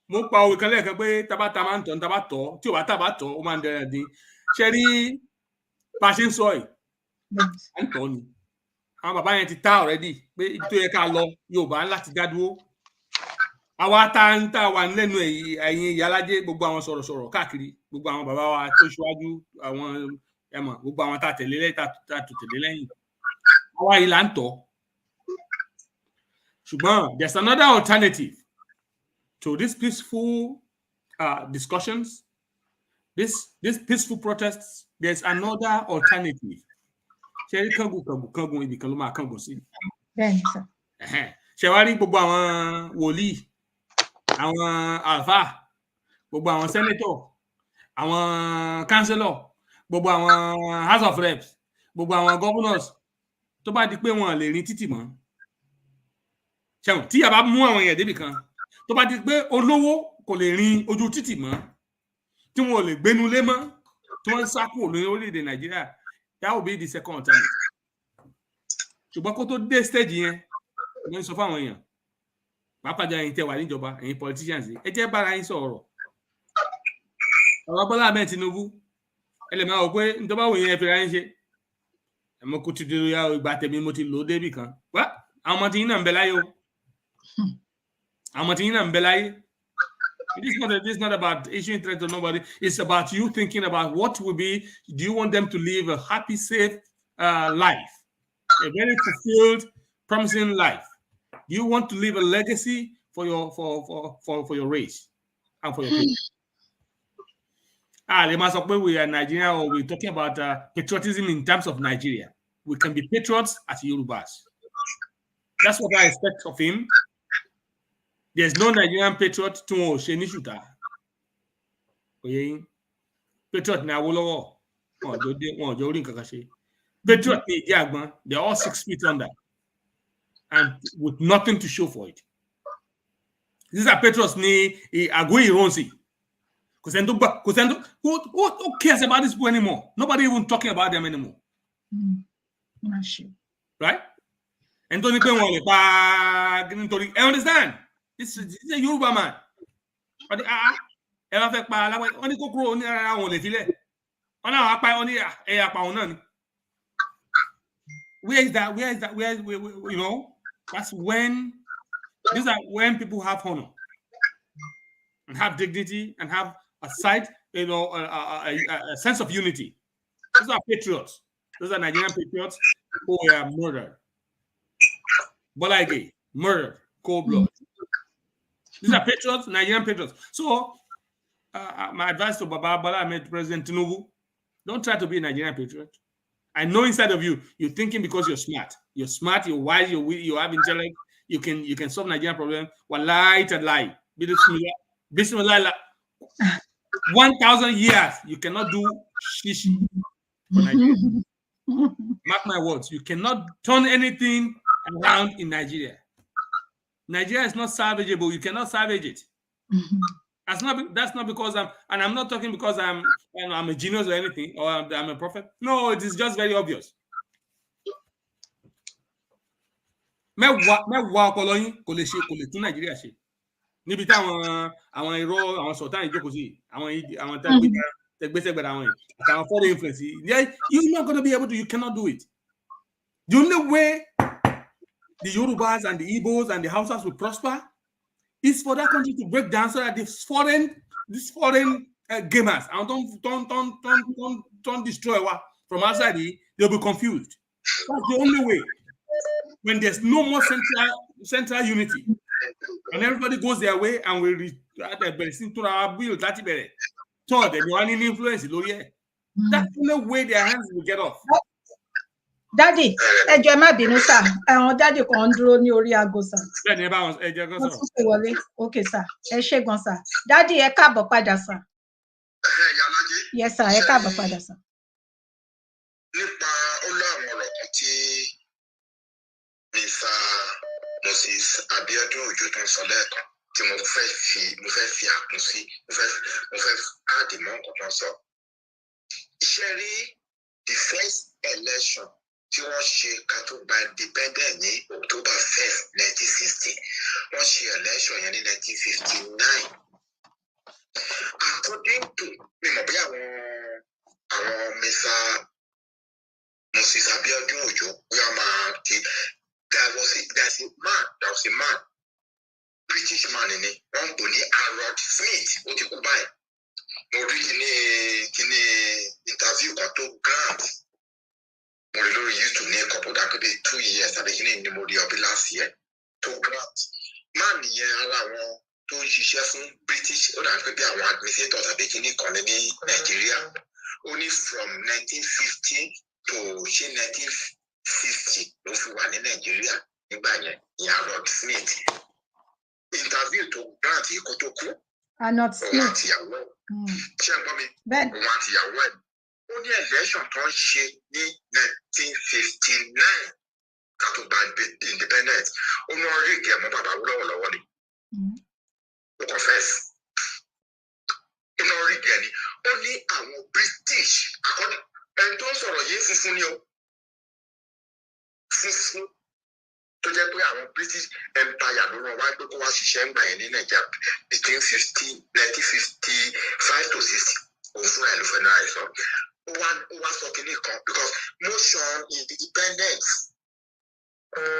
Mo pa òwe kan lẹ́ẹ̀kan pé tabata máa ń tọ̀ tabatọ̀ tí ò bá tabatọ̀ ó máa ń dẹrẹ dín ṣe rí bá ṣe ń sọ ẹ̀ à ń tọ̀ ni àwọn bàbá yẹn ti ta already pé ibi tó yẹ ká lọ Yorùbá láti dá dúró àwa tá ń tà wà lẹ́nu ẹ̀yìn ìyálájé gbogbo àwọn sọ̀rọ̀sọ̀rọ̀ káàkiri gbogbo àwọn bàbá wa tó ṣíwájú àwọn ẹ̀mọ̀ gbogbo àwọn tá tẹ̀lé lẹ́yìn tá tó tẹ̀lé lẹ́yìn àwa yìí là ń tọ̀ ṣùgbọ́n there's another alternative to these peaceful discussions, this peaceful protests. There's another alternative. Ṣé kangun ibi kan ló máa kangun sí. Ṣé wá rí gbogbo àwọn wòlíì, àwọn àlfà, gbogbo àwọn senator, àwọn councillor, gbogbo àwọn house of reps, gbogbo àwọn governors tó bá di pé wọn lè rin títì mọ́. Ṣé wọn tí a bá mú àwọn èèyàn débi kan tó bá di pé olówó kò lè rin ojú títì mọ́ tí wọn ò lè gbénu lé mọ́ tí wọ́n ń sá kúrò ní orílẹ̀-èdè Nàìjíríà, that will be the second alternative. Ṣùgbọ́n kó tó dé stage yẹn wọ́n ń sọ fáwọn èèyàn pàápàá jẹ́ ẹ̀yin tẹ́ wà níjọba ẹ̀yin politicians ẹ jẹ́ bára yín sọ̀rọ̀ ọ̀rọ̀ Bọ́lá Ahmed Tinubu ẹ lè máa wò pé nítorí báwo yẹn fi ra yín ṣe ẹ̀mọ́ kò ti dúró yá ìgbà tẹ̀mí mo ti lò ó débì kan wá àwọn ọmọ tí yín náà ń bẹ láyé o. This is not about issuing threat to nobody. It's about you thinking about what will be. Do you want them to live a happy, safe life, a very fulfilled, promising life? Do you want to leave a legacy for your race and for your people? They must say we are Nigeria, or we're talking about patriotism in terms of Nigeria. We can be patriots as Yorubas. That's what I expect of him. There's no Nigerian patriot to Sheni Shuta. Patriot na Awolowo. Patriot ni Jagban. They're all 6 feet under. And with nothing to show for it. These are patriots ni Agui Ronsi. Who cares about these people anymore? Nobody even talking about them anymore. Right? And don't you understand? This is a Yoruba man. But where is that? Where you know? That's when these are when people have honor and have dignity and have a sight, you know, a sense of unity. Those are patriots. Those are Nigerian patriots who were murdered. Bolaige, murdered, cold blood. These are patriots, Nigerian patriots. So, my advice to Bola Ahmed, President Tinubu, don't try to be a Nigerian patriot. I know inside of you, you're thinking because you're smart. You're smart, you're wise, you have intellect, you can solve Nigerian problem. Wallahi tallahi. Bismillah. 1,000 years, you cannot do shishi for Nigeria. Mark my words, you cannot turn anything around in Nigeria. Nigeria is not salvageable. You cannot salvage it. That's not because I'm not talking because I'm a genius or anything, or I'm a prophet. No, it is just very obvious. Níbi táwọn irọ́ àwọn Sultan ìjókòó sí àwọn tẹgbẹ́sẹ̀gbẹ̀rẹ̀ àwọn àtàwọn foreign influence, you're not going to be able to. You cannot do it. The only way the Yorubas and the Igbos and the Hausas will prosper is for that country to break down so that these foreign gamers and don't destroy from outside. They'll be confused. That's the only way. When there's no more central unity, and everybody goes their way, and bẹ̀rẹ̀ sí túnra wa build láti bẹ̀rẹ̀ tí wọ́n dẹ̀ ní wọ́n ní influence lórí ẹ̀. That's the only way their hands will get off. Daddy, ẹ jọ̀ọ́ má bínú sà. Àwọn daddy kan ń dúró ní orí aago sà. Bẹ́ẹ̀ ni ẹ bá wọn ẹ jẹ́ kó sọ̀rọ̀. Wọ́n tún pè wọlé. Okay sà. Ẹ ṣé gan sà. Daddy ẹ káàbọ̀ padà sà. Yes sà, ẹ káàbọ̀ padà sà. Nípa ó lọ àwọn ọ̀rọ̀ kan tí Mrs. Abiodun Ojo tó ń sọ lẹ́ẹ̀kan tí mo fẹ́ fi àkún sí, mo fẹ́ áàdì mọ́ nǹkan tó ń sọ. Iṣẹ́ rí the first election tí wọ́n ṣe ká tó gba independent ní October 1st 1960 wọ́n ṣe election yẹn ní 1959. According to mímọ̀ bí àwọn Mrs. Abiodun Ojo we are there was a man British man ni wọ́n pè ní Harold Smith ó ti kú báyìí. Mo rí kíní interview kan tó grant mo rí lórí YouTube ní ẹ̀kọ́ tó dàgbé bíi 2 years àbí kíní ni mo rí ọbí last year tó grant. Man nìyẹn ara wọn tó ń ṣiṣẹ́ fún British ó dàgbé bí àwọn administrators àbí kíní kan ní Nàìjíríà. Ó ní from 1950 to 1960 ló fi wà ní Nàìjíríà nígbà yẹn ní Harold Smith. Interview tó grant yìí kó tó kú. Harold Smith. Òun àtìyàwó ẹ̀. Ṣé ẹ gbọ́ mi? Òun àtìyàwó ẹ̀. Ó ní election tó ń ṣe ní 1959 ká tó gba independence. Ó ní wọ́n rí ìgẹ̀mọ́ bàbá lọ́wọ́lọ́wọ́ ni. Ó confess. Ó ní wọ́n rí ìgẹ̀ ni. Ó ní àwọn British ẹni tó ń sọ̀rọ̀ yìí funfun ni o. Funfun tó jẹ́ pé àwọn British Empire ló rán wá pé kó wá ṣiṣẹ́ ńgbà yẹn ní Nàìjíríà between 1955 to 60 òun fúnra ẹ̀ ló fẹ́ náà àìsàn. Ó wá sọ kínní kan because motion independence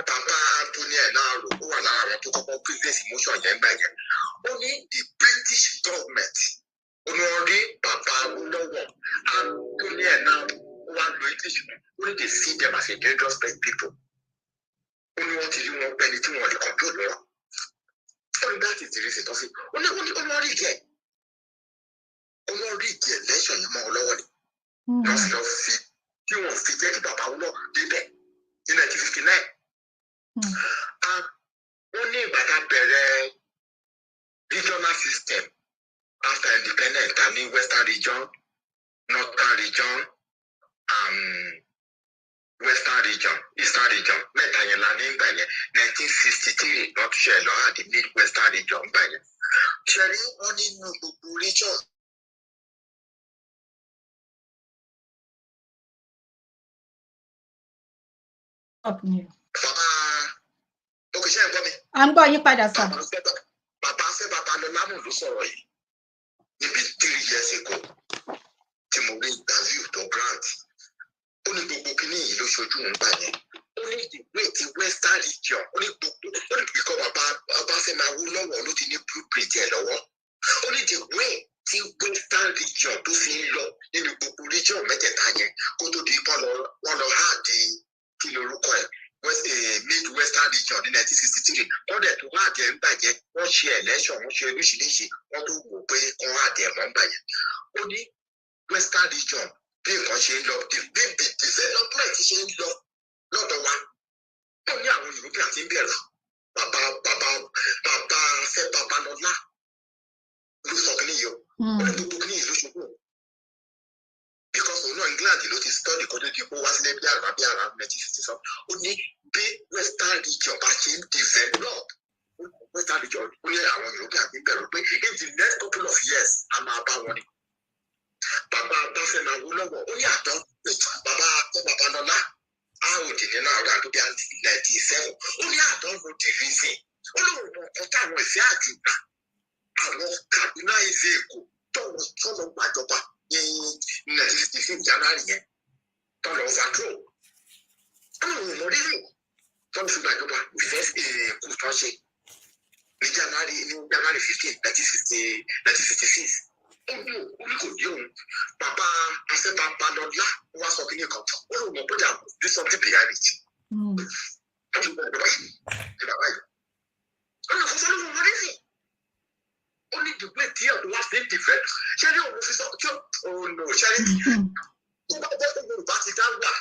bàbá Anthony ẹ̀ náà rò ó wà lára àwọn tó kọ́kọ́ previous motion yẹn gbà yẹn. Ó ní the British government ó ní wọ́n rí bàbá lọ́wọ́ Anthony ẹ̀ náà wá lo English ó ní they see them as a dangerous people. Ó ní wọ́n ti rí wọn pẹ́ni tí wọ́n lè control wọn. Ó ní that is the reason tó fi ó ní wọ́n rí ìjẹ́ election yẹn mọ́ ọ lọ́wọ́ ni. Wọ́n fi lọ fi tí wọ́n fi jẹ́ kí bàbá wọn náà débẹ̀ ní 1959. Ó ní ìgbà tá bẹ̀rẹ̀ regional system after independence ta ní Western region, Northern region, Western region, Eastern region, mẹ́ta yẹn la ní ìgbà yẹn 1963 not share lọ́wọ́ àti Mid-Western region ìgbà yẹn. Ṣẹ̀rí wọ́n nínú gbogbo region. Bàbá òkè ṣe ń gbọ́ mi. À ń gbọ́ yín padà sà. Bàbá Lọ́lá ló sọ̀rọ̀ yìí níbi 3 years ago tí mo rí interview tó grant. Ó ní gbogbo kínní yìí ló ṣojú ń gbà yẹn. Ó ní ìwé ti Western region. Ó ní gbogbo ó ní kíkọ́ bàbá Fẹ́mi Awólọ́wọ̀ ló ti ní blueprint ẹ̀ lọ́wọ́. Ó ní the way tí Western region tó fi ń lọ nínú gbogbo region mẹ́tẹ̀ẹ̀ta yẹn kó tó di wọ́n lọ há di kí lorúkọ ẹ̀ Mid-Western region ní 1963. Wọ́n dẹ̀ tó há jẹ́ ń bàjẹ́ wọ́n ṣe election wọ́n ṣe oríṣiríṣi wọ́n tó wò pé kán há jẹ́ mọ́ ń bàjẹ́. Ó ní Western region bí nǹkan ṣe ń lọ bí development ṣe ń lọ lọ́dọ̀ wa. Ó ní àwọn European ti ń bẹ̀rù bàbá fẹ́ bàbá lọ́lá ló sọ kí nìyí o. Ó ní gbogbo kí nìyí ló ṣubú. Because òun náà England ló ti study kó tó di kó wá sílẹ̀ bí àrà 1957. Ó ní bí Western region bá ṣe ń develop Western region ó ní àwọn European ti ń bẹ̀rù pé in the next couple of years a máa bá wọn ni. Bàbá Fẹ́mi Awólọ́wọ̀ ó ní àtọ́ bàbá Lọ́lá a ò dì nínú àwọn àdúgbò 97. Ó ní àtọ́ ló di reason. Ó lóun mọ nǹkan táwọn ìfẹ́ àjùgbà àwọn Kaduna ìfẹ́ Èkó tọ́lọ̀ gbàjọba ní 1965 January yẹn tọ́lọ̀ overthrow. Ó lóun mọ rírì tọ́lọ̀ fi gbàjọba ìfẹ́ Èkó tó ṣe ní January 15 1956. Ó ní kò ní òun bàbá Bàbá Lọ́lá wá sọ kí ní kan ó lóun mọ̀ bóyá do something behind it. Ó ní bàbá yìí ó ní kò fọ́lọ́ wọn rí sí. Ó ní to play deal to last in different. Ṣé ní òun fi sọ tí oh no ṣé ní tó bá jẹ́ pé Yorùbá ti dá wà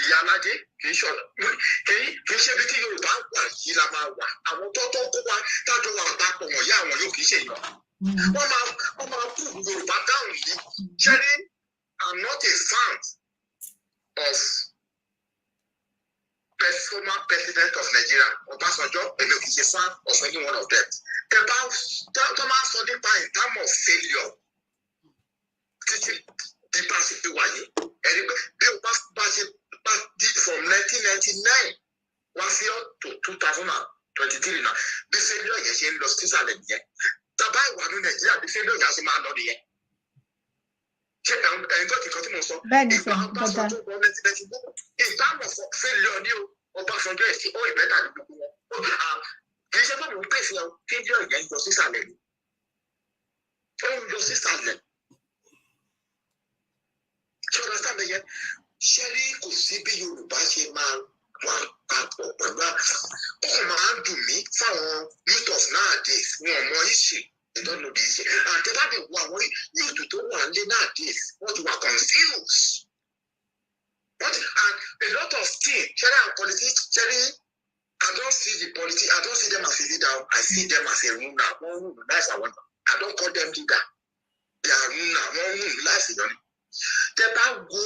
ìyá alájẹ kì í ṣe bí tí Yorùbá wà yìí la máa wà àwọn tó kó wa tájọ wà papọ̀ wọ̀nyí àwọn yóò kì í ṣe yàn. Wọ́n máa kú Yorùbá dáhùn yìí. Ṣé ní I'm not a fan of former president of Nigeria, Obasanjo, èmi ò kì í ṣe fan of any one of them. Tó máa sọ nípa in terms of failure títí di bá ṣe fi wáyé ẹni pé bí o bá ṣe from 1999 wá sí to 2023 náà bí failure yẹn ṣe ń lọ sísàlẹ̀ nìyẹn. Tàbá ìwà ní Nàìjíríà bí failure yẹn ṣe máa lọ nìyẹn. Ṣé ẹ̀yin tó ti kọ́ tí mo sọ? Ìgbà Ọbásanjó bọ́ 1999 ìbámu failure ní Ọbásanjọ́ ẹ̀sìn ó ìbẹ́ta ní gbogbo wọn. Kì í ṣe pé mo ń pèsè ọ failure yẹn lọ sísàlẹ̀ ni. Ó ń lọ sísàlẹ̀. Ṣé ọ̀dọ́ sábẹ̀ yẹn? Ṣé rí kò sí bí Yorùbá ṣe máa wà papọ̀ pẹ̀lú ọkọ̀ máa ń dùn mí fáwọn youth of nowadays wọn mọ ìṣe ìdánwò bí ìṣe àtẹ̀bádé wo àwọn youth tó wà nílé nowadays wọ́n ti wà confused. And a lot of things, Sherry and politics, Sherry, I don't see them as a leader. I see them as a ruler. One rule, that's I want. I don't call them leader. They are ruler. One rule, that's it. Tẹ́ bá wo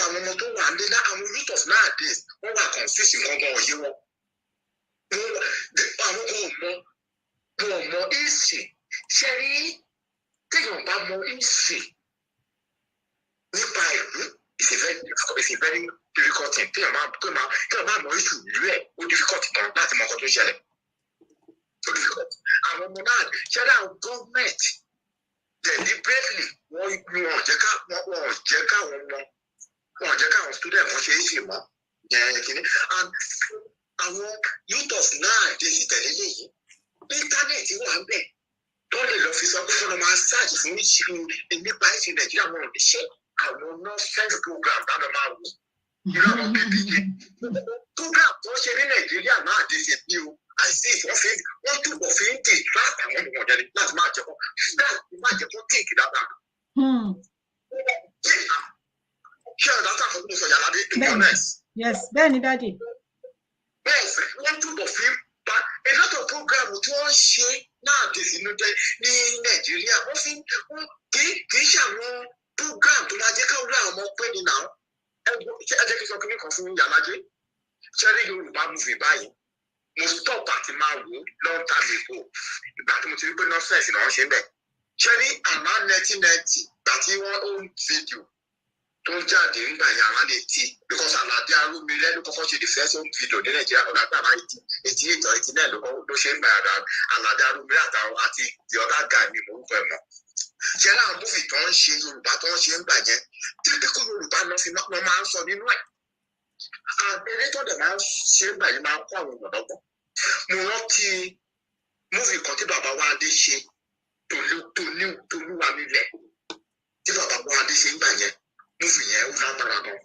àwọn ọmọ tó wà nílé náà àwọn youth of nowadays wọ́n wà confused nǹkan ọ̀yẹ́ wọn. Àwọn kò mọ ìsì. Sherry, téèyàn bá mọ ìsì nípa ìlú. It's a very difficult thing. Tí a máa mọ ìṣù ìlú ẹ̀ ó difficult gan láti mọ ọkọ tó ṣẹlẹ̀. Ó difficult. Àwọn ọmọ náà ṣẹlẹ̀ àwọn gọ́ọ̀mẹ̀ntì deliberately wọ́n jẹ́ káwọn student wọn ṣe é ṣe mọ́ yẹn kìíní. And àwọn youth of nowadays tẹ̀lé léyìí íńtánẹ́ẹ̀tì wà ń bẹ̀ tó lè lọ fi sọ pé kí wọ́n máa search fún nípa ìṣe Nàìjíríà wọn ò lè ṣe. Àwọn nonsense program táwọn máa wò irú àwọn bíbí program tó ṣe ní Nàìjíríà náà dé ṣe bí o àìsí wọ́n túbọ̀ fi ń tè láti àwọn ọmọ ọ̀jẹ̀ láti máa jẹ́ kó tíìkì dáadáa. Ṣé ọ̀dà tá a fọwọ́ sọ yàrá dé ìmọ̀lẹ́s? Yes, bẹ́ẹ̀ ni dáàdì. Bẹ́ẹ̀ wọ́n túbọ̀ fi pa a lot of program tí wọ́n ṣe náà dé sínú jẹ́ ní Nàìjíríà wọ́n fi kì í ṣe àwọn program tó máa jẹ́ ká orí àwọn ọmọ pé ní náà ẹ jẹ́ kí n sọ kí ní kan fún Yàlájé ṣẹ́rí Yorùbá movie báyìí mo stop àti máa wò long time ago ìgbà tí mo ti rí pé nonsense náà ṣe ń bẹ̀ ṣẹ́rí àmà 1990 gbà tí wọ́n own video tó ń jáde nígbà yàrá létí because Àlàdé Arúmilẹ́ ló kọ́kọ́ ṣe the first home video ní Nàìjíríà ó dàgbà 88 or 89 ló ṣe ń gbà Àlàdé Arúmilẹ́ àti the other guy mi mo ń fẹ́ mọ́. Ṣé láwọn múfì tó ń ṣe Yorùbá tó ń ṣe ń gbà yẹn típíkù Yorùbá náà máa ń sọ nínú ẹ̀. Eré tó dẹ̀ máa ń ṣe ń gbà yẹn máa ń kó àwọn ọ̀dọ́ pọ̀. Mo rántí múfì kan tí bàbá wa Adé ṣe Tolúwa nílẹ̀ tí bàbá wa Adé ṣe ń gbà yẹn múfì yẹn ó lágbára gan.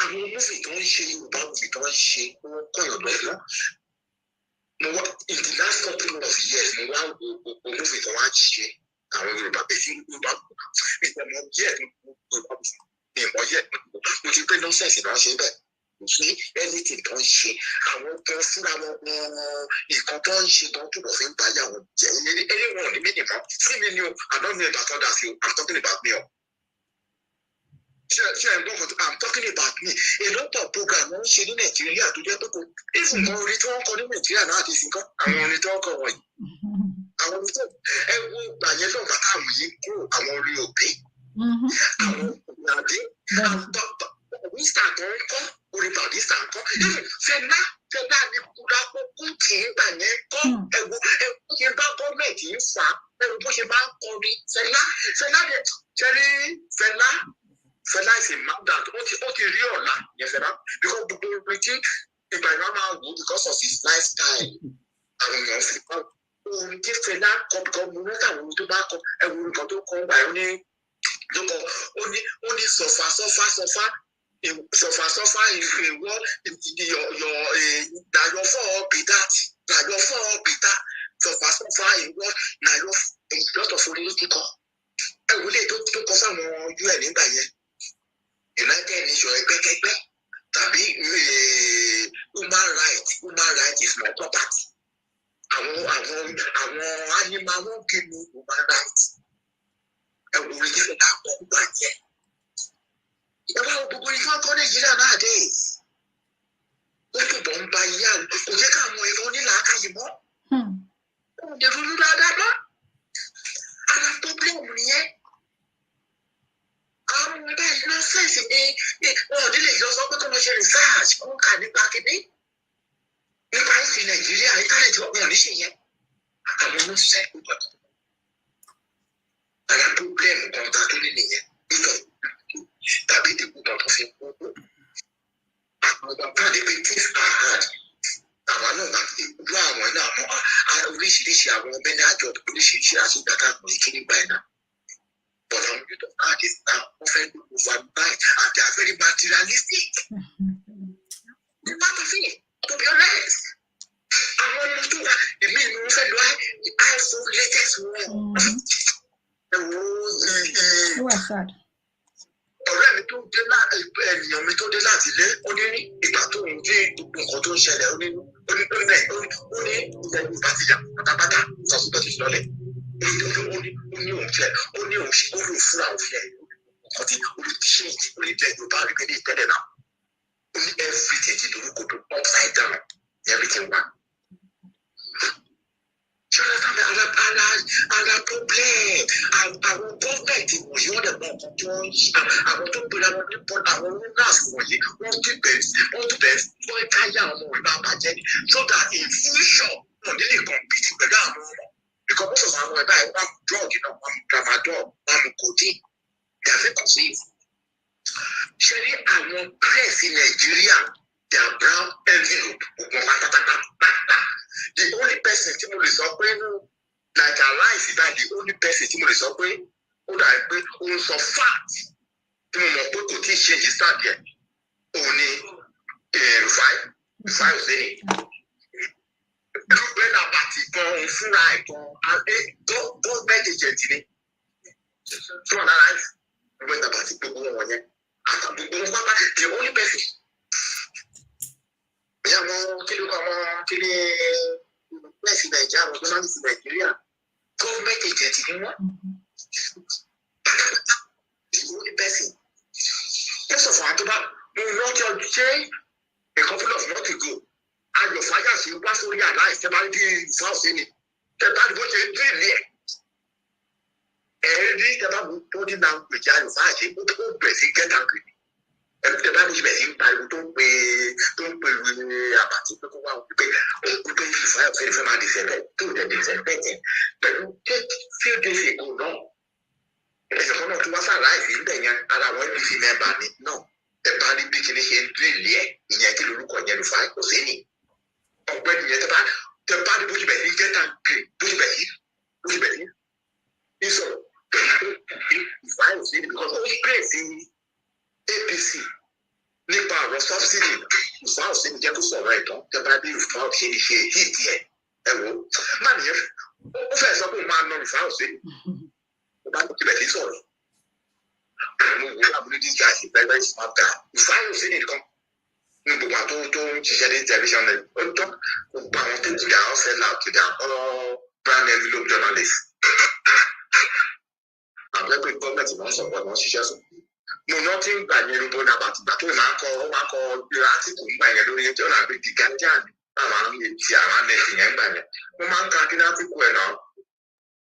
Àwọn múfì tó ń ṣe Yorùbá múfì tó ń ṣe wọ́n kọ́ ọ̀dọ́ lọ. Mo wá in the last couple of years mo wá wo múfì tó wá ṣe àwọn Yorùbá bẹ́ẹ̀ Yorùbá ìgbàmọ̀ yẹ ìmọ̀ yẹ mo ti pé nọ́ọ̀sẹ̀sì náà ṣe bẹ́ẹ̀ ní anything tó ń ṣe àwọn kan fúnra wọn nǹkan tó ń ṣe tó ń túbọ̀ fi ń báyà wọn jẹ́ eré wọn ò ní méjì kan sí mi ni o I don't know about others o I'm talking about me o. Ṣé ẹ̀ ń gbọ́ kan I'm talking about me a lot of program wọ́n ń ṣe ní Nàìjíríà tó jẹ́ pé kò even kan orin tí wọ́n kọ ní Nàìjíríà náà ti fi kọ́ àwọn orin tí wọ́n kọ wọ̀nyí. Àwọn orin tó ẹ wo ìgbà yẹn náà bàtà àwọn yìí kúrò àwọn orin òbí àwọn ìyàdí Barista tó ń kọ́ orin Barista ń kọ́ Fẹlá ní kúrápọ̀ kú tì í gbà yẹn kọ́ ẹ̀wọ̀ ṣe bá gọ́ọ̀mẹ̀ntì ń fà ẹ̀wọ̀ bó ṣe bá ń kọrin Fẹlá is a man that ó ti rí ọ̀la yẹn Fẹlá because gbogbo orin tí ìgbà yẹn máa wò because of his lifestyle àwọn èèyàn fi kọ́ orin tí Fẹlá kọ́ mo rántí àwọn orin tó bá kọ ẹ̀wọ̀ orin kan tó kọ́ ń gbà yẹn ó ní sọfà ìwọ your for be that sọfà ìwọ human right is my property. Àwọn animal won't give me human rights. And we will give it up on that yet. About gbogbo ìfọ̀n kan Nàìjíríà nowadays. Ó tó bọ̀ ń ba ìyá kò jẹ́ ká àwọn ìfọ̀n nílà ákáyè mọ́. Èrò ló dáadáa mọ́. Ara problem nìyẹn. Àwọn ọmọ báyìí nọ́ọ̀sẹ̀sì ni wọn ò nílé ìjọ sọ pé kí wọ́n ṣe research kó kà nípa kíní. Nípa ìsìn Nàìjíríà íńtánẹ̀tì wọn ò ní ṣe yẹn. Àwọn nọ́ọ̀sẹ̀ kò gbọdọ̀. Ara problem kan ta tó ní nìyẹn. Tàbí ìdìbò kan tó fi kú. Àwọn bàbá ní pé things are hard. Àwọn náà máa fi rú àwọn náà mọ́ oríṣiríṣi àwọn ọmọ ẹni àjọ oríṣiríṣi àṣìgbàtà kò ní kíní gbà náà. But I'm going to add this now. Often overbuy and they are very materialistic. The part of it, to be honest. I want to do that. It means we said why the iPhone latest one. What's that? Ọ̀rẹ́ mi tó dé ènìyàn mi tó dé láti ilé ó ní ìgbà tó ń dé gbogbo nǹkan tó ń ṣẹlẹ̀ ó ní ìgbà Yorùbá ti yà pátápátá ìsọ̀sọ́ tó ti lọlẹ̀. Ó ní òun fẹ́ ó ní òun ṣe ó lò fún àwọn fẹ́ nǹkan tí olùdíṣe orílẹ̀ Yorùbá rí pé ní ìtẹ́lẹ̀ náà ó ní everything ti dorí kodò upside down everything wà. Ṣọlá tàbí ara problem àwọn gọ́ọ̀mẹ̀ntì wọ̀nyí wọ́n dẹ̀ mọ nǹkan tí wọ́n ń ṣe àwọn tó gbéra wọn ní bọ́ọ̀lù àwọn rúnàs wọ̀nyí wọ́n ti bẹ̀rẹ̀ fún káyà ọmọ ìlú àbàjẹ́ ni so that in future wọn nílé compete pẹ̀lú àwọn ọmọ because most of àwọn ẹ̀dá ẹ̀ wọ́n drug náà wọ́n mú tramadol wọ́n mú codeine they are very conceive. Ṣé ní àwọn press in Nigeria they are brown envelope gbogbo pátápátá. The only person tí mo lè sọ pé like Arise that the only person tí mo lè sọ pé ó dà pé ó ń sọ fact tí mo mọ̀ pé kò tí ì ṣe yìí stand yẹn òun ni Rufai Oseni. Ẹgbẹ́ náà bàtì gan òun fúnra ẹ̀ gan gọ́ọ̀mẹ̀ntì agent ni. Tí wọ́n náà láì ẹgbẹ́ náà bàtì gbogbo wọn yẹn àtàgbogbo wọn pápá the only person. Ìyá wọn kí ló kọ́ wọn kí ni bẹ́ẹ̀sì Nàìjíríà wọn tó máa ń sí Nàìjíríà gọ́ọ̀mẹ̀ntì agent ni wọ́n. The only person. Ẹ sọ fún àtúbà mo rántí ọdún ṣé a couple of months ago ayọ̀ fàyà sí wá sórí Arise tẹ́ bá rí ìfọ̀ sí ni tẹ́ bá rí bó ṣe ń dín ní ẹ̀. Ẹ̀rí tẹ́ bá tó ní náà gbèjà ayọ̀ fàyà sí ó bẹ̀ sí get angry. Ẹ̀rí tẹ́ bá ní ibẹ̀ sí ń pariwo tó ń pè àbàtì pé kó wá wọ́n pé òkú tó ń fi fàyà fẹ́ máa dìsẹ̀pẹ̀ tó dẹ̀ dìsẹ̀pẹ̀ tẹ̀ pẹ̀lú few days ago náà. Ẹ̀sẹ̀ kan náà tó wá sáà Arise ń bẹ̀ yẹn ara àwọn APC member ni náà. Ẹ bá rí bí kìíní ṣe ń dìrìlì ẹ̀ ìyẹn kí lorúkọ yẹn Rufai Oseni. Ọ̀gbẹ́ni yẹn tẹ bá rí bó ṣe bẹ̀ sí get angry bó ṣe bẹ̀ sí ní sọ̀rọ̀ pẹ̀lú Rufai Oseni because ó gbé sí APC nípa ọ̀rọ̀ subsidy Rufai Oseni jẹ́ kó sọ̀rọ̀ ẹ̀ tán tẹ bá rí Rufai Oseni ṣe hit yẹn ẹ wò má nìyẹn ó fẹ́ sọ pé ó máa ná Rufai Oseni ó bá ṣe bẹ̀ sí sọ̀rọ̀. Àwọn òwúrọ̀ àbúrò this guy is very very smart guy Rufai Oseni nìkan ní gbogbo àwọn tó ń ṣiṣẹ́ ní television rẹ̀ ó tọ́ gbogbo àwọn tó ti dà ọ́ sell out to their all brand envelope journalists. Àwọn ẹgbẹ́ gọ́ọ̀mẹ̀ntì máa ń sọ̀pọ̀ àwọn ṣiṣẹ́ sùn. Mo náà ti ń gbà yẹn lóbo náà bàtìgbà tó máa ń kọ átíkù ń gbà yẹn lórí ẹjọ́ náà pé The Guardian àwọn ti àwọn nẹ́ẹ̀sì yẹn ń gbà yẹn. Mo máa ń ka kí ní átíkù ẹ̀ náà.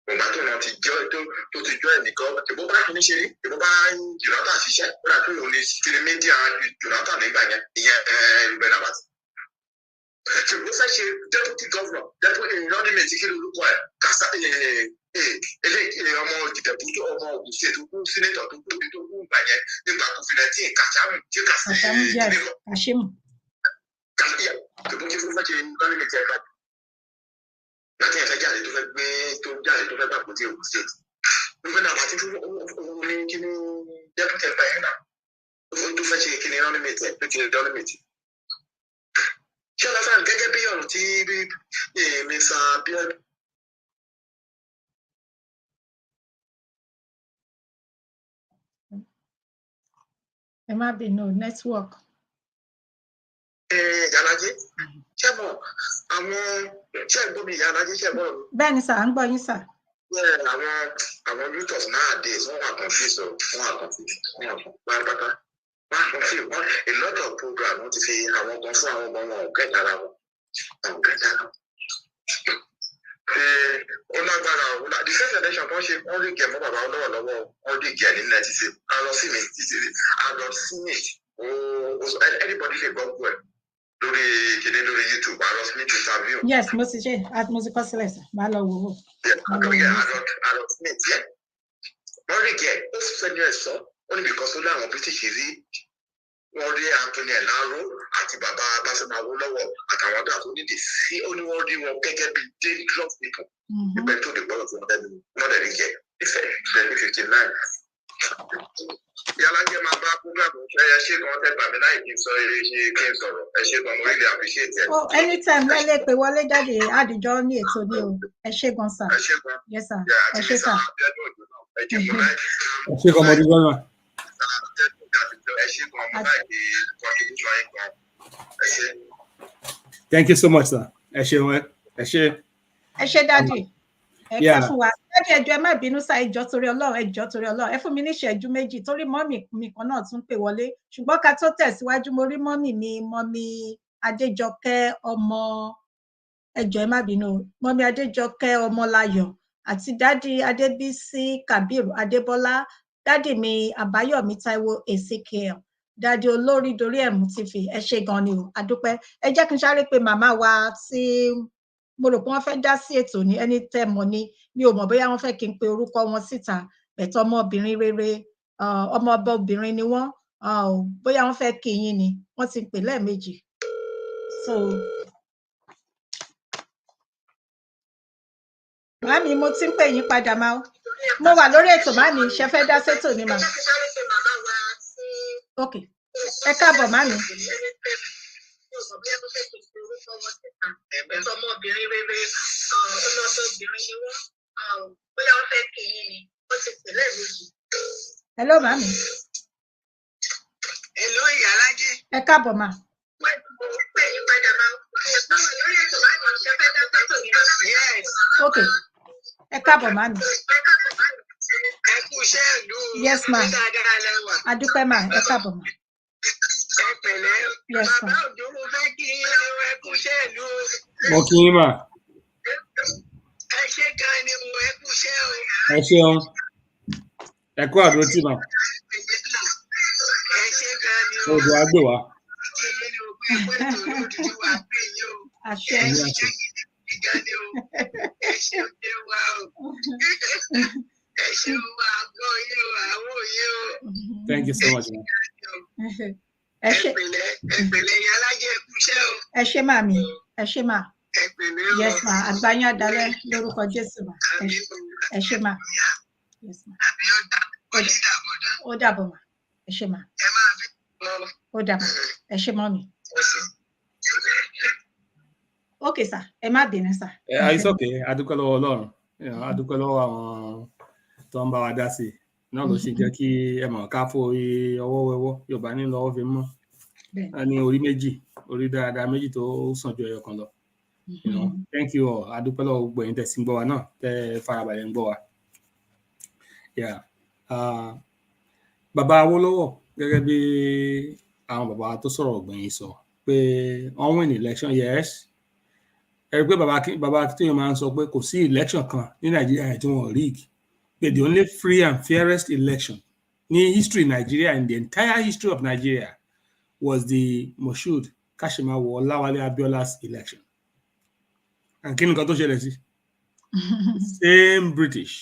Ògbà tó náà ti jọ ẹnìkan ìbò bá kí ní ṣe rí ìbò bá Jonathan ṣiṣẹ́ ó dà pé òun ní kiri mídíà Jonathan nígbà yẹn ìyẹn ẹgbẹ́ náà bàtì. Ṣèlú fẹ́ ṣe deputy governor deputy ìrọ́nìmẹ̀tì kí lórúkọ ẹ̀ kàṣà eléyìí ọmọ ìdìbò tó ọmọ Ògùn ṣe tó kú sínétọ̀ tó kú ìgbà yẹn nígbà COVID-19 Kàṣámù tí Kàṣímù kàṣíyà tó kú kí fún fẹ́ ṣe ìrọ́nìmẹ̀tì ẹ̀ka. Láti ẹ̀fẹ́ jáde tó fẹ́ gbé tó jáde tó fẹ́ gbà kó tí Ògùn state. Nígbà náà àti fún òun ní kí ní deputy ẹ̀ka yẹn náà tó fẹ́ ṣe kí ní ìrọ́nìmẹ̀tì ẹ̀ pé kí ní ìrọ́nìmẹ̀tì. Ṣé ọlọ́sàn gẹ́gẹ́ bí ọ̀rọ̀ tí Mr. Abiodun ẹ má bínú network. Yàlájé, ṣé mọ̀ àwọn ṣé ń gbọ́ mi Yàlájé ṣé mọ̀? Bẹ́ẹ̀ ni sà, à ń gbọ́ yín sà. Àwọn youths nowadays wọ́n wà confused wọ́n wà confused pátápátá. A lot of program wọ́n ti fi àwọn kan fún àwọn ọmọ wọn kẹtàrà wọn. Ó lágbára o, the first election kan ṣe wọ́n rí gẹ̀ mọ́ bàbá lọ́wọ́lọ́wọ́ wọ́n rí gẹ̀ ní 96 àlọ́ sí mi anybody lè gbọ́ pẹ̀ lórí kìnìún lórí YouTube àlọ́ sí mi interview. Yes, mo ti ṣe mo ti kọ́ sílẹ̀ sà, máa lọ wò ó. àlọ́ sí mi tiẹ̀ wọ́n rí gẹ̀ ó fẹ́ ní ẹ̀sọ́ ó ní because ó láwọn British rí wọ́n rí Anthony Elaro àti bàbá Báṣọ̀máwó lọ́wọ́ àtàwọn ọ̀dọ́ àtúndì sí ó ní wọ́n rí wọn gẹ́gẹ́ bí dangerous people. Nígbà tó lè gbọ́dọ̀ fún ọ̀dẹ́nu wọ́n dẹ̀ rí gẹ̀ ìfẹ́ 2059. Yàlájé máa bá program ẹ ṣe kan tẹ́gbà mi láì kí n sọ eré ṣe kí n sọ̀rọ̀ ẹ ṣe kan mo really appreciate ẹ. Oh, anytime lẹ lè pè wọlé jáde àdìjọ ní ètò ní o. Ẹ ṣé gan sà. Ẹ ṣe kan. Yes sir. Ẹ ṣé sà. Ẹ ṣé kan mo dúpẹ́ náà. Thank you so much, sir. Ẹ ṣé. Ẹ ṣé daddy. Ẹ pẹ́ fún wa. Daddy ẹjọ́ ẹ má bínú sá ẹjọ́ torí Ọlọ́run. Ẹ fún mi ní ìṣẹ́jú méjì torí mọ́mì mi kan náà tún pè wọlé. Ṣùgbọ́n ká tó tẹ̀síwájú mo rí mọ́mì Adéjọkẹ́ ọmọ ẹjọ́ ẹ má bínú. Mọ́mì Adéjọkẹ́ Ọmọláyọ̀ àti daddy Adébísí Kabiru Adébọ́lá. Daddy mi Àbáyọ̀mí Táíwò Ezekiel. Daddy olórí dorí ẹ̀mú TV. Ẹ ṣé gan ni o. Adúpẹ́. Ẹ jẹ́ kí n sáré pé màmá wa tí mo rò pé wọ́n fẹ́ dá sí ètò ní ẹni tẹ́ mọ̀ ni mi ò mọ̀ bóyá wọ́n fẹ́ kí n pe orúkọ wọn síta bẹ̀tọ̀ ọmọbìnrin rere ọmọ ọba obìnrin ni wọ́n bóyá wọ́n fẹ́ kí yín ni wọ́n ti pè lẹ́ẹ̀mejì so màmí mo ti ń pè yín padà máa mo wà lórí ètò màmí ṣe fẹ́ dá sétò ni mà ok ẹ káàbọ̀ màmí. Ọmọbìnrin rere ọmọbìnrin ni wọ́n bóyá wọ́n fẹ́ kí yín ni wọ́n ti pè lẹ́ẹ̀mejì. Hello màmí. Hello Ìyálájé. Ẹ káàbọ̀ mà. Ok ẹ káàbọ̀ màmí. Ẹ kú iṣẹ́ ìlú. Yes ma. Adúpẹ́ mà ẹ káàbọ̀ mà. Ẹ pẹ̀lẹ́. Yes ma. Bàbá òjò mo fẹ́ kí ẹ kú iṣẹ́ ìlú. Mo kí yín mà. Ẹ ṣé gan ni mo ẹ kú iṣẹ́ o. Ẹ ṣeun. Ẹ kú àdúrótì mà. Ẹ ṣé gan ni o. Odò àgbè wá. Àṣẹ. Ẹ ṣé òde wa o. Ẹ ṣé wa gbọ́ yín o, àwọn yín o. Thank you so much ma. Ẹ ṣé. Ẹ pẹ̀lẹ́ Ìyálájé ẹ kú iṣẹ́ o. Ẹ ṣé màmí. Ẹ ṣé mà. Ẹ pẹ̀lẹ́ o. Yes ma. Àgbáyé àdálẹ́ lórúkọ Jésù mà. Ẹ ṣé mà. Yes ma. Ó dàbọ̀ mà. Ẹ ṣé mà. Ẹ máa fi lọ. Ó dàbọ̀. Ẹ ṣé mọ́mì. Okay sir. Ẹ má bínú sir. It's okay. Adúpẹ́ lọ́wọ́ Ọlọ́run. Adúpẹ́ lọ́wọ́ àwọn tó ń bá wa dá sí i. Náà ló ṣe jẹ́ kí ẹ mọ̀ ká forí ọwọ́ wẹ́wọ́ Yorùbá ní lọ́wọ́ fi mọ́. A ní orí méjì, orí dáadáa méjì tó sàn ju ẹyọ kan lọ. Thank you all. Adúpẹ́ lọ́wọ́ gbogbo ẹ̀yin tẹ́ sí ń gbọ́ wa náà, tẹ́ farabalẹ̀ ń gbọ́ wa. Bàbá Awólọ́wọ̀ gẹ́gẹ́ bí àwọn bàbá tó sọ̀rọ̀ ọ̀gbẹ̀yìn sọ pé wọ́n win election yes. Ẹ rí pé bàbá Akíntóyè máa ń sọ pé kò sí election kan ní Nàìjíríà tí wọ́n rig. But the only free and fairest election in history Nigeria, in the entire history of Nigeria, was the Moshood Kashimawo Olawale Abiola's election. And kí ni nǹkan tó ṣẹlẹ̀ sí? Same British.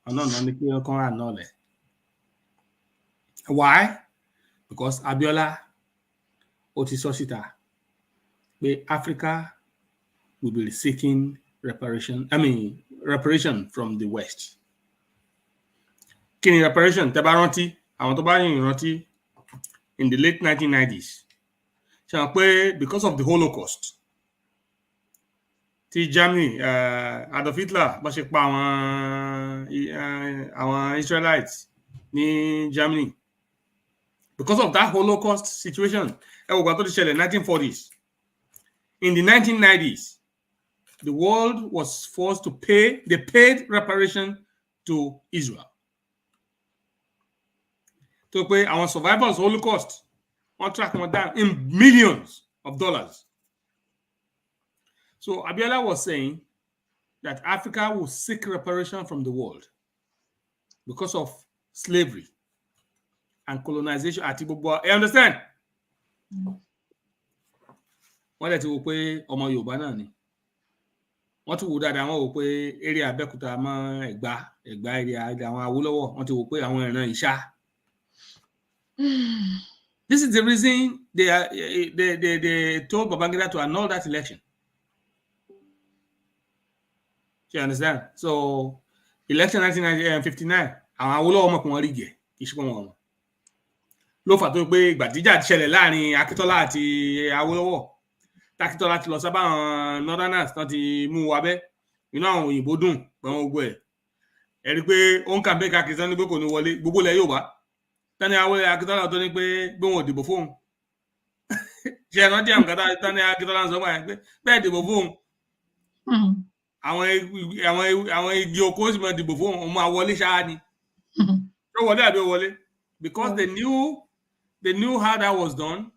Ọ̀nà ní kí wọ́n kàn án náà lẹ̀. Why? Because Abiola ó ti sọ síta pé Africa will be seeking reparation from the West. Kí ni reparation? Tẹ́ bá rántí, àwọn tó bá yìí rántí in the late 1990s. Ṣé wọ́n pé because of the Holocaust, tí Germany, Adolf Hitler bá ṣe pa àwọn Israelites ní Germany. Because of that Holocaust situation, ẹ wò gbà tó ti ṣẹlẹ̀ 1940s. In the 1990s, the world was forced to pay, they paid reparation to Israel. To pay our survivors Holocaust, on track them down in millions of dollars. So Abiola was saying that Africa will seek reparation from the world because of slavery and colonization. You understand? Wọ́n lè ti wò pé ọmọ Yorùbá náà ni. Wọ́n tún wò dáadáa, wọ́n wò pé area Abẹ́òkúta mọ́ Ẹ̀gbá area àwọn Awólọ́wọ̀, wọ́n ti wò pé àwọn ìran Ìṣá. This is the reason they told Babangida to annul that election. You understand? So, election 1959, àwọn Awólọ́wọ̀ mọ̀ pé wọ́n rí jẹ, kì í ṣe pé wọ́n. Ló fà tó pé ìgbà tíjà ti ṣẹlẹ̀ láàrin Akíntọ́lá àti Awólọ́wọ̀. Takíntọ́lá ti lọ sábà àwọn Northerners tán ti mú wa bẹ́. Inú àwọn òyìnbó dùn pé wọ́n gbọ́ ẹ̀. Ẹ rí pé ó ń kàmpé káàkiri sán ní pé kò ní wọlé gbogbo ilẹ̀ Yorùbá. Tani Akíntọ́lá tó ní pé bí wọn ò dìbò fóun. Ṣé ẹ rántí àwọn kátà Tani Akíntọ́lá ń sọ pé bẹ́ẹ̀ dìbò fóun. Àwọn igi oko sì máa dìbò fóun, òun máa wọlé ṣáá ni. Ó wọlé àbí ó wọlé? Because they knew how that was done.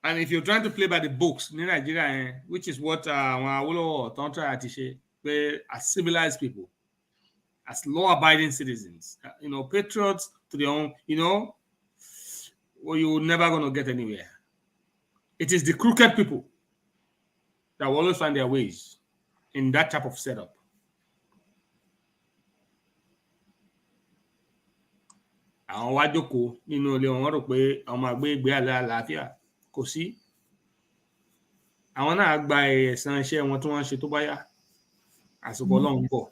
And if you're trying to play by the books in Nigeria, which is what Awolowo don't try to say, as civilized people, as law-abiding citizens, patriots to their own, well, you're never going to get anywhere. It is the crooked people that will always find their ways in that type of setup. Àwọn wá jókòó nínú ilé wọn rò pé àwọn máa gbé ìgbé àlàáfíà kò sí. Àwọn náà gba ẹ̀san iṣẹ́ wọn tí wọ́n ṣe tó bá yá. Àsìkò Ọlọ́run bọ̀.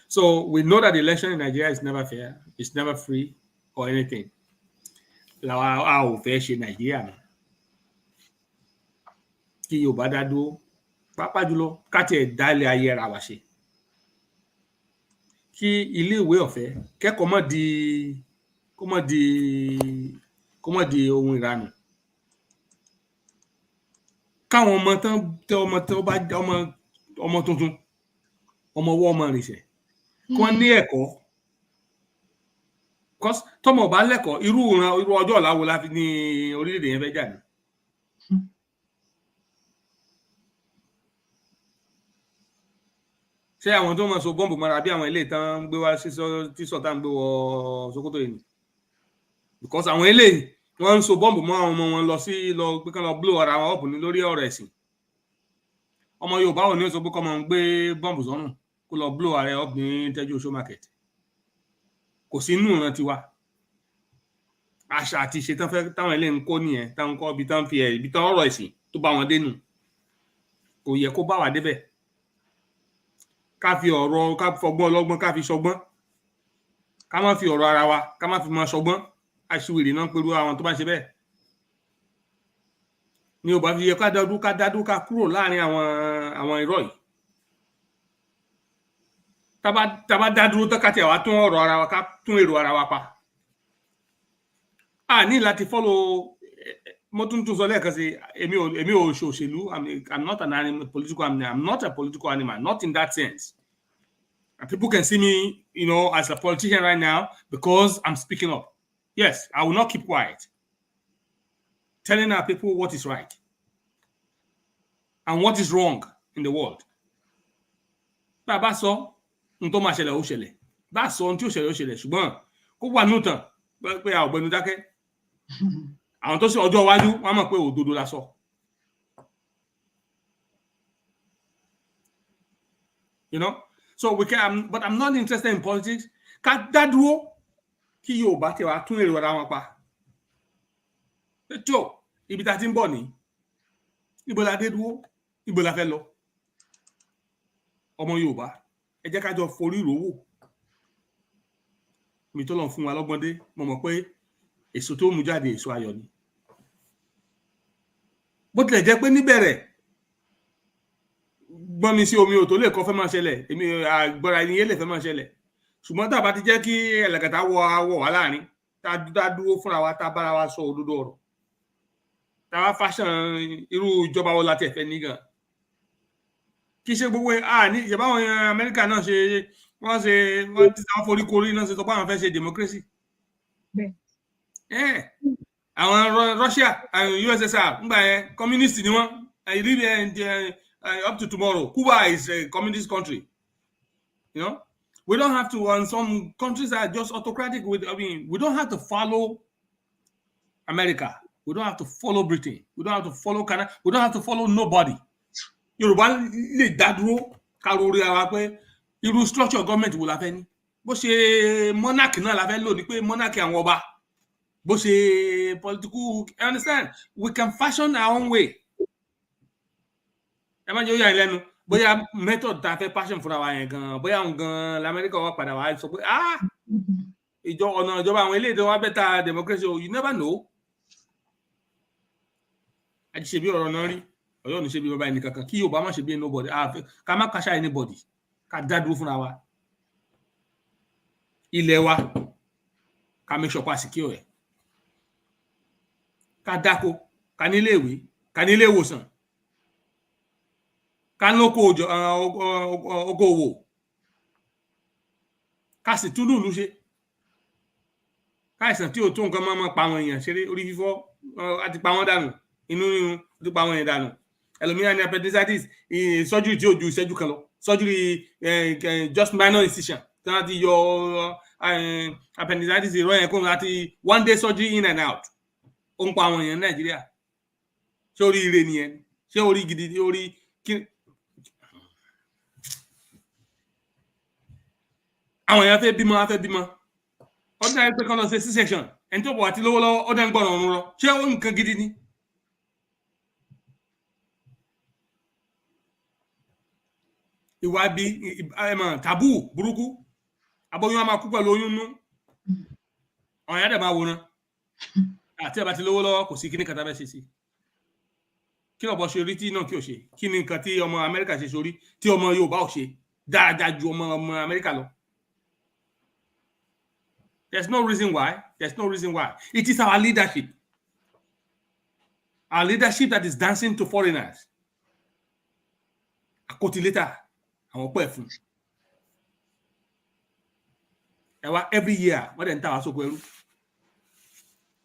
So we know that the election in Nigeria is never fair, it's never free or anything. Làwa ò fẹ́ ṣe Nàìjíríà mọ́. Kí Yorùbá dá dúró, pàápàá jùlọ ká tiẹ̀ dá ilé ayé ara wa ṣe. Kí ilé ìwé ọ̀fẹ́ kẹ́kọ̀ọ́ mọ́ di ohun ìranù. Káwọn ọmọ tuntun, ọmọ ọwọ́ ọmọ rìnṣẹ̀, kí wọ́n ní ẹ̀kọ́. Because tọ́mọ bá lẹ́kọ̀ọ́, irú ọjọ́ ọ̀la wo la fi ní orílẹ̀-èdè yẹn fẹ́ jáde. Ṣé àwọn tó máa so bọ́ǹbù mọ́ra bí àwọn ilé ìtàn ń gbé wá tí SULTAN ń gbé wọ Sokoto yìí ni? Because àwọn ilé wọ́n ń so bọ́ǹbù mọ́ àwọn ọmọ wọn lọ pé kán lọ blow ara wọn up ní lórí ọ̀rọ̀ ẹ̀sìn. Ọmọ Yorùbá ò ní sọ pé kọ́mọ ń gbé bọ́ǹbù sọ́nù kó lọ blow ara ẹ̀ up ní Tẹ́jú Oṣó market. Kò sí inú ìran tiwa. Àṣà àti ìṣe táwọn ilé ń kó nìyẹn, táwọn kọ́ ibi tán ọ̀rọ̀ ẹ̀sìn tó bá wọn dénú. Kò yẹ kó bá wa débẹ̀. Ká fi ọ̀rọ̀ ká fọgbọ́n ọlọ́gbọ́n ká fi ṣọgbọ́n. Ká má fi ọ̀rọ̀ ara wa ká má fi máa ṣọgbọ́n. Aṣiwèrè náà pẹ̀lú àwọn tó bá ṣe bẹ́ẹ̀. Ní ò bá fi yẹ ká dádú ká kúrò láàrin àwọn irọ́ yìí. Tá bá dádúró tó ká tiẹ̀ wá tún ọ̀rọ̀ ara wa ká tún èrò ara wa pa. A ní láti follow. Mo tún sọ lẹ́ẹ̀kan sí èmi ò ṣòṣèlú. I'm not an animal, political animal. I'm not a political animal, not in that sense. And people can see me, as a politician right now because I'm speaking up. Yes, I will not keep quiet. Telling our people what is right and what is wrong in the world. Bá sọ ohun tó máa ṣẹlẹ̀ ó ṣẹlẹ̀. Bá sọ ohun tí ó ṣẹlẹ̀ ó ṣẹlẹ̀. Ṣùgbọ́n kó wà nùtàn pé a ò gbẹnu dákẹ́. Àwọn tó ṣe ọjọ́ iwájú wọ́n mọ̀ pé òdodo la sọ. So but I'm not interested in politics. Ká dá dúró kí Yorùbá tẹ̀ wá tún èrò ara wọn pa. Tó ibi tá ti ń bọ̀ ní ibo la dé dúró, ibo la fẹ́ lọ. Ọmọ Yorùbá ẹ jẹ́ ká jọ forí ìrówó. Mi tó lọ fún wa lọ́gbọ́n dé, mo mọ̀ pé èso tó mú jáde èso ayọ̀ ni. Bó tilẹ̀ jẹ́ pé níbẹ̀rẹ̀ gbọ́n mi sí omi ò tó lè kọ́ fẹ́ máa ṣẹlẹ̀, èmi àgbọ́ra ẹni yé lè fẹ́ máa ṣẹlẹ̀. ṣùgbọ́n tá a bá ti jẹ́ kí ẹlẹ́kẹta wọ̀ wá láàrin tá a dúró fúnra wa tá a bára wa sọ òdodo ọ̀rọ̀ tá a wá fashion irú ìjọba wo la tẹ̀ fẹ́ ní gan kì í ṣe gbogbo ní ìjọba àwọn Amẹ́ríkà náà wọ́n ti sáwọn foríkorí náà ṣe sọ pé àwọn fẹ́ ṣe democracy àwọn Russia USSR ńgbà yẹn communist ni wọ́n up to tomorrow Cuba is a communist country, you know. We don't have to, and some countries are just autocratic. We don't have to follow America. We don't have to follow Britain. We don't have to follow Canada. We don't have to follow nobody. Yorùbá lè dá dúró karori ara pé irú structure government wo la fẹ́ ní. Bó ṣe monarch náà la fẹ́ lò ní pé monarch àwọn ọba. Bó ṣe political, you understand? We can fashion our own way. Ẹ má jẹ́ ó yà lẹ́nu. Bóyá method tá a fẹ́ passion fúnra wa yẹn gan bóyá òun gan l'Amẹ́ríkà wá padà wá sọ pé ọ̀nà ìjọba àwọn eléyìí tó wá better democracy, you never know. A ti ṣe bí ọ̀rọ̀ náà rí Ọ̀yọ́ ní ṣe bí bàbá ẹni kankan kí Yorùbá má ṣe bí nobody ká má kàṣà anybody ká dá dúró fúnra wa ilẹ̀ wa ká make sure pa secure ẹ̀ ká dáko ká nílé ìwé ká nílé ìwòsàn ká lóko okòwò ká sì tún lùlù ṣe káìsàn tí ò tó nǹkan máa pa àwọn èèyàn ṣeré orí fífọ́ àti pa wọ́n dànù inú rírun tó pa àwọn èèyàn dànù ẹlòmíràn ní appendicitis surgery tí ò ju ìṣẹ́jú kan lọ surgery just minor incision tí wọ́n ti yọ appendicitis ìrọ̀ yẹn kó láti 1 day surgery in and out ó ń pa àwọn èèyàn ní Nàìjíríà ṣé orí ire nìyẹn ṣé orí gidi orí kí àwọn èèyàn fẹ́ bímọ ọdún náà pé kán lọ ṣe C-section ẹni tó bọ̀ àti lówó lọ́wọ́ ọdún ń gbọ́nà ọ̀run lọ ṣé ó nǹkan gidi ni. ìwà bí tàbú burúkú aboyún á máa kú pẹ̀lú oyún nú ọ̀yàn á dẹ̀ máa wòran àti ẹ̀bá ti lówó lọ́wọ́ kò sí kíní kan tá fẹ́ ṣe sí kí lọ́bọ̀ ṣe rí tí náà kí ò ṣe kí ni nǹkan tí ọmọ Amẹ́ríkà ṣe sórí tí ọmọ Yorùbá ò ṣe dáadáa ju ọmọ Amẹ́ríkà lọ. There's no reason why. It is our leadership. Our leadership that is dancing to foreigners. Akotileta, àwọn pẹ́ fún. Every year, wọ́n dẹ̀ ń tà wá sóko ẹrú.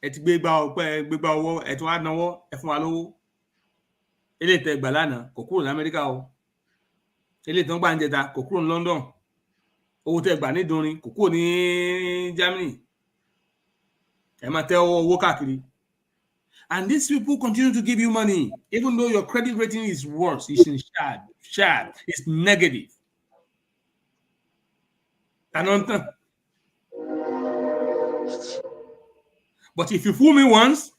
Ẹ ti gbégbá owó, ẹ tún wá náwó, ẹ fún wa lówó. Eléyìí tẹ́ gbà lánàá, kò kúrò ní Amẹ́ríkà o. Eléyìí tán gbà ń jẹta, kò kúrò ní London. Owó tẹ́ gbà ní Ìdúnrin kò kúrò ní Germany ẹ máa tẹ owó káàkiri and these people continue to give you money even though your credit rating is worse, it's in shad, it's negative. But if you fool me once,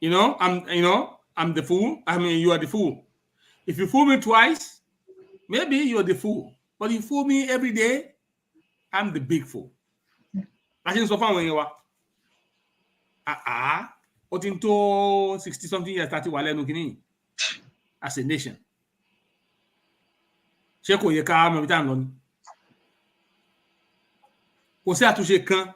I'm the fool. I mean, you are the fool. If you fool me twice, maybe you're the fool, but you fool me every day, I'm the big fool. I think so far when you are, what into 60 something years, 30 wale no kini as a nation. Ṣé kò yẹ ká mọ̀ bí tá ń lọ ni? Kò sí àtúnṣe kan.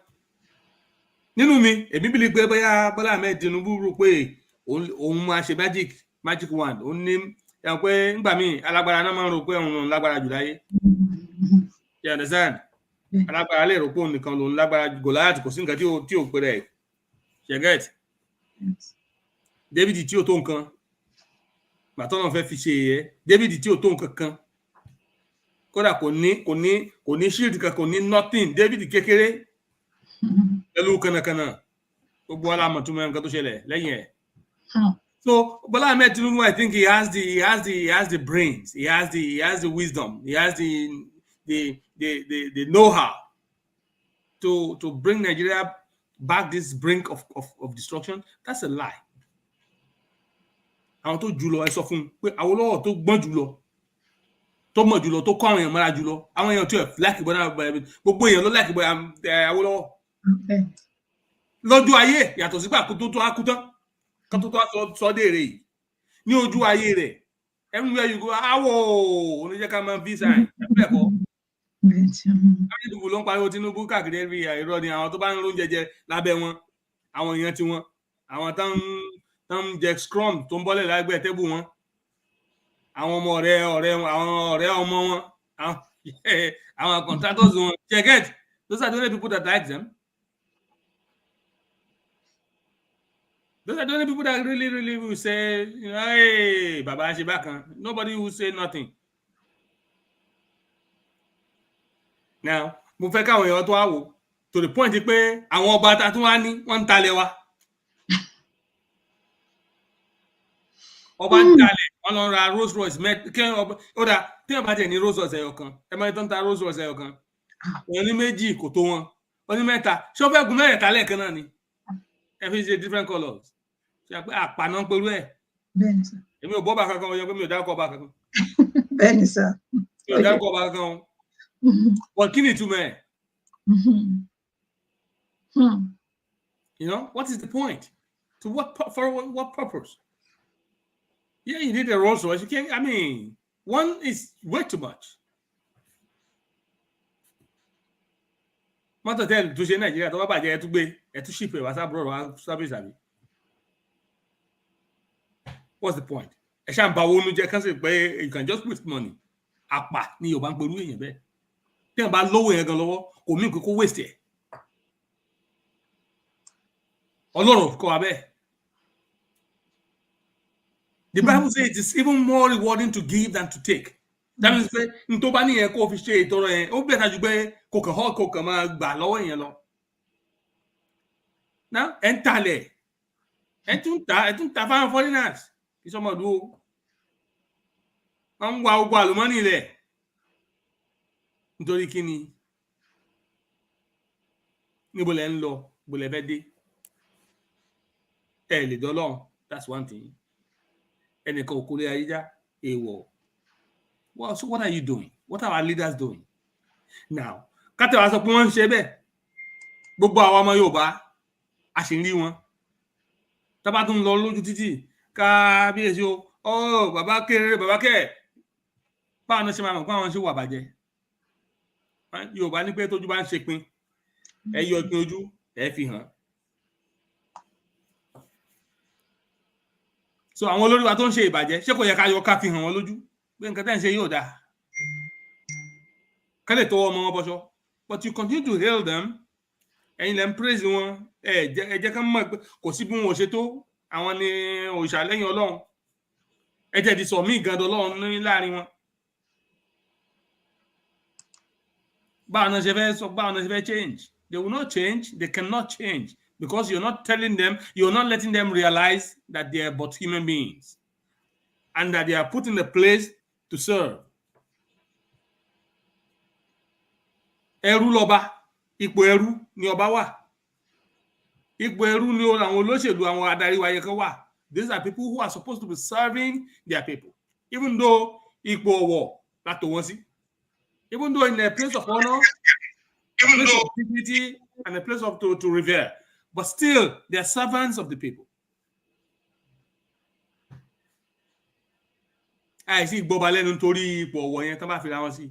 Nínú mi, èmi believe pé bóyá Bọ́lá Ahmed Tinubu rò pé òun máa ṣe magic wand. Òun ní ẹ pé nígbà míì alágbára náà máa ń rò pé òun lágbára jù láyé. You understand? Alágbára lè rò pé òun nìkan lòun lágbára Goliath kò sí nǹkan tí ò pé rẹ̀. You get? David tí ò tó nǹkan. Gbàtọ́ náà fẹ́ fi ṣe yẹ. David tí ò tó nǹkan kan. Kódà kò ní shield kan, kò ní nothing. David kékeré. Pẹ̀lú kanakana. Gbogbo alámọ̀ tó mẹ́rin kan tó ṣẹlẹ̀ lẹ́yìn ẹ̀. So Bola Ahmed Tinubu, I think he has the brains, he has the wisdom, he has the know-how to bring Nigeria back this brink of destruction. That's a lie. Àwọn tó jùlọ ẹ sọ fún pé Awólọ́wọ̀ tó gbọ́n jùlọ tó mọ̀ jùlọ tó kọ́ àwọn èèyàn mọ́ra jùlọ àwọn èèyàn tí ẹ̀ láìkì bọ́dá gbogbo èèyàn ló láìkì bọ́dá Awólọ́wọ̀ lọ́jọ́ ayé yàtọ̀ sígbà tó akútán kan tó sọ dèrè yìí ní ojú ayé rẹ̀ everywhere you go awọ oníjẹ́ ká máa visa ẹ̀kọ́ Tinubu ló ń pariwo Tinubu káàkiri rí irọ́ ni àwọn tó bá ń lóúnjẹ jẹ lábẹ́ wọn àwọn èèyàn tí wọn àwọn tán ń jẹ scrum tó ń bọ́lẹ̀ lágbẹ́ tébù wọn àwọn ọmọ ọ̀rẹ́ ọmọ wọn àwọn contractors wọn check those are the only people that like them. Those are the only people that really will say, hey, Baba Shibakan. Nobody will say nothing. Now, mo fẹ́ káwọn èèyàn tó wá wò to the point pé àwọn ọba ta tún wá ní wọ́n ń talẹ̀ wa. Ọba ń talẹ̀ wọ́n lọ ra Rolls Royce ó dà tí wọ́n bá tẹ̀ ní Rolls Royce ẹyọ kan ẹ máa tó ń ta Rolls Royce ẹyọ kan wọ́n ní méjì kò tó wọn wọ́n ní mẹ́ta ṣé ó fẹ́ gun mẹ́rẹ̀ẹ́ta lẹ́ẹ̀kan náà ni ẹ fi ṣe different colours ṣe pé àpàná ń perú ẹ̀ èmi ò bọ́ba kankan ọyọ pé mi ò dárúkọ ọba kankan bẹ́ẹ̀ni sá mi ò dárúkọ ọba kankan o but kí ni ìtumọ̀ ẹ̀ you know what is the point to for what purpose? Yeah, you need a Rolls Royce. You can't. I mean, one is way too much. Mọ́tò tẹ́lẹ̀ tó ṣe Nàìjíríà tó bá bàjẹ́ ẹ tún gbé ẹ tún ship ẹ wá sábúrò wá service àbí. What's the point? Ẹ ṣáà ń ba owó nu jẹ́ kán sì pé you can just waste money. Àpà ni Yorùbá ń perú èèyàn bẹ́ẹ̀. Tí wọ́n bá lówó yẹn gan lọ́wọ́ kò mí kó waste ẹ̀. Ọlọ́run kọ́ wa bẹ́ẹ̀. The Bible says it is even more rewarding to give than to take. That means pé n tó bá níyẹn kó fi ṣe ìtọrọ yẹn ó bẹ̀rẹ̀ ju pé kò kàn máa gbà lọ́wọ́ yẹn lọ. Now ẹ̀ ń talẹ̀ ẹ̀ tún ta fáwọn foreigners kì í sọmọ dúró. Wọ́n ń wa gbogbo àlùmọ́nì rẹ̀ nítorí kí ni níbo lẹ̀ ń lọ níbo lẹ̀ fẹ́ dé ẹ̀ lè dọ́lọ́run that's one thing. ẹnìkan ò kórè ayé já èèwọ̀. Well, so what are you doing? What are our leaders doing? Now, kátẹ́wà sọ pé wọ́n ń ṣe bẹ́ẹ̀ gbogbo àwọn ọmọ Yorùbá a sì ń rí wọn tábà tún lọ lójú títì kábíyèsí o bàbá kéré bàbá kẹ́ báwọn náà ṣe máa mọ̀ pé àwọn ṣe wà bàjẹ́ Yorùbá ní pé tójú bá ń ṣe pin ẹ yọ ìpín ojú ẹ fi hàn. So àwọn olórí wa tó ń ṣe ìbàjẹ́ ṣé kò yẹ ká yọ ká fi hàn wọn lójú pé nǹkan tẹ́ ń ṣe yóò dáa ká lè tọwọ́ ọmọ wọn bọ́ṣọ but you continue to hail them ẹ̀yin lẹ́ ń praise wọn ẹ jẹ́ ká mọ̀ pé kò sí bí wọn ò ṣe tó àwọn ni òòṣà lẹ́yìn Ọlọ́run ẹ jẹ́ ti sọ mí gan Ọlọ́run ní láàrin wọn. Báwọn náà ṣe fẹ́ change they will not change, they cannot change. Because you're not telling them, you're not letting them realize that they are but human beings and that they are put in a place to serve. Ẹrú lọba, ipò ẹrú ni ọba wà. Ipò ẹrú ni àwọn olóṣèlú àwọn adarí wa yẹ kó wà. These are people who are supposed to be serving their people. Even though ipò ọ̀wọ̀ la tò wọ́n sí. Even though in a place of honor, a place of dignity, and a place of to revere. But still, they are servants of the people. Àìsí ìgbọ́ba lẹ́nu nítorí ipò ọ̀wọ̀ yẹn tán bá fi ra wọn sí.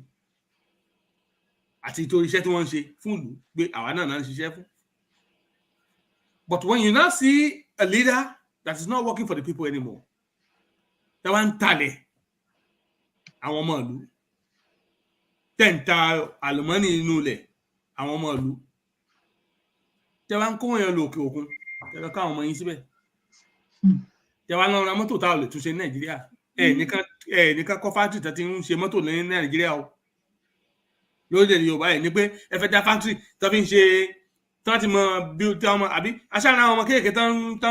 Àti nítorí iṣẹ́ tí wọ́n ń ṣe fún ìlú pé àwa náà ń ṣiṣẹ́ fún. But when you now see a leader that is not working for the people anymore, tẹ́ wá ń talẹ̀ àwọn ọmọ ìlú, tẹ́ ń ta àlùmọ́nì inú ilẹ̀ àwọn ọmọ ìlú. Tẹ́ wá ń kó wọn lọ òkè òkun tẹ́ lọ ká àwọn ọmọ yín síbẹ̀ tẹ́ wá lọ ra mọ́tò tá ò lè túnṣe ní Nàìjíríà nìkan kọ́ fáktírì tó ti ń ṣe mọ́tò ní Nàìjíríà o lórílẹ̀-èdè Yorùbá yìí ni pé ẹ fẹ́ dá fáktírì tó fi ń ṣe tó ti mọ bí tí ọmọ àbí aṣáájú àwọn ọmọ kéèké tó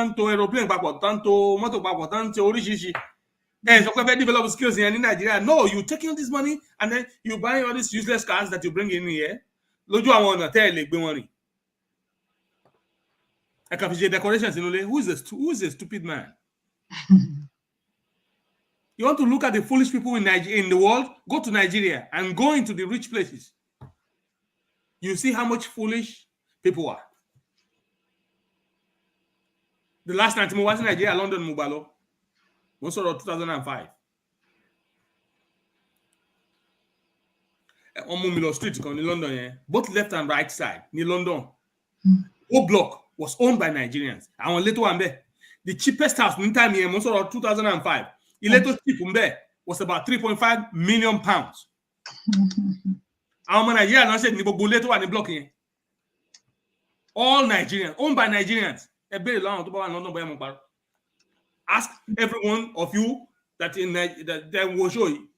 ń to aeroplane papọ̀ tó ń to mọ́tò papọ̀ tó ń ṣe oríṣiríṣi sọ pé fẹ́ develop skills yẹn ní Nàìjíríà. No, you taking this money and then you buying all these useless cars that you bring in here lójú àwọn ọ̀nà tẹ́ ẹ lè gbé wọn rìn. I can see decorations in Ole. Who is a stupid man? You want to look at the foolish people in the world? Go to Nigeria and go into the rich places. You see how much foolish people are. The last time I was in Nigeria, London, Mubalo, most of 2005. on Mumilo Street in London, yeah, both left and right side in London. Whole block was owned by Nigerians. And on later one there, the cheapest house in time here, most of 2005, the latest cheap was about 3.5 million pounds. How many Nigerians not said in the block here? All Nigerians, owned by Nigerians. Ask every one of you that in that will show you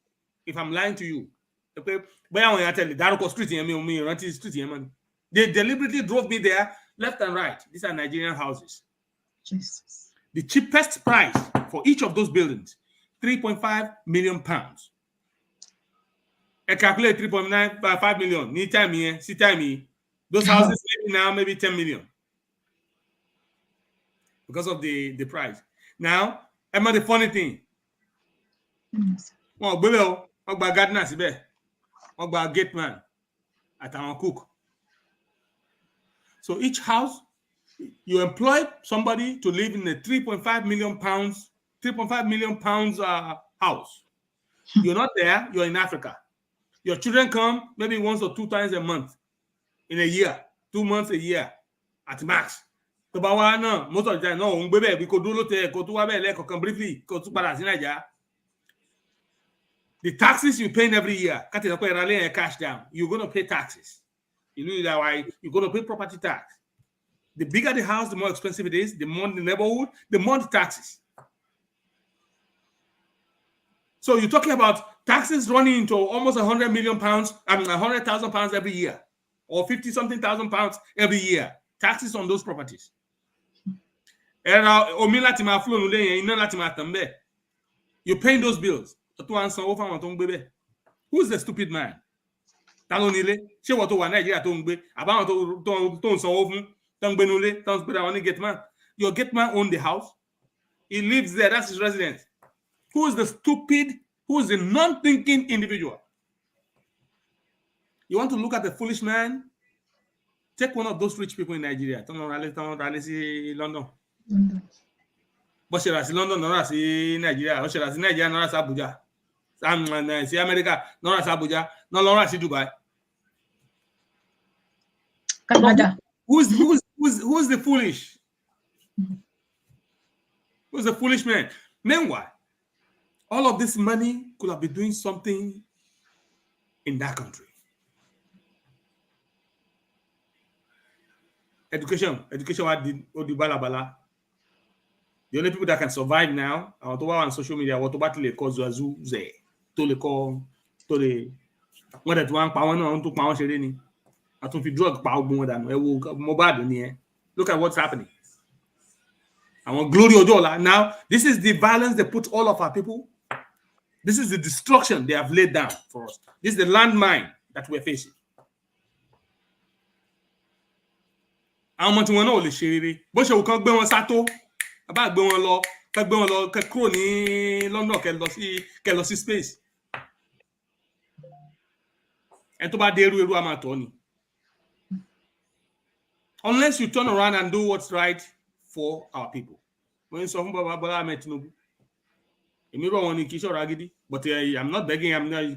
if I'm lying to you. Okay, but I want to tell you Daroko Street here, Street. They deliberately drove me there, left and right. These are Nigerian houses. Jesus. The cheapest price for each of those buildings, 3.5 million pounds. I calculate 3.95 million. Need time here, see time here. Those houses maybe now maybe 10 million because of the price. Now, I'm the funny thing. Oh, below, about gardeners, about gate man, at our cook. So each house, you employ somebody to live in a 3.5 million pounds house. You're not there, you're in Africa. Your children come maybe once or 2 times a month in a year, 2 months a year at max. So, most of the time, no, we could do briefly, the taxes you pay every year, cash down, you're going to pay taxes. You know that why you're going to pay property tax. The bigger the house, the more expensive it is. The more the neighborhood, the more the taxes. So you're talking about taxes running into almost 100 million pounds, 100,000 pounds every year, or 50-something thousand pounds every year. Taxes on those properties. You're paying those bills. Who's the stupid man? Your gate man owns the house. He lives there. That's his residence. Who is the stupid, who is the non-thinking individual? You want to look at the foolish man? Take one of those rich people in Nigeria. London. But she was London, not Nigeria. Or she was Nigeria, not Abuja. See America, not Abuja, not Dubai. Canada. Who's the foolish? Who's the foolish man? Meanwhile, all of this money could have been doing something in that country. Education the only people that can survive now are on social media. What about the cause to the call to the what that one power on to power sharing. I don't feel drug power more than mobile. Look at what's happening. I want glory of dollar. Now, this is the violence they put all of our people. This is the destruction they have laid down for us. This is the landmine that we're facing. How much we know the shiri? But you can't go on Sato. About going law, London, can space. And to bad unless you turn around and do what's right for our people. When some but I'm not begging, I'm on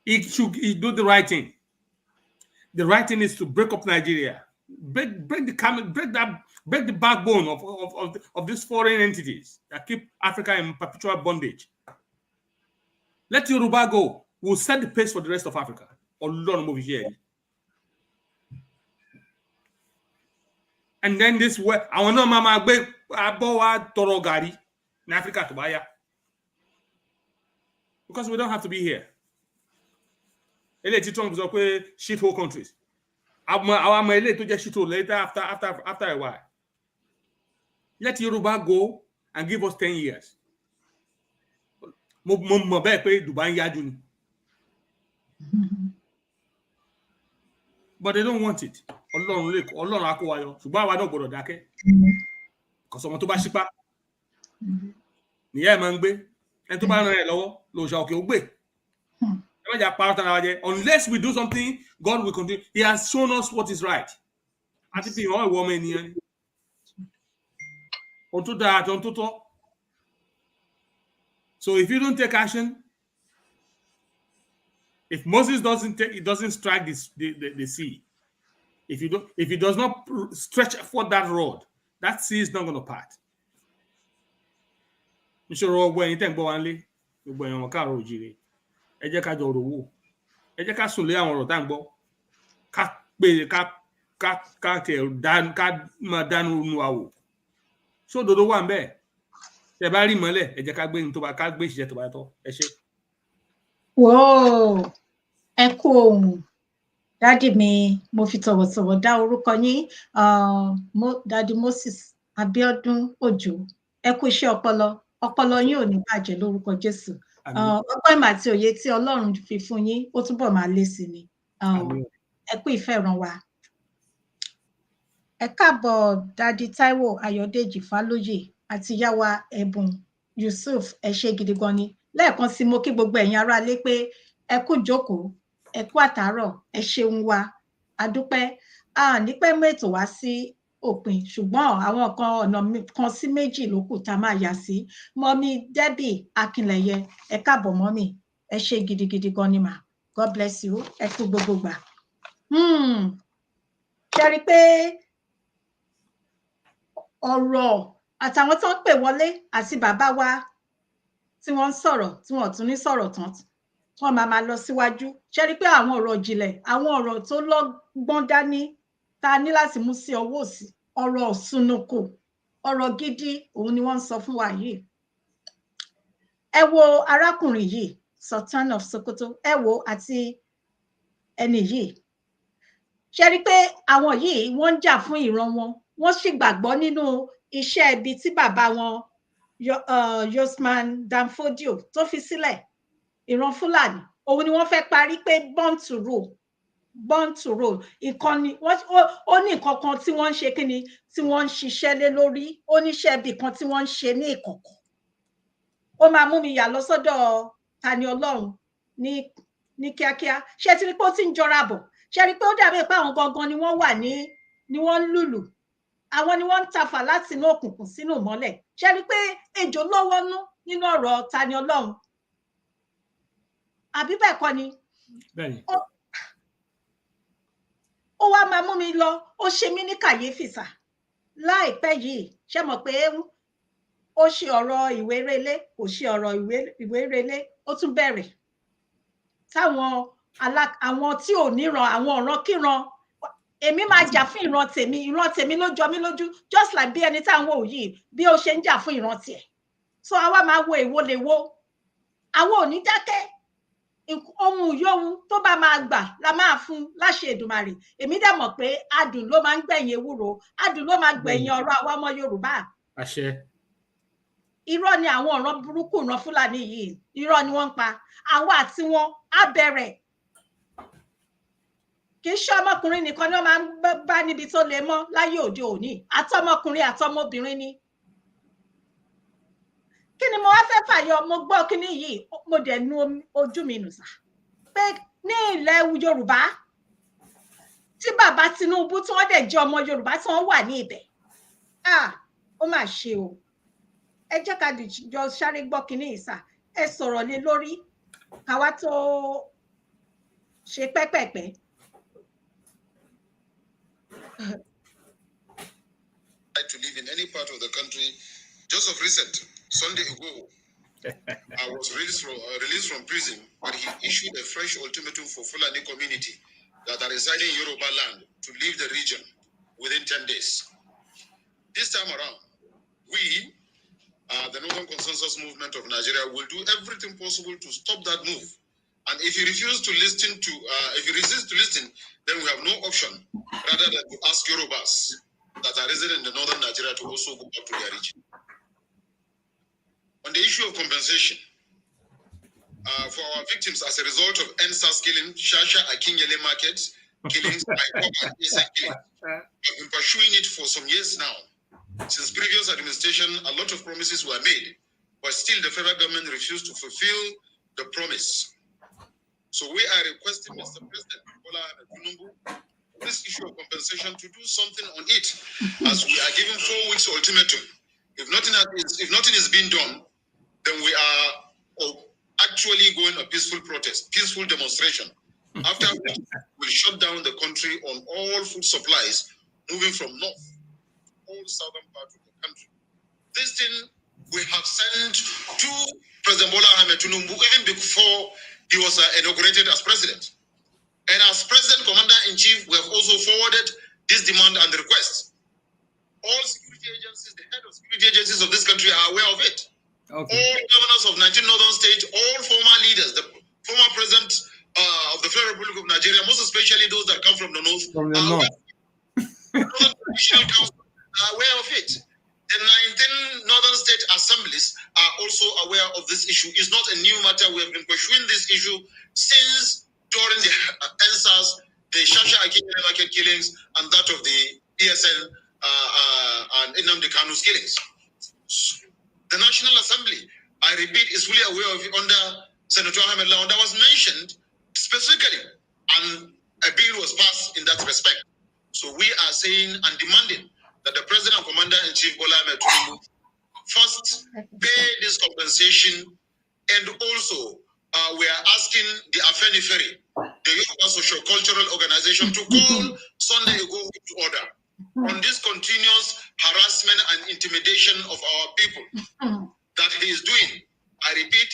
he do the right thing. The right thing is to break up Nigeria, break the backbone of these foreign entities that keep Africa in perpetual bondage. Let Yoruba go. We'll set the pace for the rest of Africa. And then this way, I want to mama Torogari in Africa to buy, because we don't have to be here. Shithole countries. Our to just shithole later after a while. Let Yoruba go and give us 10 years. But they don't want it. Because someone to buy shipa. Unless we do something, God will continue. He has shown us what is right. I think all women here. Onto that, onto to. So if you don't take action, if Moses doesn't strike the sea, if he does not stretch forth that rod, that sea is not going to part. Níṣòro ọgbọ́n ẹ̀yin tẹ́ ń gbọ́ wa nílé, gbogbo ẹ̀yin ọmọ káàárọ̀ oòjíire, ẹ jẹ́ ká jọ rò wò, ẹ jẹ́ ká sùn lé àwọn ọ̀rọ̀ tá à ń gbọ́, ká máa dánú nu àwò. Sódodo wà ń bẹ̀, tẹ́ bá rí mọ́lẹ̀, ẹ jẹ́ ká gbé ìṣiṣẹ́ tó bá tọ́. Ẹ ṣé. Whoa, ẹ kú ohùn. Dádì mi, mo fi tọ̀wọ̀tọ̀wọ̀ dá orúkọ yín, Dádì Moses Abiodun Òjó. Ẹ kú iṣẹ́ ọpọlọ yín ò ní bàjẹ́ lórúkọ Jésù. Ọgbọ́n ìmọ̀ àti òye tí Ọlọ́run fi fún yín, ó túbọ̀ máa lé sí ni. Ẹ kú ìfẹ́ ìran wa. Ẹ káàbọ̀ Dádì Táíwò Ayọ̀dèjì Fálóyè àti ìyá wa Ẹ̀bùn Yusuf, ẹ ṣé gidi gan ni. Lẹ́ẹ̀kan sí mo kí gbogbo ẹ̀yin aráalé pé ẹ kú jókòó, ẹ kú àtàárọ̀, ẹ ṣeun wa, adúpẹ́. Ní pẹ́ mú ètò wá sí òpin, ṣùgbọ́n àwọn ọ̀nà kan sí méjì ló kù tá a máa yà sí. Mọ́mí Debbie Akínlẹ̀yẹ, ẹ káàbọ̀ mọ́mí, ẹ ṣé gidigidi gan ni mà. God bless you, ẹ kú gbogbo gbà. Ṣé rí pé ọ̀rọ̀ àtàwọn tó ń pè wọlé àti bàbá wa tí wọ́n ń sọ̀rọ̀ tí wọ́n tún ní sọ̀rọ̀ tán wọ́n máa lọ síwájú. Ṣé rí pé àwọn ọ̀rọ̀ ìjìnlẹ̀, àwọn ọ̀rọ̀ tó lọ́gbọ́n dání ta ní láti mú sí ọwọ́ òsì, ọ̀rọ̀ òsùnùkù, ọ̀rọ̀ gidi, òun ni wọ́n ń sọ fún wa yìí. Ẹ wo arákùnrin yìí, Sultan of Sokoto, ẹ wo àti ẹni yìí. Ṣé rí pé àwọn yìí wọ́n ń jà fún ìran wọn, wọ́n sì gbàgbọ́ nínú iṣẹ́ ibi tí bàbá wọn Usman Dan Fodio tó fi sílẹ̀, ìran Fúlàní, òun ni wọ́n fẹ́ parí pé born to rule. Ìkànnì ó ní nǹkan kan tí wọ́n ń ṣe kíni tí wọ́n ń ṣiṣẹ́ lé lórí, ó níṣẹ́ ibì kan tí wọ́n ń ṣe ní ìkọ̀kọ̀. Ó máa mú mi yà lọ sọ́dọ̀ Tani Ọlọ́run ní kíákíá. Ṣé ti rí pé ó ti ń jọra bọ̀? Ṣé rí pé ó dàbí pé àwọn gangan ni wọ́n wà ni wọ́n ń lùlù, àwọn ni wọ́n ń tafà láti inú òkùnkùn sínú ìmọ́lẹ̀. Ṣé rí pé ejò lọ́wọ́ nínú ọ̀rọ̀ Tani Ọlọ́run? Àbí bẹ́ẹ̀ kọ́ ni? Bẹ́ẹ̀ni. Ó wá máa mú mi lọ, ó ṣe mí ní kàyéfì sà. Láìpẹ́ yìí, ṣé mọ̀ pé ó ṣe ọ̀rọ̀ ìwé relé, kò ṣe ọ̀rọ̀ ìwé relé, ó tún bẹ̀rẹ̀. Àwọn tí ò níran, àwọn ọ̀ràn kíran, èmi máa jà fún ìran tèmi ló jọ mí lójú, just like bí ẹni táwọn wò yìí, bí ó ṣe ń jà fún ìran tiẹ̀. So àwa máa wo èwo lè wo, àwọn ò ní dákẹ́. Ohun yòówù tó bá máa gbà la máa fún láṣẹ Èdùmàrè. Èmi dẹ̀ mọ̀ pé adùn ló máa ń gbẹ̀yìn ewúro, adùn ló máa gbẹ̀yìn ọ̀rọ̀ àwa ọmọ Yorùbá. Àṣẹ. Irọ́ ni àwọn ọ̀ràn burúkú ìran Fúlàní yìí, irọ́ ni wọ́n ń pa. Àwa àti wọn á bẹ̀rẹ̀. Kì í ṣe ọmọkùnrin nìkan ni wọ́n máa ń bá níbi tó lè mọ́ láyé òde òní, àtọmọkùnrin àtọmọbìnrin ni. Kí ni mo wá fẹ́ fàyọ? Mo gbọ́ kíní yìí, mo dẹ̀ nu ojú mi nù sá. Pé ní ilẹ̀ Yorùbá, tí bàbá Tinubu tí wọ́n dẹ̀ jẹ́ ọmọ Yorùbá tí wọ́n wà ní ibẹ̀, ó mà ṣe o. Ẹ jẹ́ ká jọ sáré gbọ́ kíní yìí sá. Ẹ sọ̀rọ̀ lé lórí káwá tó ṣe pẹ́pẹ́pẹ́. To live in any part of the country. Just of recent, Sunday ago, I was released from prison, but he issued a fresh ultimatum for Fulani community that are residing in Yoruba land to leave the region within 10 days. This time around, we, the Northern Consensus Movement of Nigeria, will do everything possible to stop that move. And if you refuse to listen if you resist to listen, then we have no option rather than to ask Yorubas that are resident in the northern Nigeria to also go back to their region. On the issue of compensation for our victims as a result of NSAS killing, Shasha Akinyele Market killings by Koba and Esa killing, we've been pursuing it for some years now. Since previous administration, a lot of promises were made, but still the federal government refused to fulfill the promise. So we are requesting Mr. President Bola Tinubu, this issue of compensation, to do something on it, as we are given 4 weeks ultimatum. If nothing is being done, then we are actually go on a peaceful protest, peaceful demonstration. After which, we'll shut down the country on all food supplies moving from north to all southern parts of the country. This thing we have sent to President Bola Ahmed Tinubu even before he was inaugurated as president. And as President Commander-in-Chief, we have also forwarded this demand and request. All security agencies, the head of security agencies of this country are aware of it. Okay. All governors of 19 northern states, all former leaders, the former president of the Federal Republic of Nigeria, most especially those that come from the north, are aware of it. The 19 northern state assemblies are also aware of this issue. It's not a new matter. We have been pursuing this issue since during the NSAS, the Shasha Akindele market killings, and that of the ESN and Nnamdi Kanu's killings. The National Assembly, I repeat, is fully aware of it under Senator Ahmed Lawan. That was mentioned specifically, and a bill was passed in that respect. So we are saying and demanding that the President and Commander-in-Chief Bola Ahmed Tinubu first pay this compensation, and also we are asking the Afenifere, the Yoruba Socio-Cultural Organization, to call Sunday Igboho to order on this continuous harassment and intimidation of our people that he is doing. I repeat,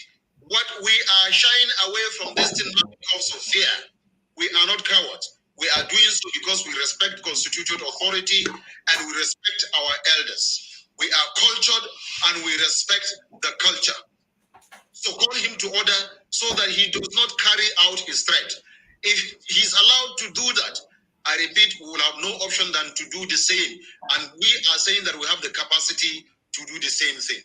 what we are shying away from this thing not because of fear. We are not cowards. We are doing so because we respect constituted authority and we respect our elders. We are cultured and we respect the culture. So call him to order so that he does not carry out his threat. If he's allowed to do that, I repeat, we will have no option than to do the same. And we are saying that we have the capacity to do the same thing.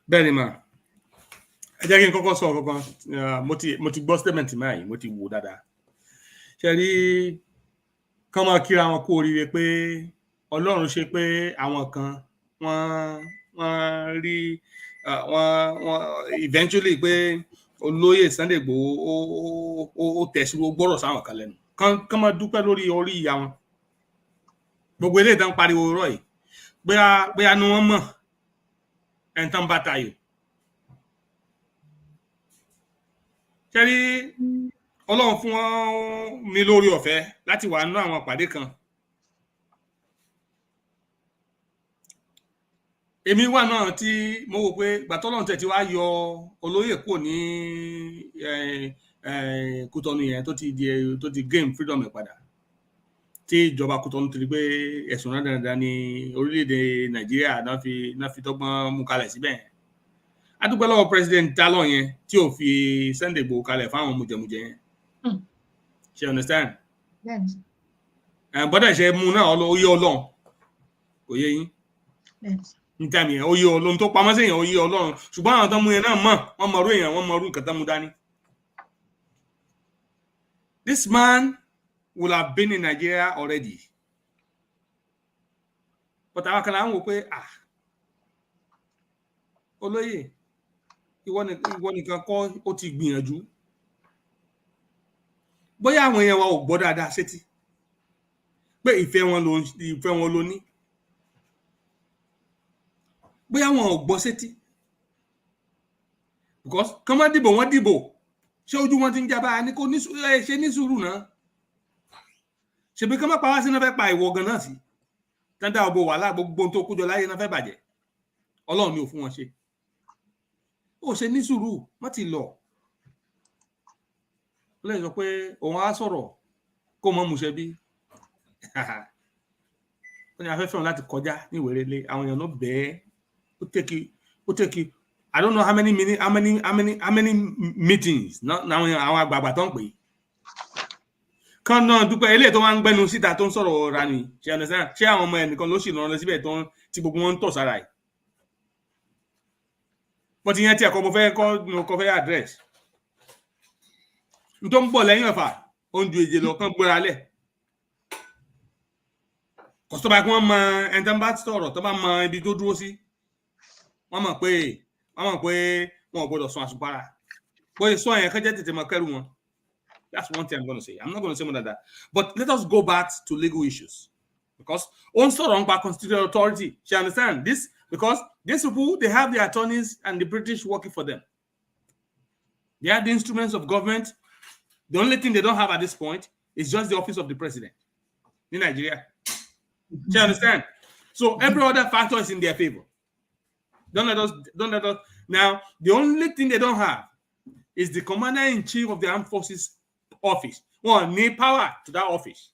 Bẹ́ẹ̀ni ma, ẹ jẹ́ kí n kọ́kọ́ sọ kankan, mo ti gbọ́ statement máa yìí, mo ti wò dáadáa. Ṣé rí kán máa kíra wọn kú oríire pé Ọlọ́run ṣe pé àwọn kan wọ́n rí eventually pé olóyè Sunday Igboho ó tẹ̀síwò gbọ́rọ̀ sáwọn kan lẹ́nu. Kán máa dúpẹ́ lórí orí ìyá wọn. Gbogbo eléyìí tán pariwo rọ̀ yìí, bóyá ni wọ́n mọ̀ ẹni tán bá tayò. Ṣé rí Ọlọ́run fún mi lórí ọ̀fẹ́ láti wà nínú àwọn àpàdé kan. Èmi wà náà tí mo wò pé gbàtọ́lọ́run tẹ̀ tí wá yọ olóyè kúrò ní Kútọ́nù yẹn tó ti gain freedom ẹ̀ padà. Tí ìjọba Kútọ́nù ti rí pé ẹ̀sùn náà dandan ní orílẹ̀-èdè Nàìjíríà náà fi tọ́gbọ́n mú kalẹ̀ síbẹ̀. A dúpẹ́ lọ́wọ́ President Talon yẹn tí ò fi Sunday Igboho kalẹ̀ fáwọn mujẹmujẹ yẹn. Ṣé understand? Bọ́dà ṣe mú náà oyè Ọlọ́run kò yé yín. Níta mi oyè Ọlọ́run tó pamọ́ sí èèyàn oyè Ọlọ́run ṣùgbọ́n àwọn tó mú yẹn náà wọ́n mọ̀rú èèyàn wọ́n mọ̀rú nǹkan tó mú dání. This man will have been in Nigeria already. But àwọn kan láwọn wò pé olóyè ìwọ nìkan kọ́ ó ti gbìyànjú. Bóyá àwọn èèyàn wa ò gbọ́ dáadáa sétí pé ìfẹ́ wọn ló ní. Bóyá wọn ò gbọ́ sétí because kán má dìbò wọ́n dìbò ṣé ojú wọn ti ń jábá ní kó ṣe ní sùúrù náà. Ṣebí kán má pa wá sí náà fẹ́ pa ìwọ gan náà sí tán dá ọgbọ wàhálà gbogbo tó kójọ láyé náà fẹ́ bàjẹ́. Ọlọ́run ni ò fún wọn ṣe. Ó ṣe ní sùúrù má ti lọ. Ó lè sọ pé òun á sọ̀rọ̀ kó mọ́ múṣẹ́ bí. Ó ní afẹ́fẹ́ wọn láti kọjá ní ìwérelé àwọn èèyàn náà bẹ́ẹ̀ ó tẹ́kì I don't know how many meetings àwọn àgbààgbà tó ń pè. Kan náà dúpẹ́ eléyìí tó wá ń gbẹ́nu síta tó ń sọ̀rọ̀ ra ni ṣe understand ṣé àwọn ọmọ ẹnìkan ló sì lọ síbẹ̀ tí gbogbo wọn ń tọ̀ sára ẹ̀. Wọ́n ti yẹn tí ẹ̀kọ́ mo fẹ́ address. N tó ń bọ̀ lẹ́yìn ọ̀fà ó ń ju èjè lọ kán gbéra lẹ̀. Kọ̀sọ́ba kí wọ́n mọ ẹni tó ń bá sọ̀rọ̀ tó bá mọ ibi tó dúró sí. Wọ́n mọ̀ pé wọn ò gbọ́dọ̀ sún àsùnpara. Bóyá sọ yẹn kẹ́jẹ́ tètè mọ kẹ́rù wọn. That's one thing I'm going to say. I'm not going to say more than that. But let us go back to legal issues. Because also wrong by constitutional authority. She understand this because these people, they have the attorneys and the British working for them. They have the instruments of government. The only thing they don't have at this point is just the office of the president in Nigeria. She understand? So every other factor is in their favor. Don't let us. Now, the only thing they don't have is the commander-in-chief of the armed forces office. Well, need power to that office,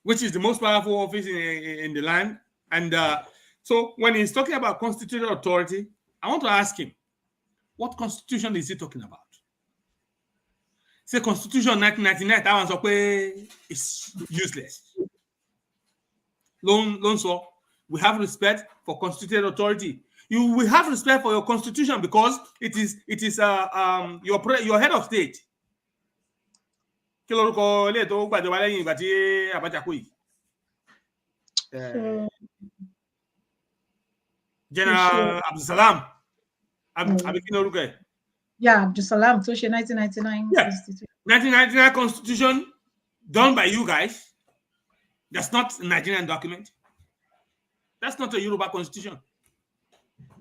which is the most powerful office in the land. And so when he's talking about constitutional authority, I want to ask him, what constitution is he talking about? Say Constitution 1999, that one's okay, is useless. So we have respect for constitutional authority. You will have respect for your constitution because it is your head of state. General Abdulsalam. Yeah, Abdulsalam, so 1999. Yeah. 1999 constitution done by you guys. That's not a Nigerian document. That's not a Yoruba constitution.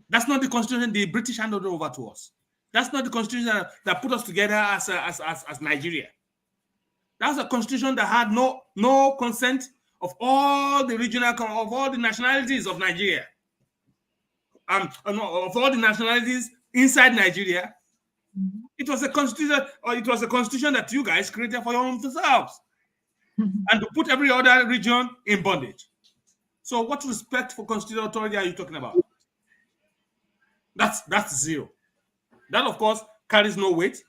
That's not the constitution the British handed over to us. That's not the constitution that put us together as Nigeria. That's a constitution that had no consent of all the of all the nationalities of Nigeria. Of all the nationalities inside Nigeria. It was a constitution, or it was a constitution that you guys created for your own selves, and to put every other region in bondage. So, what respect for constitutional authority are you talking about? That's zero. That, of course, carries no weight.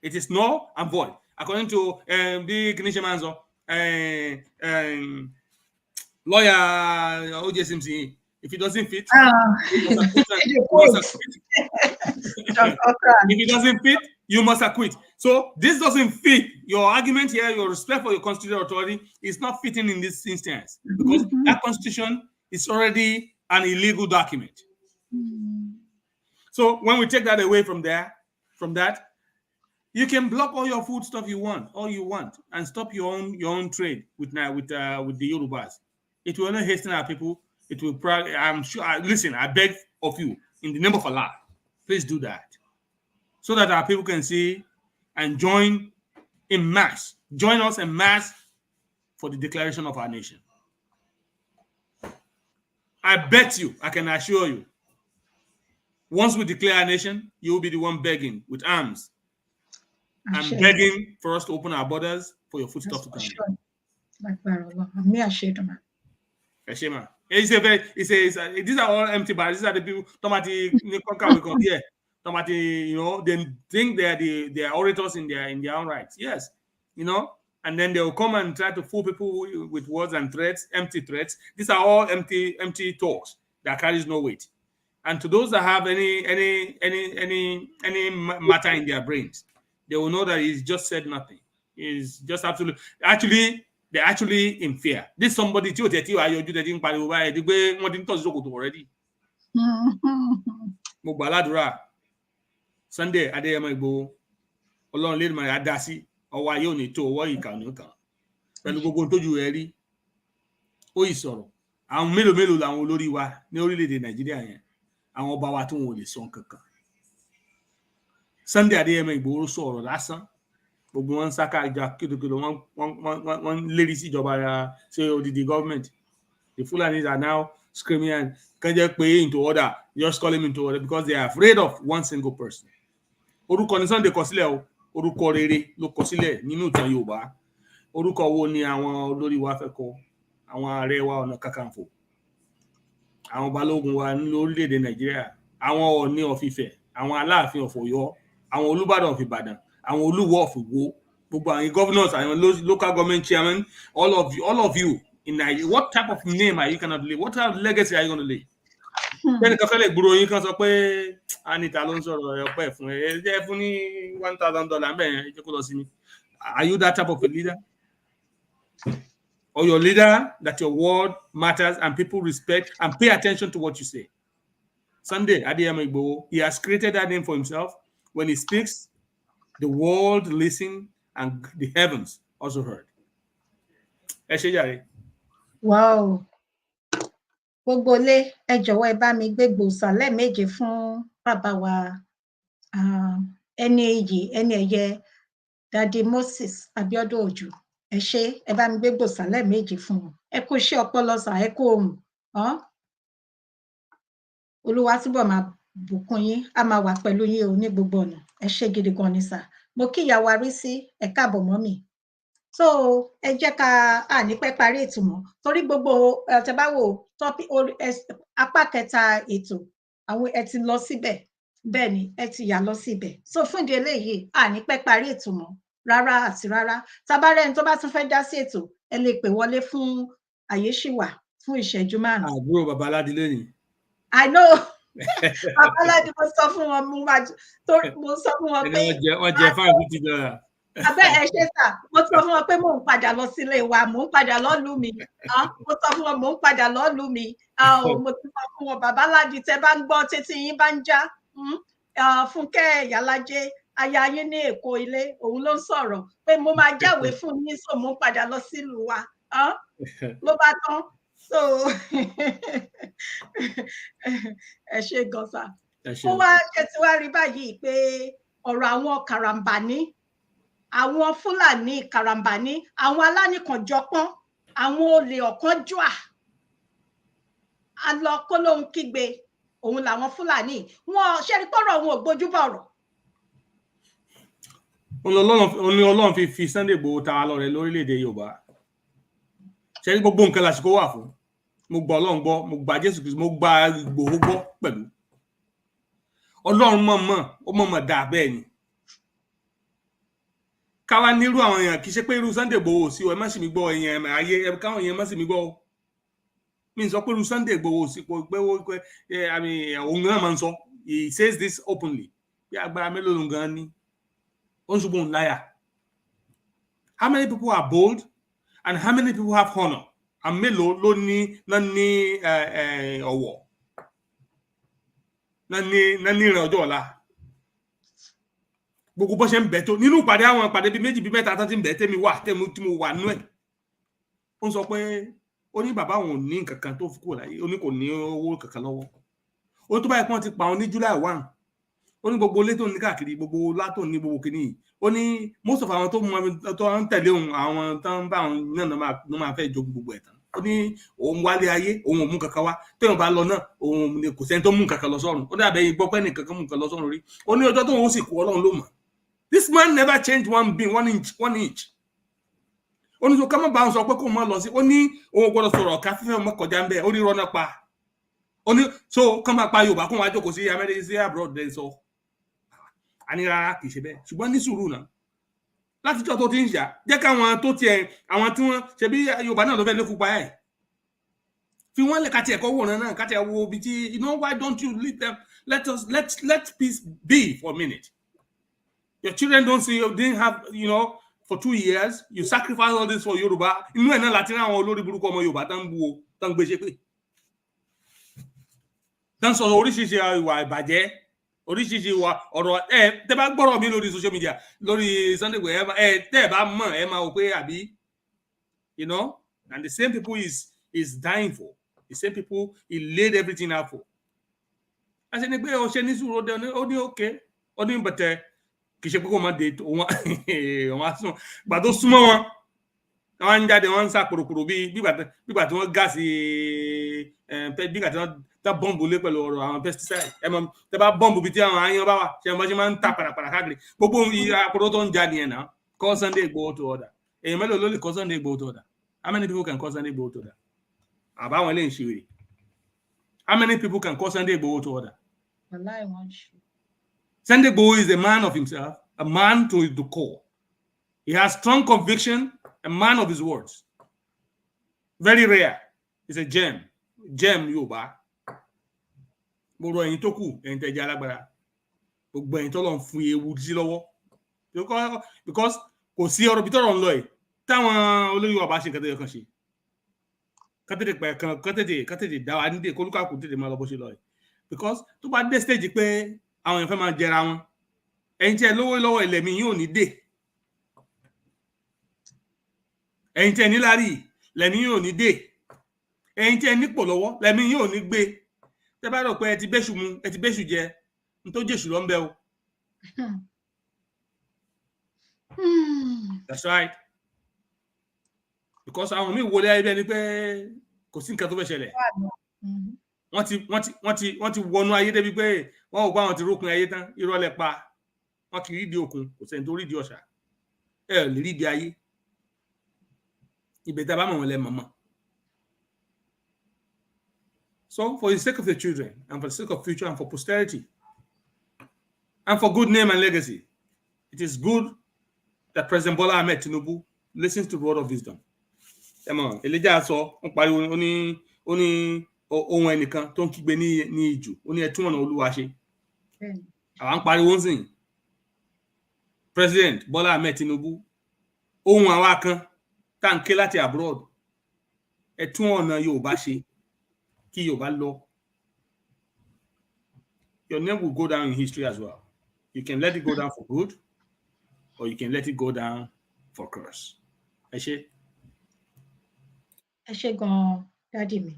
It is null and void, according to the Ignition Manzo, lawyer OJSMC. If it doesn't fit, if it doesn't fit, you must acquit. So this doesn't fit. Your argument here, your respect for your constitutional authority is not fitting in this instance because that constitution is already an illegal document. So when we take that away from that, you can block all your food stuff you want, and stop your own trade with the Yorubas. It will only hasten our people. It will probably, I'm sure, listen, I beg of you, in the name of Allah, please do that. So that our people can see and join us en masse for the declaration of our nation. I bet you, I can assure you, once we declare our nation, you will be the one begging with arms. I'm begging for us to open our borders for your foodstuff to come. These are all empty barrels. These are the people. They think they are orators in their own rights. Yes, and then they will come and try to fool people with words and threats, empty threats. These are all empty talks that carries no weight. And to those that have any matter in their brains, they will know that he's just said nothing. He's just actually. They're actually in fear. This somebody already. Sunday, Adeyemo Igboho, Ọlọ́run lè máa dá sí ọwọ́ ayé òní tó ọwọ́ ìkà òní kan. Pẹ̀lú gbogbo tójú rẹ̀ rí, ó yìí sọ̀rọ̀. Àwọn mélòó làwọn olórí wa ní orílẹ̀-èdè Nàìjíríà yẹn. Àwọn ọba wa tó wọn ò lè sọ kankan. Sunday Adeyemo Igboho sọ̀rọ̀ lásán. Gbogbo wọn saka ìjà kédokèdo wọn lérí sí ìjọba ṣe odidi government. The Fulanis are now screaming and can just pay into order, just call him into order because they are afraid of one single person. Orúkọ ní Sunday kọ sílẹ̀ o, orúkọ rere ló kọ sílẹ̀ nínú ìtàn Yorùbá. Orúkọ wo ni àwọn olórí wa fẹ́ kọ? Àwọn ààrẹ wa Ọ̀nà Kakanfò, àwọn balógun wa ní orílẹ̀-èdè Nàìjíríà, àwọn Ọọ̀ni of Ifẹ̀, àwọn Aláàfin of Ọ̀yọ́, àwọn Olúbàdàn of Ìbàdàn, àwọn Olúwo of Ìwó, gbogbo àwọn governors, àwọn local government chairman, all of you in Nigeria. What type of name are you going to leave? What type of legacy are you going to leave? Then the fẹ́lẹ̀ gbúrò yín kan sọ pé Anita ló ń sọ̀rọ̀ ọpẹ́ fún ẹ jẹ́ fún ní $1,000 bẹ́ẹ̀ jẹ́ kó lọ sí mi. Are you that type of a leader? Or your leader that your word matters and people respect and pay attention to what you say? Sunday Adeyemo Igboho, he has created that name for himself. When he speaks, the world listened and the heavens also heard. ẹ ṣé jàre. Wow. Gbogbo ilé ẹ jọ̀wọ́ ẹ bá mi gbé gbòòsà lẹ́ẹ̀méje fún bàbá wa ẹni èyí ẹni ẹ̀yẹ Daddy Moses Abiodun Ojo. Ẹ ṣé, ẹ bá mi gbé gbòòsà lẹ́ẹ̀méje fún wọn. Ẹ kú iṣẹ́ ọpọlọ sà, ẹ kú ohùn. Olúwa túbọ̀ máa bùkún yín, á máa wà pẹ̀lú yín o ní gbogbo ọ̀nà. Ẹ ṣé gidi gan ni sà. Mo kí ìyá wa rí sí ẹ káàbọ̀ mọ́mì. So ẹ jẹ́ ká ní pẹ́ parí ètò mọ́ torí gbogbo tẹ́ bá wò apá kẹta ètò àwọn ẹ ti lọ síbẹ̀ bẹ́ẹ̀ ni ẹ ti yà lọ síbẹ̀. So fún ìdí eléyìí ní pẹ́ parí ètò mọ́ rárá àti rárá. Tabarẹ́ ẹni tó bá tún fẹ́ dá sí ètò ẹ lè pè wọlé fún àyè ṣì wà fún ìṣẹ́jú 5. Àbúrò bàbá Aládìlé ni. I know. Bàbá Aládìlé mo sọ fún wọn pé wọ́n jẹ $50. Abẹ́ ẹ ṣé sà, mo sọ fún wọn pé mò ń padà lọ sílé wa, mò ń padà lọ́lú mi. Mo sọ fún wọn mò ń padà lọ́lú mi. Mo ti sọ fún wọn bàbá Aládìlé tẹ́ bá ń gbọ́ títí yín bá ń já. Fúnkẹ́ Ìyálájé aya yín ní Èkó ilé, òun ló ń sọ̀rọ̀ pé mo máa jáwèé fún yín so mò ń padà lọ sílùú wa. Ló bá tán. So ẹ ṣé gan sà. Ó wá ṣe ti wá rí báyìí pé ọ̀rọ̀ àwọn karambání àwọn Fúlàní karambání àwọn alánìkànjọpọ́n àwọn olè ọ̀kánjúà alọ́kólóhùn kígbe òun làwọn Fúlàní wọn ṣe rí pọ̀rọ̀ wọn ò gbójúbọ̀ ọ̀rọ̀. Ọlọ́run fi Sunday Igboho ta lọ rẹ lórílẹ̀‐èdè Yorùbá ṣe rí gbogbo nǹkan lásìkò wà fún. Mo gba Ọlọ́run gbọ́, mo gba Jésù Kristi, mo gba Ìgbòho gbọ́ pẹ̀lú. Ọlọ́run mọ̀ dà bẹ́ẹ̀ ni. Káwa nírú àwọn èèyàn kì í ṣe pé irú Sunday Igboho sí o, ẹ má sì mí gbọ́ èèyàn ayé káwọn èèyàn má sì mí gbọ́ o. Mi sọ pé irú Sunday Igboho sí pé òun náà máa ń sọ, he says this openly. Bí agbára mélòó ló ń gan ni? Ó ń ṣubú ń láyà. How many people are bold and how many people have honor? And mélòó ló ní ọ̀wọ̀? Náà ní ìrìn ọjọ́ ọ̀la. Gbogbo bó ṣe ń bẹ̀ tó nínú ìpàdé àwọn ìpàdé bíi méjì bíi mẹ́ta tán ti ń bẹ̀ tẹ́mi wà tí mo wà nú ẹ̀. Ó ń sọ pé ó ní bàbá òun ò ní nǹkan kan tó fi kúrò láyé, ó ní kò ní owó kankan lọ́wọ́. Ó ní tó báyìí pọ́n ti pa òun ní July 1. Ó ní gbogbo ilé tó ní káàkiri, gbogbo látò ní gbogbo kìíní yìí. Ó ní most of àwọn tó ń tẹ̀lé òun, àwọn tó ń bá òun náà ló máa fẹ́ jogún gbogbo ẹ̀ tán. Ó ní òun wálé ayé, òun ò mú kankan wá. Téèyàn bá lọ náà, òun kò sẹ́ni tó mú kankan lọ sọ́run. Ó dàbẹ̀ yìí gbọ́ pé nìkan mú kankan lọ sọ́run rí. Ó ní ọjọ́ tóun sì kú Ọlọ́run ló mọ̀. This man never changed one inch. Ó ní so ká má bá wọn sọ pé kó má lọ sí. Ó ní òun gbọ́dọ̀ sọ̀rọ̀ ká fífẹ́ ọmọ kọjá ń bẹ̀. Ó ní rọ́nà pa. Ó ní so ká máa pa Yorùbá kó wọn á jókòó sí Amẹ́ríkà sí abroad dẹ̀ sọ. A ní rárá kì í ṣe bẹ́ẹ̀. Ṣùgbọ́n ní sùúrù náà. Láti jọ́ tó ti ń ṣà, jẹ́ káwọn tó tiẹ̀ àwọn tí wọ́n ṣe bí Yorùbá náà ló fẹ́ lékú pa ẹ̀. Fi wọ́n lè kàtì ẹ̀kọ́ wòran náà kàtì ẹ̀wọ̀ bí tí why don't you leave them? Let peace be for a minute. Your children didn't have, for 2 years, you sacrifice all this for Yoruba. Inú ẹ̀ náà láti rán àwọn olórí burúkú ọmọ Yorùbá tán bú o, tán gbé ṣe pé. Tán sọ oríṣiríṣi ìwà ìbàjẹ́, oríṣiríṣi ìwà ọ̀rọ̀ tẹ́ bá gbọ́rọ̀ mi lórí social media, lórí Sunday Igboho tẹ́ bá mọ̀ ẹ máa wò pé àbí, and the same people is dying for. The same people he laid everything out for. I said, "Negbe o ṣe ní sùúrù ó ní okay, ó ní bẹ̀tẹ̀ kì í ṣe pé kó máa dé òun àsùn gbà tó súnmọ́ wọn àwọn ń jáde wọn ń sá kòròkòrò bígbà tí wọ́n gáàsì bígbà tí wọ́n tá bọ́ǹbù lé pẹ̀lú ọ̀rọ̀ àwọn pesticide tẹ́ bá bọ́ǹbù bí tí àwọn aáyán bá wà ṣe wọ́n ṣe máa ń ta pàràpàrà káàkiri gbogbo àpòrò tó ń jáde yẹn náà call Sunday Igboho to order. Èèyàn mélòó ló lè call Sunday Igboho to order? How many people can call Sunday Igboho to order? Àbáwọn ilé ìṣirò. How many people can call Sunday Igboho to order? Sunday Igboho is a man of himself, a man to the core. He has strong conviction, a man of his words. Very rare. He's a gem Yorùbá. Gbogbo ẹ̀yin tó kù, ẹ̀yin tẹ́ jẹ́ alágbára. Gbogbo ẹ̀yin tó lọ ń fún ewu sí lọ́wọ́. Because kò sí ọ̀rọ̀ bí tọ́rọ̀ ń lọ ẹ̀ táwọn olórí Yorùbá ṣe nǹkan tó yẹ kàn ṣe. Kátètè dá wa nídè kólúkàkù tètè máa lọ bó ṣe lọ ẹ̀. Because tó bá dé stage pé àwọn èèyàn fẹ́ máa jẹra wọn, ẹ̀yin tí ẹ lówó lọ́wọ́ ilẹ̀ mi yóò ní dè. Ẹ̀yin tí ẹ níláárí lẹ́mí yóò ní dé ẹ̀yin tí ẹ nípò lọ́wọ́ lẹ́mí yóò ní gbé tẹ́ bá rò pé ẹ ti bẹ́ṣù mu ẹ ti bẹ́ṣù jẹ n tó jèṣù lọ ń bẹ o. That's right. Because àwọn míì wọlé ayé bí ẹni pé kò sí nǹkan tó fẹ́ ṣẹlẹ̀ wọ́n ti wọnú ayé débi pé wọ́n ò bá wọn ti rókun ayé tán irọ́ lẹ pa wọn kì í rídìí òkun kò sẹ́ni tó rídìí ọ̀sà ẹ ò lè rídìí ayé ibẹ̀ tá a bá mọ̀ wọn lẹ mọ̀mọ́. So for the sake of the children and for the sake of future and for posterity and for good name and legacy, it is good that President Bola Ahmed Tinubu listens to the word of wisdom. Elijah sọ ń pariwo ó ní ohun ẹnìkan tó ń kígbe ní ìjù ó ní ẹ tún ọ̀nà Olúwa ṣe. Àwa ń pariwo ń sìn President Bola Ahmed Tinubu ohun àwa kan tá ń ké láti abroad ẹ tún ọ̀nà Yorùbá ṣe kí Yorùbá lọ. Your name will go down in history as well. You can let it go down for good or you can let it go down for curse. Ẹ ṣé. Ẹ ṣé gan dádì mi.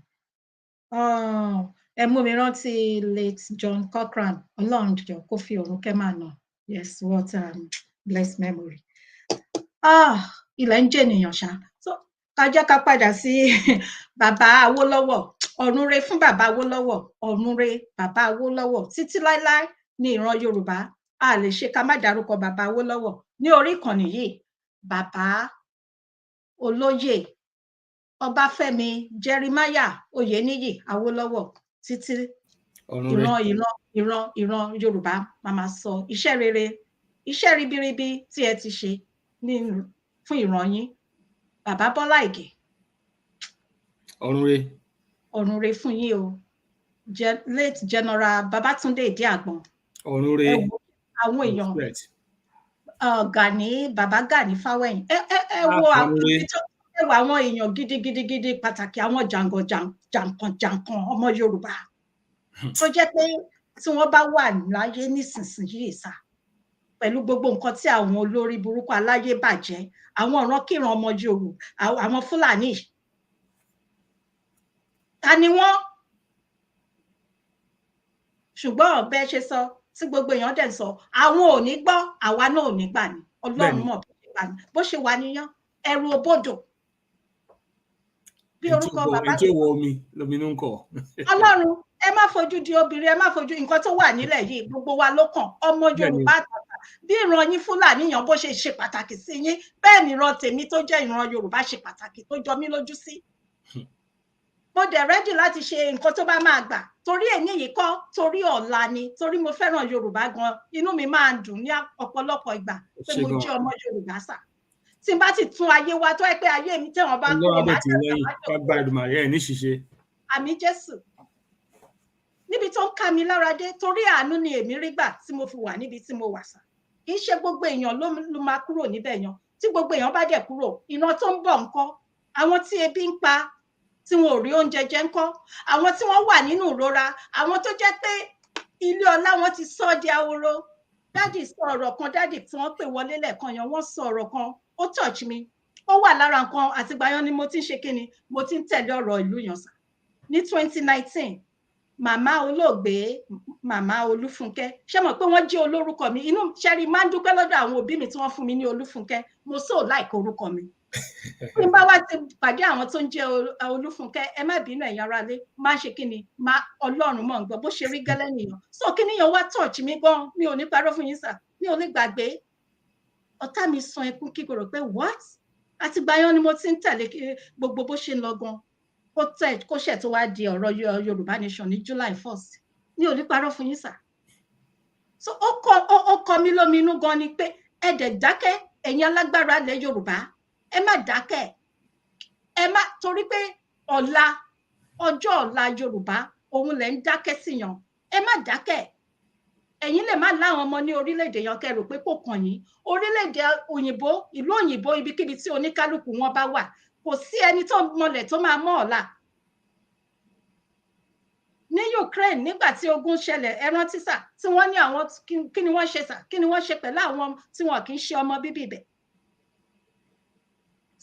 Ẹ mú mi rántí late John Cochran Ọlọ́run jọ̀ọ́ kó fi ọ̀run kẹ́ máa nà. Yes, what blessed memory. Ilẹ̀ ń jẹ́ ènìyàn ṣá. So ká jẹ́ ká padà sí bàbá Awólọ́wọ̀. Ọ̀run re fún bàbá Awólọ́wọ̀. Ọ̀run re bàbá Awólọ́wọ̀. Títí láíláí ní ìran Yorùbá a lè ṣe ká má dárúkọ bàbá Awólọ́wọ̀ ní orí ìkànnì yìí. Bàbá Olóyè Ọbáfẹ́mi Jeremiah Oyèníyì Awólọ́wọ̀ títí ìran Yorùbá máa sọ iṣẹ́ rere iṣẹ́ ribiribi tí ẹ ti ṣe fún ìran yín. Bàbá Bọ́lá Ìgè ọ̀run re fún yín o. Late General Babátúndé Ìdíàgbọn ọ̀run re àwọn èèyàn Gani bàbá Gani Fáwẹ́hìn ẹ wo àwọn èèyàn gidigidi pàtàkì àwọn jàǹkàn ọmọ Yorùbá tó jẹ́ pé tí wọ́n bá wà láyé nísinsìnyí sá pẹ̀lú gbogbo nǹkan tí àwọn olórí burúkú aláyé bàjẹ́ àwọn ìrankíran ọmọ Yorùbá àwọn Fúlàní ta ni wọ́n. Ṣùgbọ́n bẹ́ẹ̀ ṣe sọ tí gbogbo èèyàn dẹ̀ sọ àwọn ò ní gbọ́ àwa náà ò ní gbà ní Ọlọ́run mọ̀ bó ṣe wà níyàn ẹrù òbodò bí orúkọ bàbá tí ó wọ omi lóminú ń kọ. Ọlọ́run ẹ má fojú di obìnrin ẹ má fojú nǹkan tó wà nílẹ̀ yìí gbogbo wa ló kàn ọmọ Yorùbá àtàtà bí ìran yín Fúlàní yàn bó ṣe ṣe pàtàkì sí yín bẹ́ẹ̀ ni ìran tèmi tó jẹ́ ìran Yorùbá ṣe pàtàkì tó jọ mí lójú sí. Mo dẹ̀ rẹ́dì láti ṣe nǹkan tó bá máa gbà torí èyí yìí kọ́ torí ọ̀la ni torí mo fẹ́ràn Yorùbá gan inú mi máa ń dùn ní ọ̀pọ̀lọpọ̀ ìgbà pé mo jẹ́ ọmọ Yorùbá sà tí n bá ti tún ayé wa tó ẹ pé ayé mi tẹ̀wọ̀n bá kúrò má tẹ̀wọ̀n àmì Jésù níbi tó ń ká mi lára dé torí àánú ni èmi rí gbà tí mo fi wà níbi tí mo wà sà kì í ṣe gbogbo èèyàn ló máa kúrò níbẹ̀ yan tí gbogbo èèyàn bá dẹ̀ kúrò ìran tó ń bọ̀ ńkọ́ àwọn tí ebi ń pa tí wọn ò rí oúnjẹ jẹ ńkọ́ àwọn tí wọ́n wà nínú ìrora àwọn tó jẹ́ pé ilé ọlá wọn ti sọ di ahoro. Dádì sọ ọ̀rọ̀ kan dádì tí wọ́n pè wọlé lẹ́ẹ̀kan yẹn wọ́n sọ ọ̀rọ̀ kan ó touch mi ó wà lára nǹkan àtìgbà yẹn ni mo ti ń ṣe kíni mo ti ń tẹ̀lé ọ̀rọ̀ ìlú yàn sà ní 2019 màmá olóògbé màmá Olúfúnkẹ́ ṣé mọ̀ pé wọ́n jẹ́ olórúkọ mi inú ṣẹ́rí máa ń dúpẹ́ lọ́dọ̀ àwọn òbí mi tí wọ́n fún mi ní Olúfúnkẹ́ mo so like orúkọ mi tí n bá wá ti pàdé àwọn tó ń jẹ́ Olúfúnkẹ́ ẹ má bínú ẹ̀yin aráalé má ṣe kíni má Ọlọ́run mọ̀ ń gbọ́ bó ṣe rí gẹ́lẹ́ nìyàn so kíni yẹn wá touch mi gan mi ò ní parọ́ fún yín sà mi ò ní gbàgbé ọ̀tá mi sun ẹkún kíkorò pé what àtìgbà yẹn ni mo ti ń tẹ̀lé gbogbo bó ṣe ń lọ gan kó ṣẹ̀ tó wá di ọ̀rọ̀ Yorùbá Nation ní July 1st mi ò ní parọ́ fún yín sà so ó kọ mí lóminú gan ni pé ẹ dẹ̀ dákẹ́ ẹ̀yin alágbára ilẹ̀ Yorùbá ẹ má dákẹ́ ẹ má torí pé ọjọ́ ọ̀la Yorùbá òun lẹ̀ ń dákẹ́ sí yan ẹ má dákẹ́ ẹ̀yin lè má láwọn ọmọ ní orílẹ̀-èdè yan kẹ́ rò pé kò kàn yín orílẹ̀-èdè òyìnbó ìlú òyìnbó ibikíbi tí oníkálukú wọn bá wà kò sí ẹni tó mọlẹ̀ tó máa mọ́ ọ̀la ní Ukraine nígbà tí ogun ṣẹlẹ̀ ẹ rántí sà tí wọ́n ní àwọn kí ni wọ́n ṣe sà kí ni wọ́n ṣe pẹ̀lú àwọn tí wọn kì í ṣe ọmọ bíbí ibẹ̀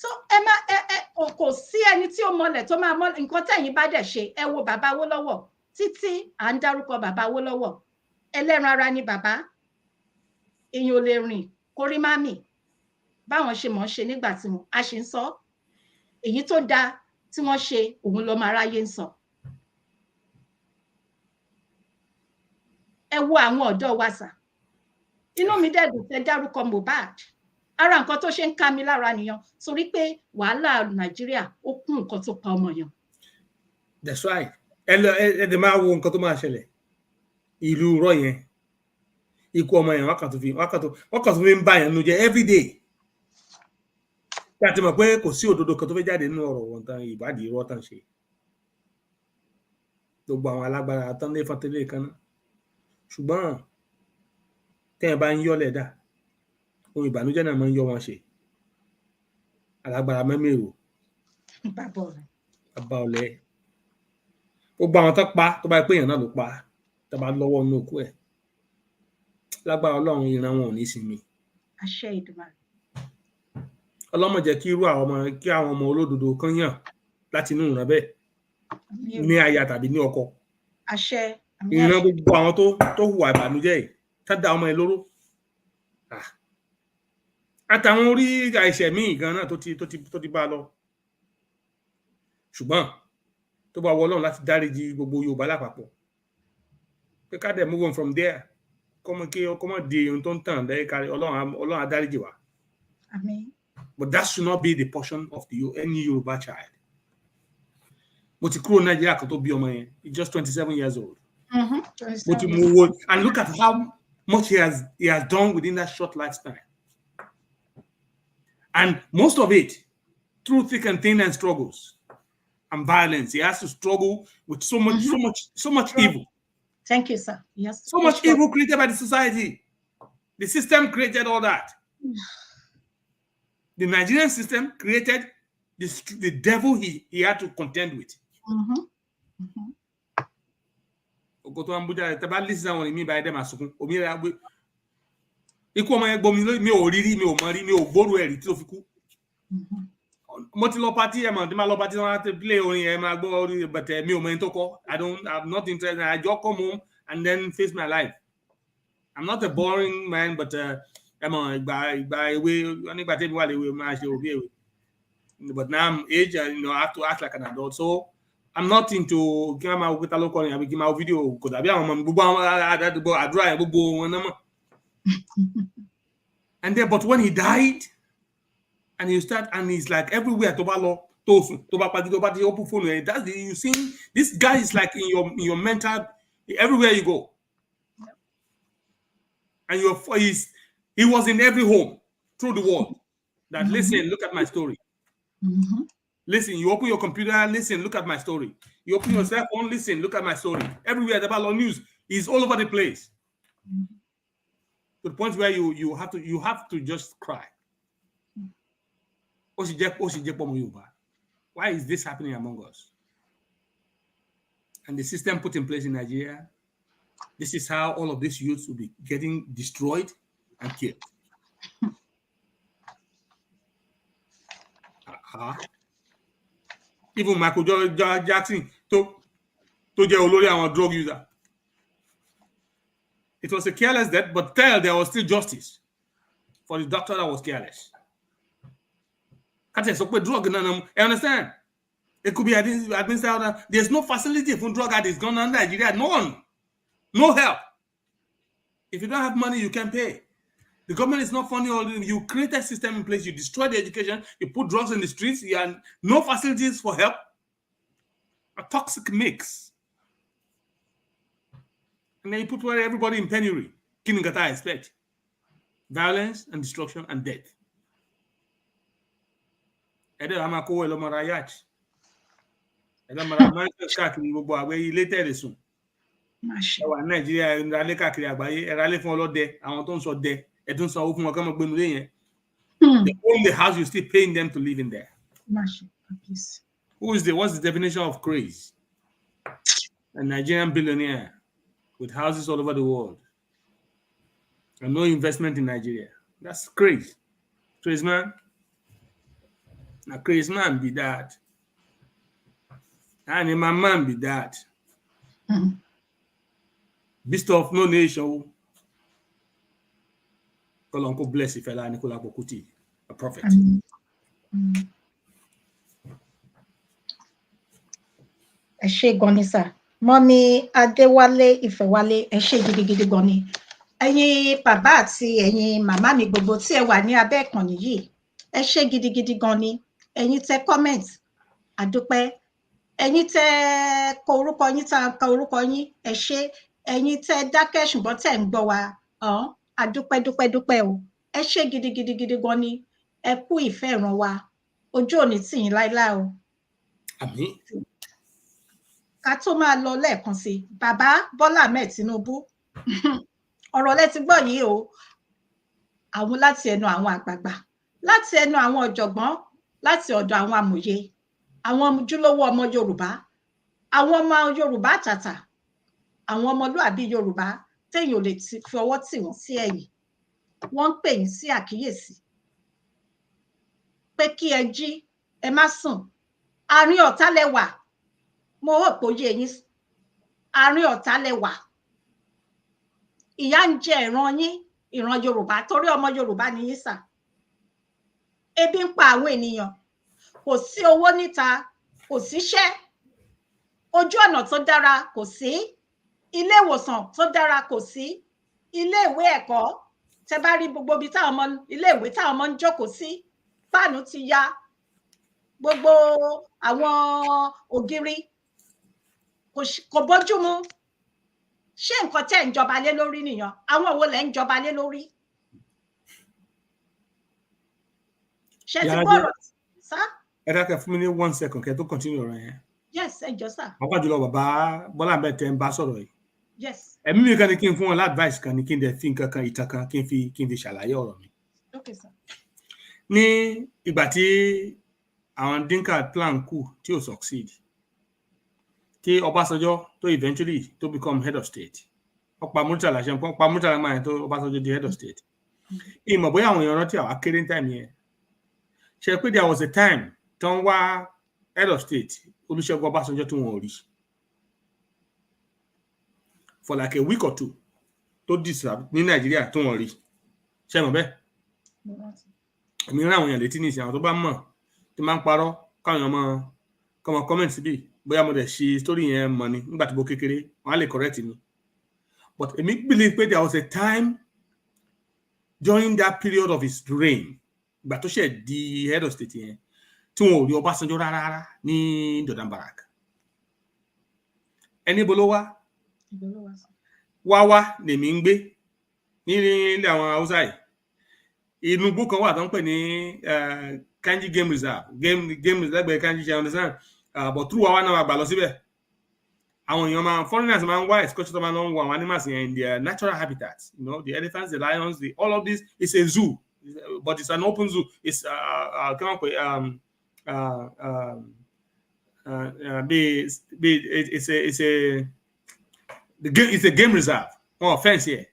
so kò sí ẹni tí ó mọlẹ̀ tó máa mọ nǹkan tẹ̀yin bá dẹ̀ ṣe. Ẹ wo bàbá Awólọ́wọ̀ títí à ń dárúkọ bàbá Awólọ́wọ̀, ẹlẹ́ran ara ni bàbá, èèyàn ò lè rìn kórí má mì báwọn ṣe mọ̀ ṣe nígbà tí wọn a ṣe ń sọ èyí tó dáa tí wọ́n ṣe òun lọ́mọ aráyé ń sọ. Ẹ wo àwọn ọ̀dọ́ wa sà, inú mi dẹ̀ dùn tẹ́ dárúkọ Mohbad, ara nǹkan tó ṣe ń ká mi lára nìyẹn, torí pé wàhálà Nàìjíríà ó kún nǹkan tó pa ọmọ yẹn. That's right. Ẹ dẹ̀ máa wo nǹkan tó máa ṣẹlẹ̀ ìlú rọ yẹn, ikú ọmọ yẹn wọ́n kàn tó fi ń bá yẹn nu jẹ́ everyday. Bí a ti mọ̀ pé kò sí òdodo kan tó fẹ́ jáde nínú ọ̀rọ̀ wọn tán ìwádìí irọ́ tán ṣe. Gbogbo àwọn alágbára tán lé fọ́tẹ́lẹ̀ kan náà. Ṣùgbọ́n tẹ́ ẹ bá ń yọ́lẹ̀ dà, ohun ìbànújẹ́ náà máa ń yọ wọn ṣe. Alágbára mẹ́mẹ́rò. Bàbá ọ̀lẹ. Gbogbo àwọn tó pa tó bá pé èèyàn náà ló pa tó bá lọ́wọ́ nínú òkú ẹ̀. Lágbára Ọlọ́run ìran wọn ò ní sinmi. Àṣẹ Èdùmàrè. Ọlọ́mọ jẹ́ kí irú àwọn ọmọ olódodo kan yàn láti inú ìran bẹ́ẹ̀ ní aya tàbí ní ọkọ. Àṣẹ. Ìran gbogbo àwọn tó hùwà ìbànújẹ́ yìí tá da ọmọ ẹ lóró. Àtàwọn orí àìṣẹ̀ míì gan náà tó ti bá lọ. Ṣùgbọ́n tó bá wọ Ọlọ́run láti dáríjì gbogbo Yorùbá lápapọ̀. Pé ká dẹ̀ move on from there. Kọ́mọ di ohun tó ń tàn lẹ́yìn kárí Ọlọ́run á dáríjì wá. Àmín. But that should not be the portion of any Yoruba child. Mo ti kúrò Nàìjíríà kan tó bí ọmọ yẹn. He's just 27 years old. Mo ti mú owó and look at how much he has done within that short lifespan. And most of it through thick and thin and struggles and violence. He has to struggle with so much evil. Thank you, sir. Yes. So much evil created by the society. The system created all that. The Nigerian system created the devil he had to contend with. Okoto Ambuja, tẹ́ bá listen àwọn mi báyìí dẹ́ máa sunkún. Omi rẹ̀ agbe. Ikú ọmọ yẹn gbomi mi ò rí mi ò mọ̀ rí mi ò gbóòrò ẹ̀rí tí ó fi kú. Mo ti lọ party ẹ̀ mọ̀ tí máa lọ party wọn á ti play orin ẹ̀ máa gbọ́ orin but mi ò mọ̀ ẹni tó kọ. I'm not interested. I just come home and then face my life. I'm not a boring man, but ẹ mọ̀ ìgbà ewé nígbà tí mi wà léwe máa ṣe òbí ewé. But now I'm age and I have to act like an adult. So I'm not into kí wọ́n máa wò pé ta ló kọrin àbí kí n máa wo fídíò kò dàbí àwọn ọmọ mi gbogbo àwọn àdúrà yẹn gbogbo wọn náà mọ̀. And then but when he died and he's like everywhere tó bá lọ tó sùn tó bá pàdé tó bá ti open phone ẹ̀ that's you see this guy is like in your mental everywhere you go. And he was in every home through the world. That listen, look at my story. Listen, you open your computer, listen, look at my story. You open your cell phone, listen, look at my story. Everywhere the Balo news is all over the place. To the point where you have to just cry. Why is this happening among us? And the system put in place in Nigeria, this is how all of these youths will be getting destroyed and killed. Even Michael Jackson to jẹ́ olórí àwọn drug user. It was a careless death, but there was still justice for the doctor that was careless. Can't so drug, I understand. It could be administered. There's no facility for drug addicts gone on Nigeria. None. No help. If you don't have money, you can't pay. The government is not funding. You create a system in place. You destroy the education. You put drugs in the streets. You have no facilities for help. A toxic mix. And then you put everybody in penury. Kiningata expect. Violence and destruction and death. Ede amako elo marayach. Ede maramai kakiri gbogbo agbe ile tere sun. Ẹwà Nàìjíríà ìrànlẹ́ káàkiri àgbáyé ẹ̀rálẹ́ fún ọlọ́dẹ àwọn tó ń sọ dẹ ẹ̀tún sanwó fún wọn kọ́mọ gbénu lé yẹn. They own the house, you still paying them to live in there. What's the definition of craze? A Nigerian billionaire with houses all over the world and no investment in Nigeria. That's crazy. Crazy man. Now Chris man be that. And my man be that. Beast of no nation. God uncle bless you, fella Nicola Bokuti, a prophet. Ẹ ṣé gan ni sà. Mọ́mí Adéwálé Ìfẹ́wálé, ẹ ṣé gidigidi gan ni. Ẹ̀yin bàbá àti ẹ̀yin màmá mi gbogbo tí ẹ wà ní abẹ́ ìkànnì yìí, ẹ ṣé gidigidi gan ni. Ẹ̀yin tẹ comment, àdúpẹ́. Ẹ̀yin tẹ kọ orúkọ yín, tá a kọ orúkọ yín, ẹ ṣé. Ẹ̀yin tẹ dákẹ́ ṣùgbọ́n tẹ ń gbọ́ wa, àdúpẹ́ dúpẹ́ o. Ẹ ṣé gidigidi gan ni. Ẹ kú ìfẹ́ ìran wa. Ojú ò ní tì yín láíláí o. Àmín. Ká tó máa lọ lẹ́ẹ̀kan sí i, bàbá Bọ́lá Ahmed Tinubu ọ̀rọ̀ lẹ ti gbọ́ yìí o, àwọn láti ẹnu àwọn àgbààgbà, láti ẹnu àwọn ọ̀jọ̀gbọ́n, láti ọ̀dọ̀ àwọn amòye, àwọn ojúlówó ọmọ Yorùbá, àwọn ọmọ Yorùbá àtàtà, àwọn ọmọlúàbí Yorùbá téèyàn ò lè fi ọwọ́ tì wọ́n sí ẹ̀yìn. Wọ́n ń pè yín sí àkíyèsí pé kí ẹ jí, ẹ má sùn. Àárín ọ̀tá lẹ wà. Mo hò pé ó yé yín. Àárín ọ̀tá lẹ wà. Ìyà ń jẹ ìran yín, ìran Yorùbá, torí ọmọ Yorùbá ni yín sà. Ebi ń pa àwọn ènìyàn. Kò sí owó níta, kò síṣẹ́. Ojú ọ̀nà tó dára kò sí. Ilé ìwòsàn tó dára kò sí. Ilé ìwé ẹ̀kọ́, tẹ́ bá rí gbogbo ibi táwọn ọmọ ilé ìwé táwọn ọmọ ń jókòó sí, fáànù ti ya. Gbogbo àwọn ògiri kò bójú mu. Ṣé nǹkan tẹ́ ń jọba lé lórí nìyẹn? Àwọn wo lẹ ń jọba lé lórí? Ṣé ti gbọ́rọ̀ sá? Ẹ dákẹ́ fún mi ní 1 second kẹ́ tó continue ọ̀rọ̀ yẹn. Yes, ẹ jọ sá. Pàápàá jùlọ bàbá Bọ́lá Ahmed tẹ́ ń bá sọ̀rọ̀ yìí. Yes. Ẹ̀mí mi kan ni kí n fún wọn advice kan ni kí n dẹ̀ fi nǹkan kan ìtàn kan kí n fi ṣàlàyé ọ̀rọ̀ mi. Okay, sir. Ní ìgbà tí àwọn Dinka plan kù tí ò succeed, tí Ọbásanjọ́ tó eventually tó become head of state, ọ̀pá Murtala ṣe ń pọ́n pa Murtala máa tó Ọbásanjọ́ di head of state. Ìmọ̀ bóyá àwọn èèyàn rántí àwa kéré ní time yẹn. Ṣe pé there was a time tó ń wá head of state Olúṣẹ́gun Ọbásanjọ́ tí wọn ò rí. For like a week or two tó disrupt ní Nàìjíríà tó wọn rí. Ṣé mọ̀ bẹ́ẹ̀? Èmi rán àwọn èèyàn létí ní ìsìn àwọn tó bá mọ̀ tí máa ń parọ́ káwọn èèyàn mọ̀ comment síbí bóyá mo dẹ̀ ṣe story yẹn mọ̀ ni nígbà tí mo kékeré wọ́n á lè correct mi. But èmi believe pé there was a time during that period of his reign ìgbà tó ṣe di head of state yẹn tí wọn ò rí Ọbásanjọ́ rárá ní Jordan Barrack. Ẹni bo ló wá? Wá lèmi ń gbé ní ilé àwọn Haúsá yìí. Inú igbó kan wà tó ń pè ní Kanji Game Reserve. Game Reserve lẹ́gbẹ̀ẹ́ Kanji, ṣe understand? But through wa náà gbà lọ síbẹ̀. Àwọn èèyàn foreigners máa ń wá excursion tó máa ń lọ wo àwọn animals in their natural habitat. You know, the elephants, the lions, all of this is a zoo, but it's an open zoo. It's it's a game reserve. No offense here.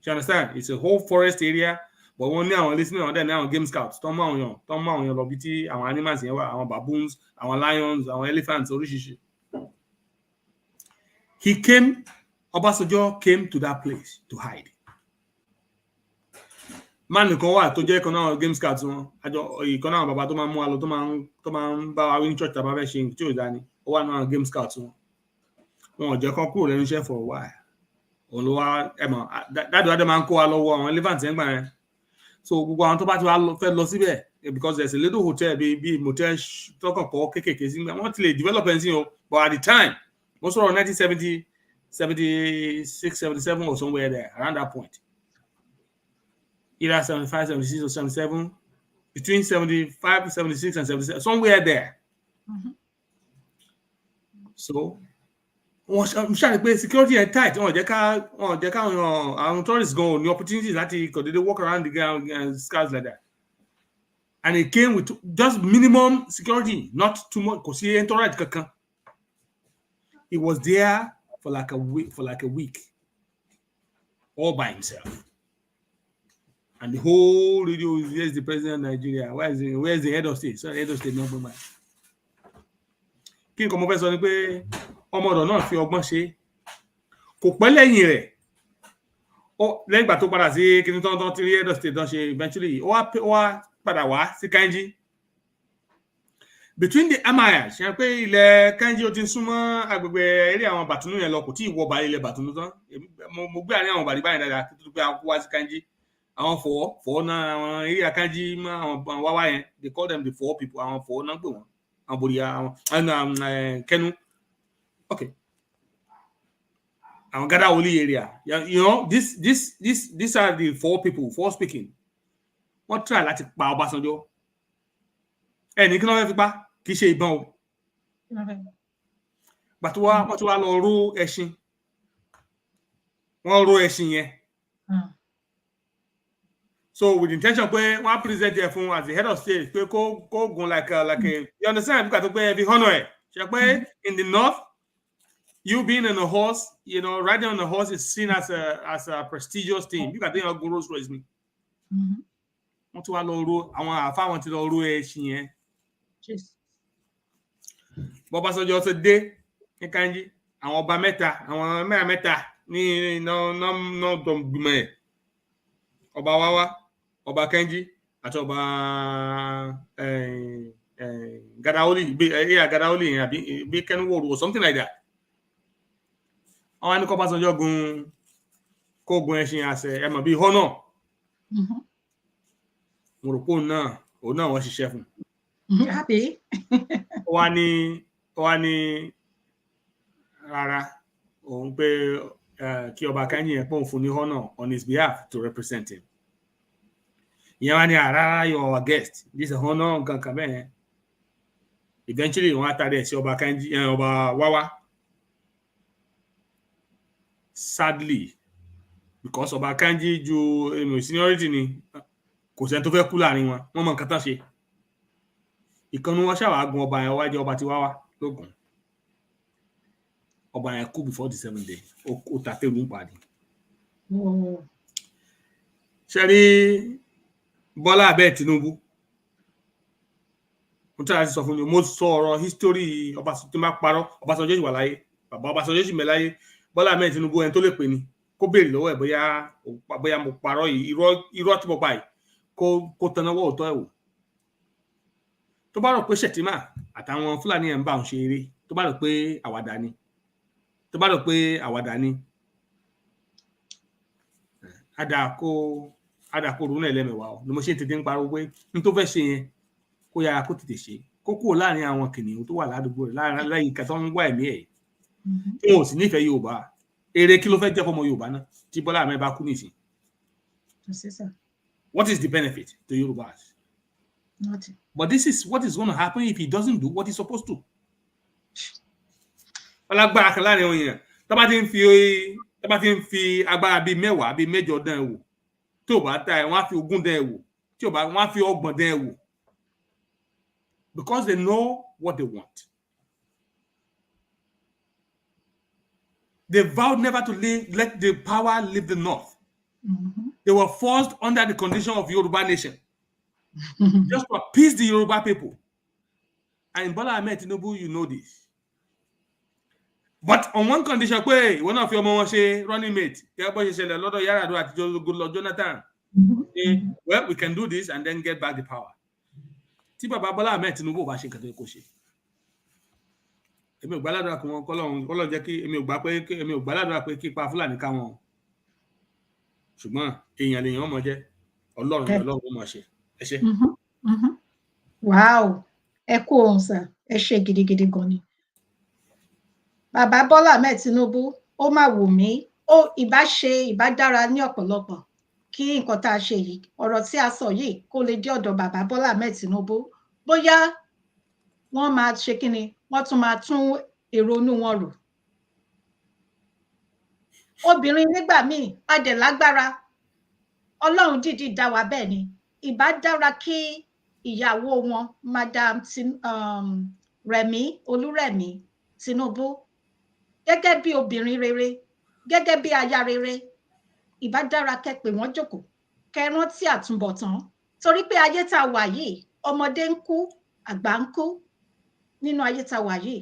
You understand? It's a whole forest area. But wọ́n ní àwọn listening on there ní àwọn game scouts tó mú àwọn èèyàn lọ bí tí àwọn animals yẹn wà, àwọn baboons, àwọn lions, àwọn elephants oríṣiríṣi. Ọbásanjọ́ came to that place to hide. Man nìkan wà tó jẹ́ ìkan náà game scouts wọn, ìkan náà bàbá tó máa ń mú wa lọ tó máa ń bá wa wí ní church tàbá fẹ́ ṣe tí ò dání, ó wà náà game scouts wọn. Wọn ò jẹ́ kán kúrò lẹ́nu iṣẹ́ for a while. Òun ló wá ẹ̀mọ̀ dáadáa máa ń kó wa lọ́wọ́ àwọn elephants yẹn gbà yẹn. So gbogbo àwọn tó bá ti wá fẹ́ lọ síbẹ̀ because there's a little hotel bí motel tọkàn pọ̀ kékèké sí gbà wọ́n ti lè develop ẹ̀ sí o, but at the time mo sọ̀rọ̀ 1970, 76, 77 or somewhere there around that point. Either 75, 76 or 77, between 75, 76 and 77, somewhere there. Mm-hmm. So wọ́n ṣàrí pé security is tight. Wọ́n jẹ́ ká àwọn tourists go ní opportunities láti kò dédé walk around the ground and scars like that. And it came with just minimum security, not too much. Kò sí entourage kankan. He was there for like a week, all by himself. And the whole radio is, here's the president of Nigeria. Where's the head of state? Sorry, head of state, no man. Kí n kọ́ mo fẹ́ sọ ni pé ọmọ ọ̀dọ̀ náà fi ọgbọ́n ṣe kò pẹ́ lẹ́yìn rẹ̀ lẹ́yìn ìgbà tó padà sí kíní tán tí head of state tán ṣe eventually ó wá padà wá sí Kainji between the Amayas ṣe pé ilẹ̀ Kainji ó ti súnmọ́ agbègbè eré àwọn Bàtúnú yẹn lọ kò tí ì wọ bá ilẹ̀ Bàtúnú tán mo gbé àárín àwọn bàdí báyìí dáadáa kí tó pé a kó wá sí Kainji àwọn fọ́ náà àwọn eré Kainji mọ́ àwọn wáwá yẹn they call them the four people àwọn fọ́ náà gbé wọn àwọn bòdìyà àwọn Kẹnu okay àwọn Gadaoli area you know these are the four people speaking wọ́n try láti pa Ọbásanjọ́ ẹni kí wọ́n fẹ́ fi pa kì í ṣe ìbọn o gbàtí wọ́n ti wá lọ ró ẹṣin wọ́n ró ẹṣin yẹn so with the intention pé wọ́n present ẹ̀ fún as the head of state pé kó gun like a you understand nígbà tó pé ẹ fi honour ẹ̀ ṣe pé in the north you being on a horse, you know, riding on a horse is seen as a prestigious thing. You got to go Rolls Royce me. Wọ́n ti wá lọ ro àwọn àfáà wọn ti lọ ro ẹṣin yẹn. Bọ́básanjọ́ ti dé ní Kainji, àwọn ọba mẹ́ta, àwọn mẹ́ta ní gbìmọ̀ ẹ̀. Ọba Wáwá, ọba Kainji, àti ọba Gadaoli, Gadaoli àbí Kenworu or something like that. Àwọn ní Ọbásanjọ́ kó gun ẹṣin àṣẹ ẹmọ̀ bíi honor mo rò pé òun náà wọ́n ṣiṣẹ́ fún ó wá ní rárá òun pé kí ọba Kainji yẹn pé òun fún ní honor on his behalf to represent him ìyẹn wá ní rárá you are our guest this is honor nǹkan bẹ́ẹ̀ eventually wọ́n á tàdé ẹ̀ sí ọba Kainji ọba Wáwá. Sadly, because ọba Kainji ju seniority ni kò sẹ́ni tó fẹ́ kú láàrin wọn wọ́n mọ nǹkan tán ṣe ìkànnì wọn ṣàwà gun ọba yẹn wájú ọba tí Wáwá lógun ọba yẹn kú before the 7th day ó tàtẹ́rù ń pàdé ṣe rí Bọ́lá Ahmed Tinubu mo tẹ́lá ti sọ fún mi mo sọ ọ̀rọ̀ history Ọbásanjọ́ tó máa parọ́ Ọbásanjọ́ sì wà láyé bàbá Ọbásanjọ́ sì mẹ́ láyé Bọ́lá Ahmed Tinubu ẹni tó lè pè ní kó béèrè lọ́wọ́ ẹ̀ bóyá mo parọ́ yìí irọ́ tí mo pa yìí kó tanáwọ́ òótọ́ ẹ̀ wò tó bá rò pé Ṣètìmá àtàwọn Fúlàní ẹ̀ ń bá òun ṣe eré tó bá rò pé àwàdà ni àdàkó ronú ẹlẹ́mẹ̀wá o ni mo ṣe tètè ń pariwo pé n tó fẹ́ ṣe yẹn kó yára kó tètè ṣe kó kúrò láàrin àwọn kìnìún tó wà ládùúgbò rẹ̀ láyìn kẹtọ́ ń wá ẹ̀mí ẹ̀ tí wọn ò sì nífẹ̀ẹ́ Yorùbá èrè kí ló fẹ́ jẹ́ fọmọ Yorùbá náà tí Bọ́lá Ahmed bá kú nìsín. What is the benefit to Yorubas? Nothing. But this is what is going to happen if he doesn't do what he's supposed to. Ọlágbára kan láàrin òyìn tó bá ti ń fi agbára bíi mẹ́wàá bíi mẹ́jọ dán ẹ wò tí ò bá ta ẹ wọ́n á fi ogún dán ẹ wò tí ò bá wọ́n á fi ọgbọ̀n dán ẹ wò because they know what they want. They vowed never to let the power leave the north. They were forced under the condition of Yoruba nation just to appease the Yoruba people. And in Bola Ahmed Tinubu, you know this. But on one condition, one of your mom say running mate, Jonathan. Well, we can do this and then get back the power. Tiba Bola Ahmed Tinubu ba ṣe nǹkan tó yẹ kó ṣe. Èmi ò gbàládùra kí wọn kọ́lọ́run jẹ́ kí èmi ò gbàládùra pé kí pa Fúlàní ká wọn. Ṣùgbọ́n èèyàn lèèyàn mọ̀ jẹ́ Ọlọ́run mọ̀ ṣe. Ẹ ṣé. Wow. Ẹ kú ohun sà. Ẹ ṣé gidigidi gan ni. Bàbá Bọ́lá Ahmed Tinubu, ó máa wù mí, ìbá dára ní ọ̀pọ̀lọpọ̀ kí nǹkan tá a ṣe yìí, ọ̀rọ̀ tí a sọ yìí kó lè dé ọ̀dọ̀ bàbá Bọ́lá Ahmed Tinubu. Bóyá wọ́n máa ṣe kí ni, wọ́n tún máa tún èrò inú wọn rò. Obìnrin nígbà míì, a dẹ̀ lágbára. Ọlọ́run dìdí dá wa bẹ́ẹ̀ ni. Ìbá dára kí ìyàwó wọn, Madam Olúrẹ̀mí Tinubu, gẹ́gẹ́ bí obìnrin rere, gẹ́gẹ́ bí aya rere, ìbá dára kẹ́ pè wọ́n jókòó kẹ́ rántí àtúbọ̀tán torí pé ayé tá wà yìí ọmọdé ń kú àgbà ń kú nínú ayé tá wà yìí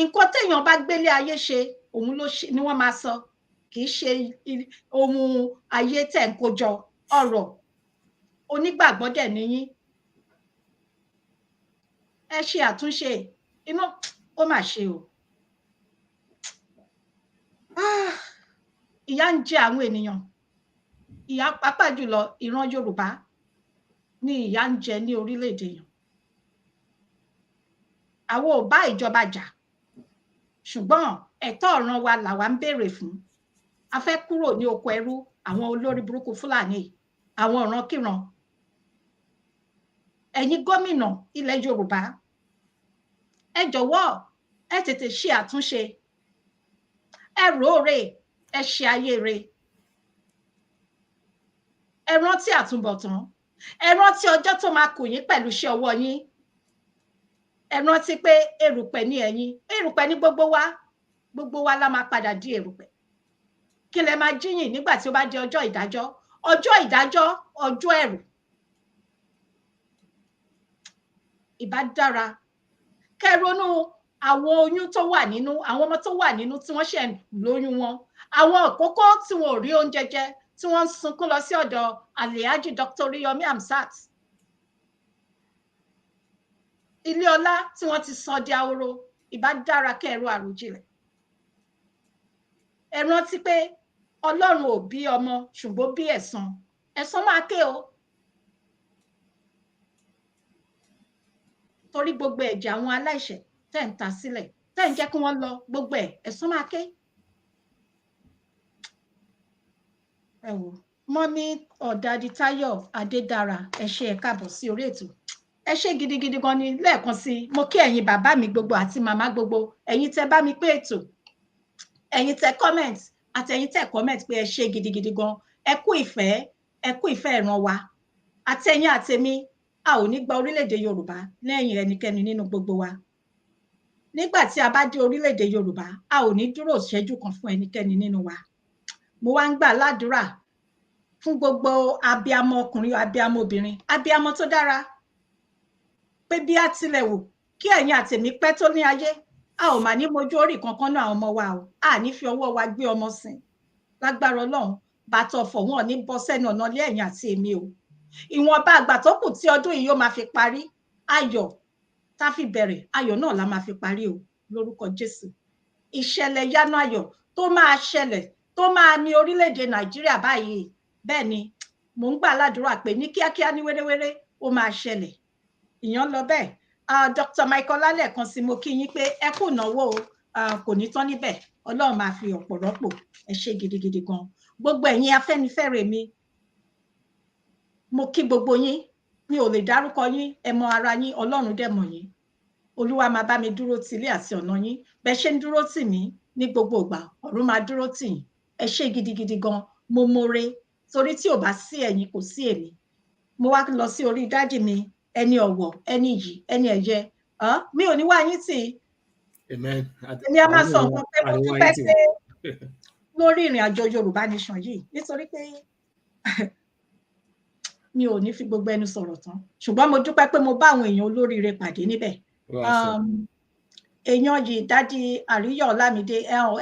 nǹkan téèyàn bá gbélé ayé ṣe òun ló ṣe ni wọ́n máa sọ kì í ṣe ohun ayé tẹ̀ ń kójọ ọ̀rọ̀ onígbàgbọ́ dẹ̀ níyín ẹ ṣe àtúnṣe inú ó mà ṣe o ìyà ń jẹ àwọn ènìyàn ìyà pàápàá jùlọ ìran Yorùbá ni ìyà ń jẹ ní orílẹ̀-èdè yẹn àwọn ò bá ìjọba jà ṣùgbọ́n ẹ̀tọ́ ọ̀ràn wa làwa ń béèrè fún a fẹ́ kúrò ní oko ẹrú àwọn olórí burúkú Fúlàní àwọn ìrankíran ẹ̀yin gómìnà ilẹ̀ Yorùbá ẹ jọ̀wọ́ ẹ tètè ṣe àtúnṣe ẹ róore ẹ ṣe ayé re ẹ rántí àtúbọ̀tán ẹ rántí ọjọ́ tó máa kù yín pẹ̀lú iṣẹ́ ọwọ́ yín ẹ rántí pé erùpẹ̀ ni ẹ̀yin erùpẹ̀ ní gbogbo wa la máa padà di erùpẹ̀ kí lẹ máa jíyìn nígbà tí ó bá di ọjọ́ ìdájọ́ ọjọ́ ẹ̀rù ìbá dára kẹ́ ronú àwọn oyún tó wà nínú àwọn ọmọ tó wà nínú tí wọ́n ṣe lóyún wọn àwọn àkókò tí wọn ò rí oúnjẹ jẹ tí wọ́n ń sunkún lọ sí ọ̀dọ̀ Alhaji Dr. Yomi Amsat ilé ọlá tí wọ́n ti sọ di ahoro ìbá dára kẹ́ ẹ ro àròjinlẹ̀ ẹ rántí pé Ọlọ́run ò bí ọmọ ṣùgbọ́n bí ẹ̀san máa ké o torí gbogbo ẹ̀jẹ̀ àwọn aláìṣẹ̀ tẹ́ ń ta sílẹ̀ tẹ́ ń jẹ́ kí wọ́n lọ gbogbo ẹ̀san máa ké ẹ wò mọ́mí ọ̀dàdì Táyọ̀ Adédára ẹ ṣé ẹ káàbọ̀ sí orí ètò ẹ ṣé gidigidi gan ni lẹ́ẹ̀kan sí mo kí ẹ̀yin bàbá mi gbogbo àti màmá gbogbo ẹ̀yin tẹ́ bá mi pé ètò ẹ̀yin tẹ́ comment àtẹ̀yin tẹ́ comment pé ẹ ṣé gidigidi gan ẹ kú ìfẹ́ ìran wa àtẹ̀yin àtẹ̀mí a ò ní gba orílẹ̀-èdè Yorùbá lẹ́yìn ẹnikẹ́ni nínú gbogbo wa nígbà tí a bá dé orílẹ̀-èdè Yorùbá a ò ní dúró ìṣẹ́jú kan fún ẹnikẹ́ni nínú wa mo wá ń gbà ládùúrà fún gbogbo abiyamọ ọkùnrin abiyamọ obìnrin abiyamọ tó dára pé bí a tilẹ̀ wò kí ẹ̀yin àtẹ̀mí pẹ́ tó ní ayé a ò mà ní mojú orí kankan náà àwọn ọmọ wa o a ní fi ọwọ́ wa gbé ọmọ sìn lágbára Ọlọ́run bàtọ̀ fọ̀ wọ́n ní bọ́ sẹ́nu ọ̀nà lé ẹ̀yin àti èmi o ìwọ̀nba àgbà tó kù tí ọdún yìí yóò máa fi parí ayọ̀ tá fi bẹ̀rẹ̀ ayọ̀ náà la máa fi parí o lórúkọ Jésù ìṣẹ̀lẹ̀ yánú ayọ̀ tó máa ṣẹlẹ̀ tó máa ní orílẹ̀-èdè Nàìjíríà báyìí bẹ́ẹ̀ ni mò ń gbà ládùúrà pé ní kíákíá ní wéréwéré ó máa ṣẹlẹ̀ ìyẹn lọ bẹ́ẹ̀ Dr. Michael lálẹ́ kan sí mo kí yín pé ẹ kú ìnáwó kò ní tán níbẹ̀ Ọlọ́run máa fi ọ̀pọ̀ rọ́pò ẹ ṣé gidigidi gan gbogbo ẹ̀yin Afẹ́nifẹ́re mi mo kí gbogbo yín mi ò lè dárúkọ yín ẹ mọ ara yín Ọlọ́run dẹ̀ mọ̀ yín Olúwa máa bá mi dúró tì ilé àti ọ̀nà yín bẹ́ẹ̀ ṣe ń dúró tì mí ní gbogbo ìgbà ọ̀run máa dúró tì yín ẹ ṣé gidigidi gan mo more torí tí ò bá sí ẹ̀yin kò sí èmi mo wá lọ sí orí dádì mi ẹni ọ̀wọ̀ ẹni yìí ẹni ẹ̀yẹ mi ò ní wá yín tì èmi á máa sọ nǹkan pé mo dúpẹ́ pé lórí ìrìn àjò Yorùbá Nation yìí nítorí pé mi ò ní fi gbogbo ẹnu sọ̀rọ̀ tán ṣùgbọ́n mo dúpẹ́ pé mo bá àwọn èèyàn olóríire pàdé níbẹ̀ èèyàn yìí dádì Àríyọ̀ Ọlámídé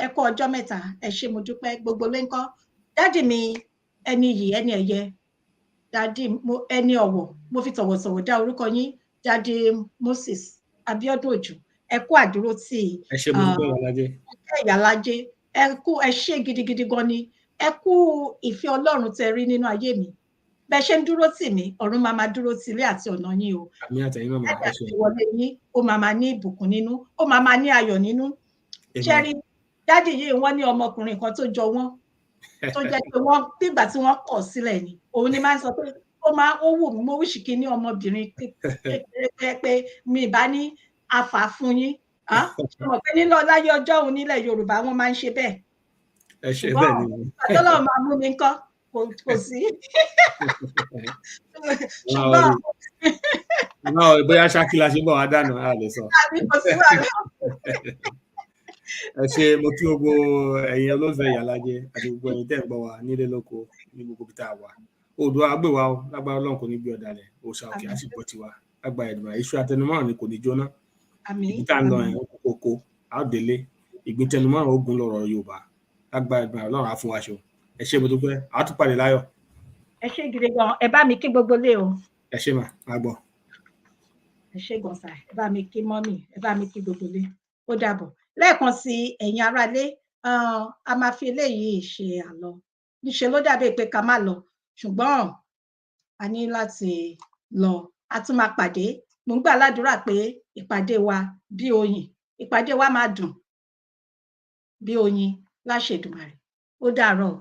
ẹ kú ọjọ́ mẹ́ta ẹ ṣé mo dúpẹ́ gbogbo lẹ́ńkọ́ dádì mi ẹni yìí ẹni ẹ̀yẹ dádì ẹni ọ̀wọ̀ mo fi tọ̀wọ̀tọ̀wọ̀ dá orúkọ yín dádì Moses Abiodun Òjò ẹ kú àdúró tì ẹ ṣé mo dúpẹ́ Ìyálájé ẹ kú ẹ ṣé gidigidi gan ni ẹ kú ìfẹ́ Ọlọ́run tẹ́ rí nínú ayé mi bẹ́ẹ̀ ṣe ń dúró tì mí ọ̀run máa máa dúró tì ilé àti ọ̀nà yín o àmì àtẹ̀yìn náà máa ṣe ìwọlé yín ó máa máa ní ìbùkún nínú ó máa máa ní ayọ̀ nínú ṣẹ́rí dádì yìí wọ́n ní ọmọkùnrin kan tó jọ wọ́n tó jẹ́ pé wọ́n bígbà tí wọ́n kọ̀ sílẹ̀ ni òun ni máa ń sọ pé ó wù mí mo wíṣì kí ní ọmọbìnrin kékeré pé mi ìbá ní afà fún yín mọ̀ pé nílò láyé ọjọ́ òun nílẹ̀ Yorùbá wọ́n máa ń ṣe bẹ́ẹ̀ ẹ ṣe bẹ́ẹ̀ ni àtọ́lọ́ máa mú mi kọ́ kò sí ṣùgbọ́n náà bóyá ṣákìlá ṣe bọ̀ wá dànù a lè sọ ẹ ṣé mo kí gbogbo ẹ̀yin olólùfẹ́ Ìyálájé àti gbogbo ẹ̀yin tẹ́ ń gbọ́ wa nílé lóko ní gbogbo ibi tá a wà odò àgbè wa lágbára Ọlọ́run kò ní gbé ọ̀dàlẹ̀ òòṣà òkè á sì gbọ́ tiwa lágbára Èdùmàrè iṣu àtẹnumọ́ràn ni kò ní jóná ibi tá a ń lọ yẹn kókó á délé ìgbín tẹnumọ́ràn ogun lọ́rọ̀ Yorùbá lágbára Èdùmàrè Ọlọ́run á fún wa ṣe o ẹ ṣé mo dúpẹ́ á tún pàdé láyọ̀. ẹ ṣé gidi gan ẹ bá mi kí gbogbo lé o. ẹ ṣé mà á gbọ́. ẹ ṣé gan sà ẹ bá mi kí mọ́mì ẹ bá mi kí gbogbo lé ó dàbọ̀ lẹ́ẹ̀kan sí ẹ̀yin aráalé a máa fi eléyìí ṣe àlọ níṣẹ́ ló dàbí pé ká má lọ ṣùgbọ́n a ní láti lọ a tún máa pàdé mo ń gbà ládùúrà pé ìpàdé wa bí oyin ìpàdé wa máa dùn bí oyin láṣẹ Èdùmàrè ó dàárọ̀.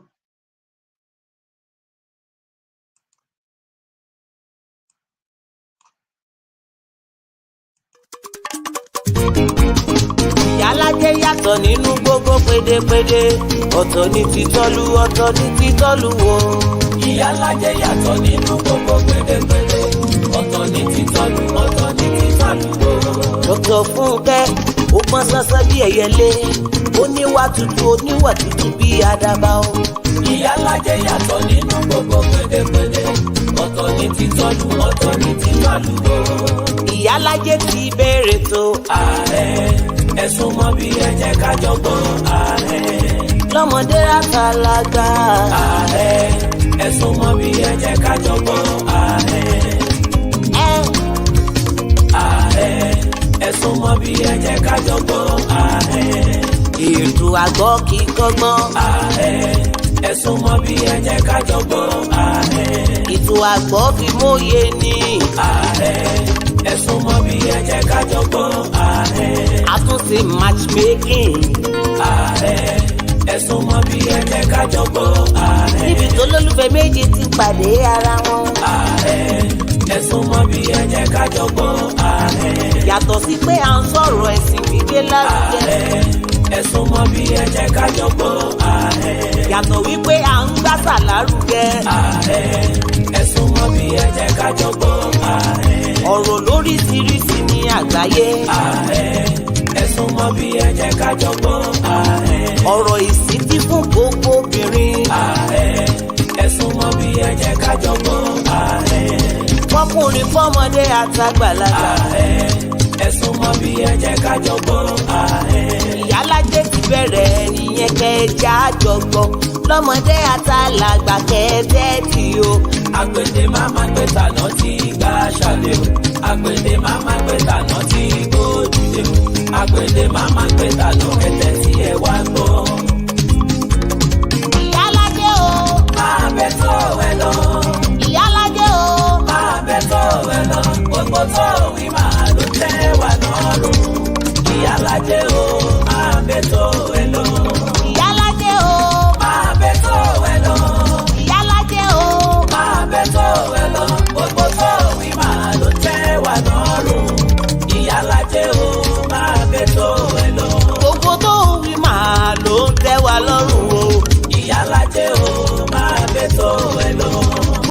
Ìyálájé yàtọ̀ nínú gbogbo pédépédé ọ̀tọ̀ ní títọ́lú ọ̀tọ̀ ní títọ́lú wo. Ìyálájé yàtọ̀ nínú gbogbo pédépédé ọ̀tọ̀ ní títọ́lú ọ̀tọ̀ ní títọ́lú wo. Dr. Fúnkẹ́ ó pọ́n sánsán bí ẹyẹlé oníwà tútù bí àdàbà o. Ìyálájé yàtọ̀ nínú gbogbo pédépédé ọ̀tọ̀ ní títọ́lú ọ̀tọ̀ ní títọ́lú wo. Ìyálájé ti bẹ̀rẹ̀ tó. Ààrẹ ẹ̀sùn mọ́ bí ẹ jẹ́ ká jọ gbọ́. Ààrẹ lọ́mọdé àtàlágbà. Ààrẹ ẹ̀sùn mọ́ bí ẹ jẹ́ ká jọ gbọ́. Ààrẹ Ààrẹ ẹ̀sùn mọ́ bí ẹ jẹ́ ká jọ gbọ́. Ààrẹ ètò àgbọ̀ kì í kọ́gbọ́n. Ààrẹ ẹ̀sùn mọ́ bí ẹ jẹ́ ká jọ gbọ́. Ààrẹ ètò àgbọ̀ fi mòye ní. Ààrẹ ẹ̀sùn mọ́ bí ẹ jẹ́ ká jọ gbọ́. Ààrẹ àtúnṣe matchmaking. Ààrẹ ẹ̀sùn mọ́ bí ẹ jẹ́ ká jọ gbọ́. Ààrẹ níbi tó lólùfẹ́ méjì ti pàdé ara wọn. Ààrẹ ẹ̀sùn mọ́ bí ẹ jẹ́ ká jọ gbọ́. Ààrẹ yàtọ̀ sí pé à ń sọ̀rọ̀ ẹ̀sìn gbígbé lárugẹ. Ààrẹ ẹ̀sùn mọ́ bí ẹ jẹ́ ká jọ gbọ́. Ààrẹ yàtọ̀ wípé à ń gbàsà lárugẹ. Ààrẹ ẹ̀sùn mọ́ bí ẹ jẹ́ ká jọ gbọ́. Ààrẹ ọ̀rọ̀ lóríṣiríṣi ní àgbáyé. Ààrẹ ẹ̀sùn mọ́ bí ẹ jẹ́ ká jọ gbọ́. Ààrẹ ọ̀rọ̀ ìsìtí fún gbogbo obìnrin. Ààrẹ ẹ̀sùn mọ́ bí ẹ jẹ́ ká jọ gbọ́. Ààrẹ fọkùnrin fọmọdé àtàgbàlagbà. Ààrẹ ẹ̀sùn mọ́ bí ẹ jẹ́ ká jọ gbọ́. Ààrẹ Ìyálájé ti bẹ̀rẹ̀ ìyẹn kẹjá àjọgbọ́ lọ́mọdé àtàlágbà kẹ́ẹ̀tẹ́ẹ̀tì o. Àgbèdè máma gbé tànà tí gbà ṣàlẹ̀ o. Àgbèdè máma gbé tànà tí gbòdìdè o. Àgbèdè máma gbé tànà ẹ̀tẹ̀ tí ẹ wá gbọ́. Ìyálájé o. Máa bẹ tó ẹ lọ. Ìyálájé o. Máa bẹ tó ẹ lọ. Gbogbo tó wí máa ló tẹ́ wà lọ́rùn. Ìyálájé o.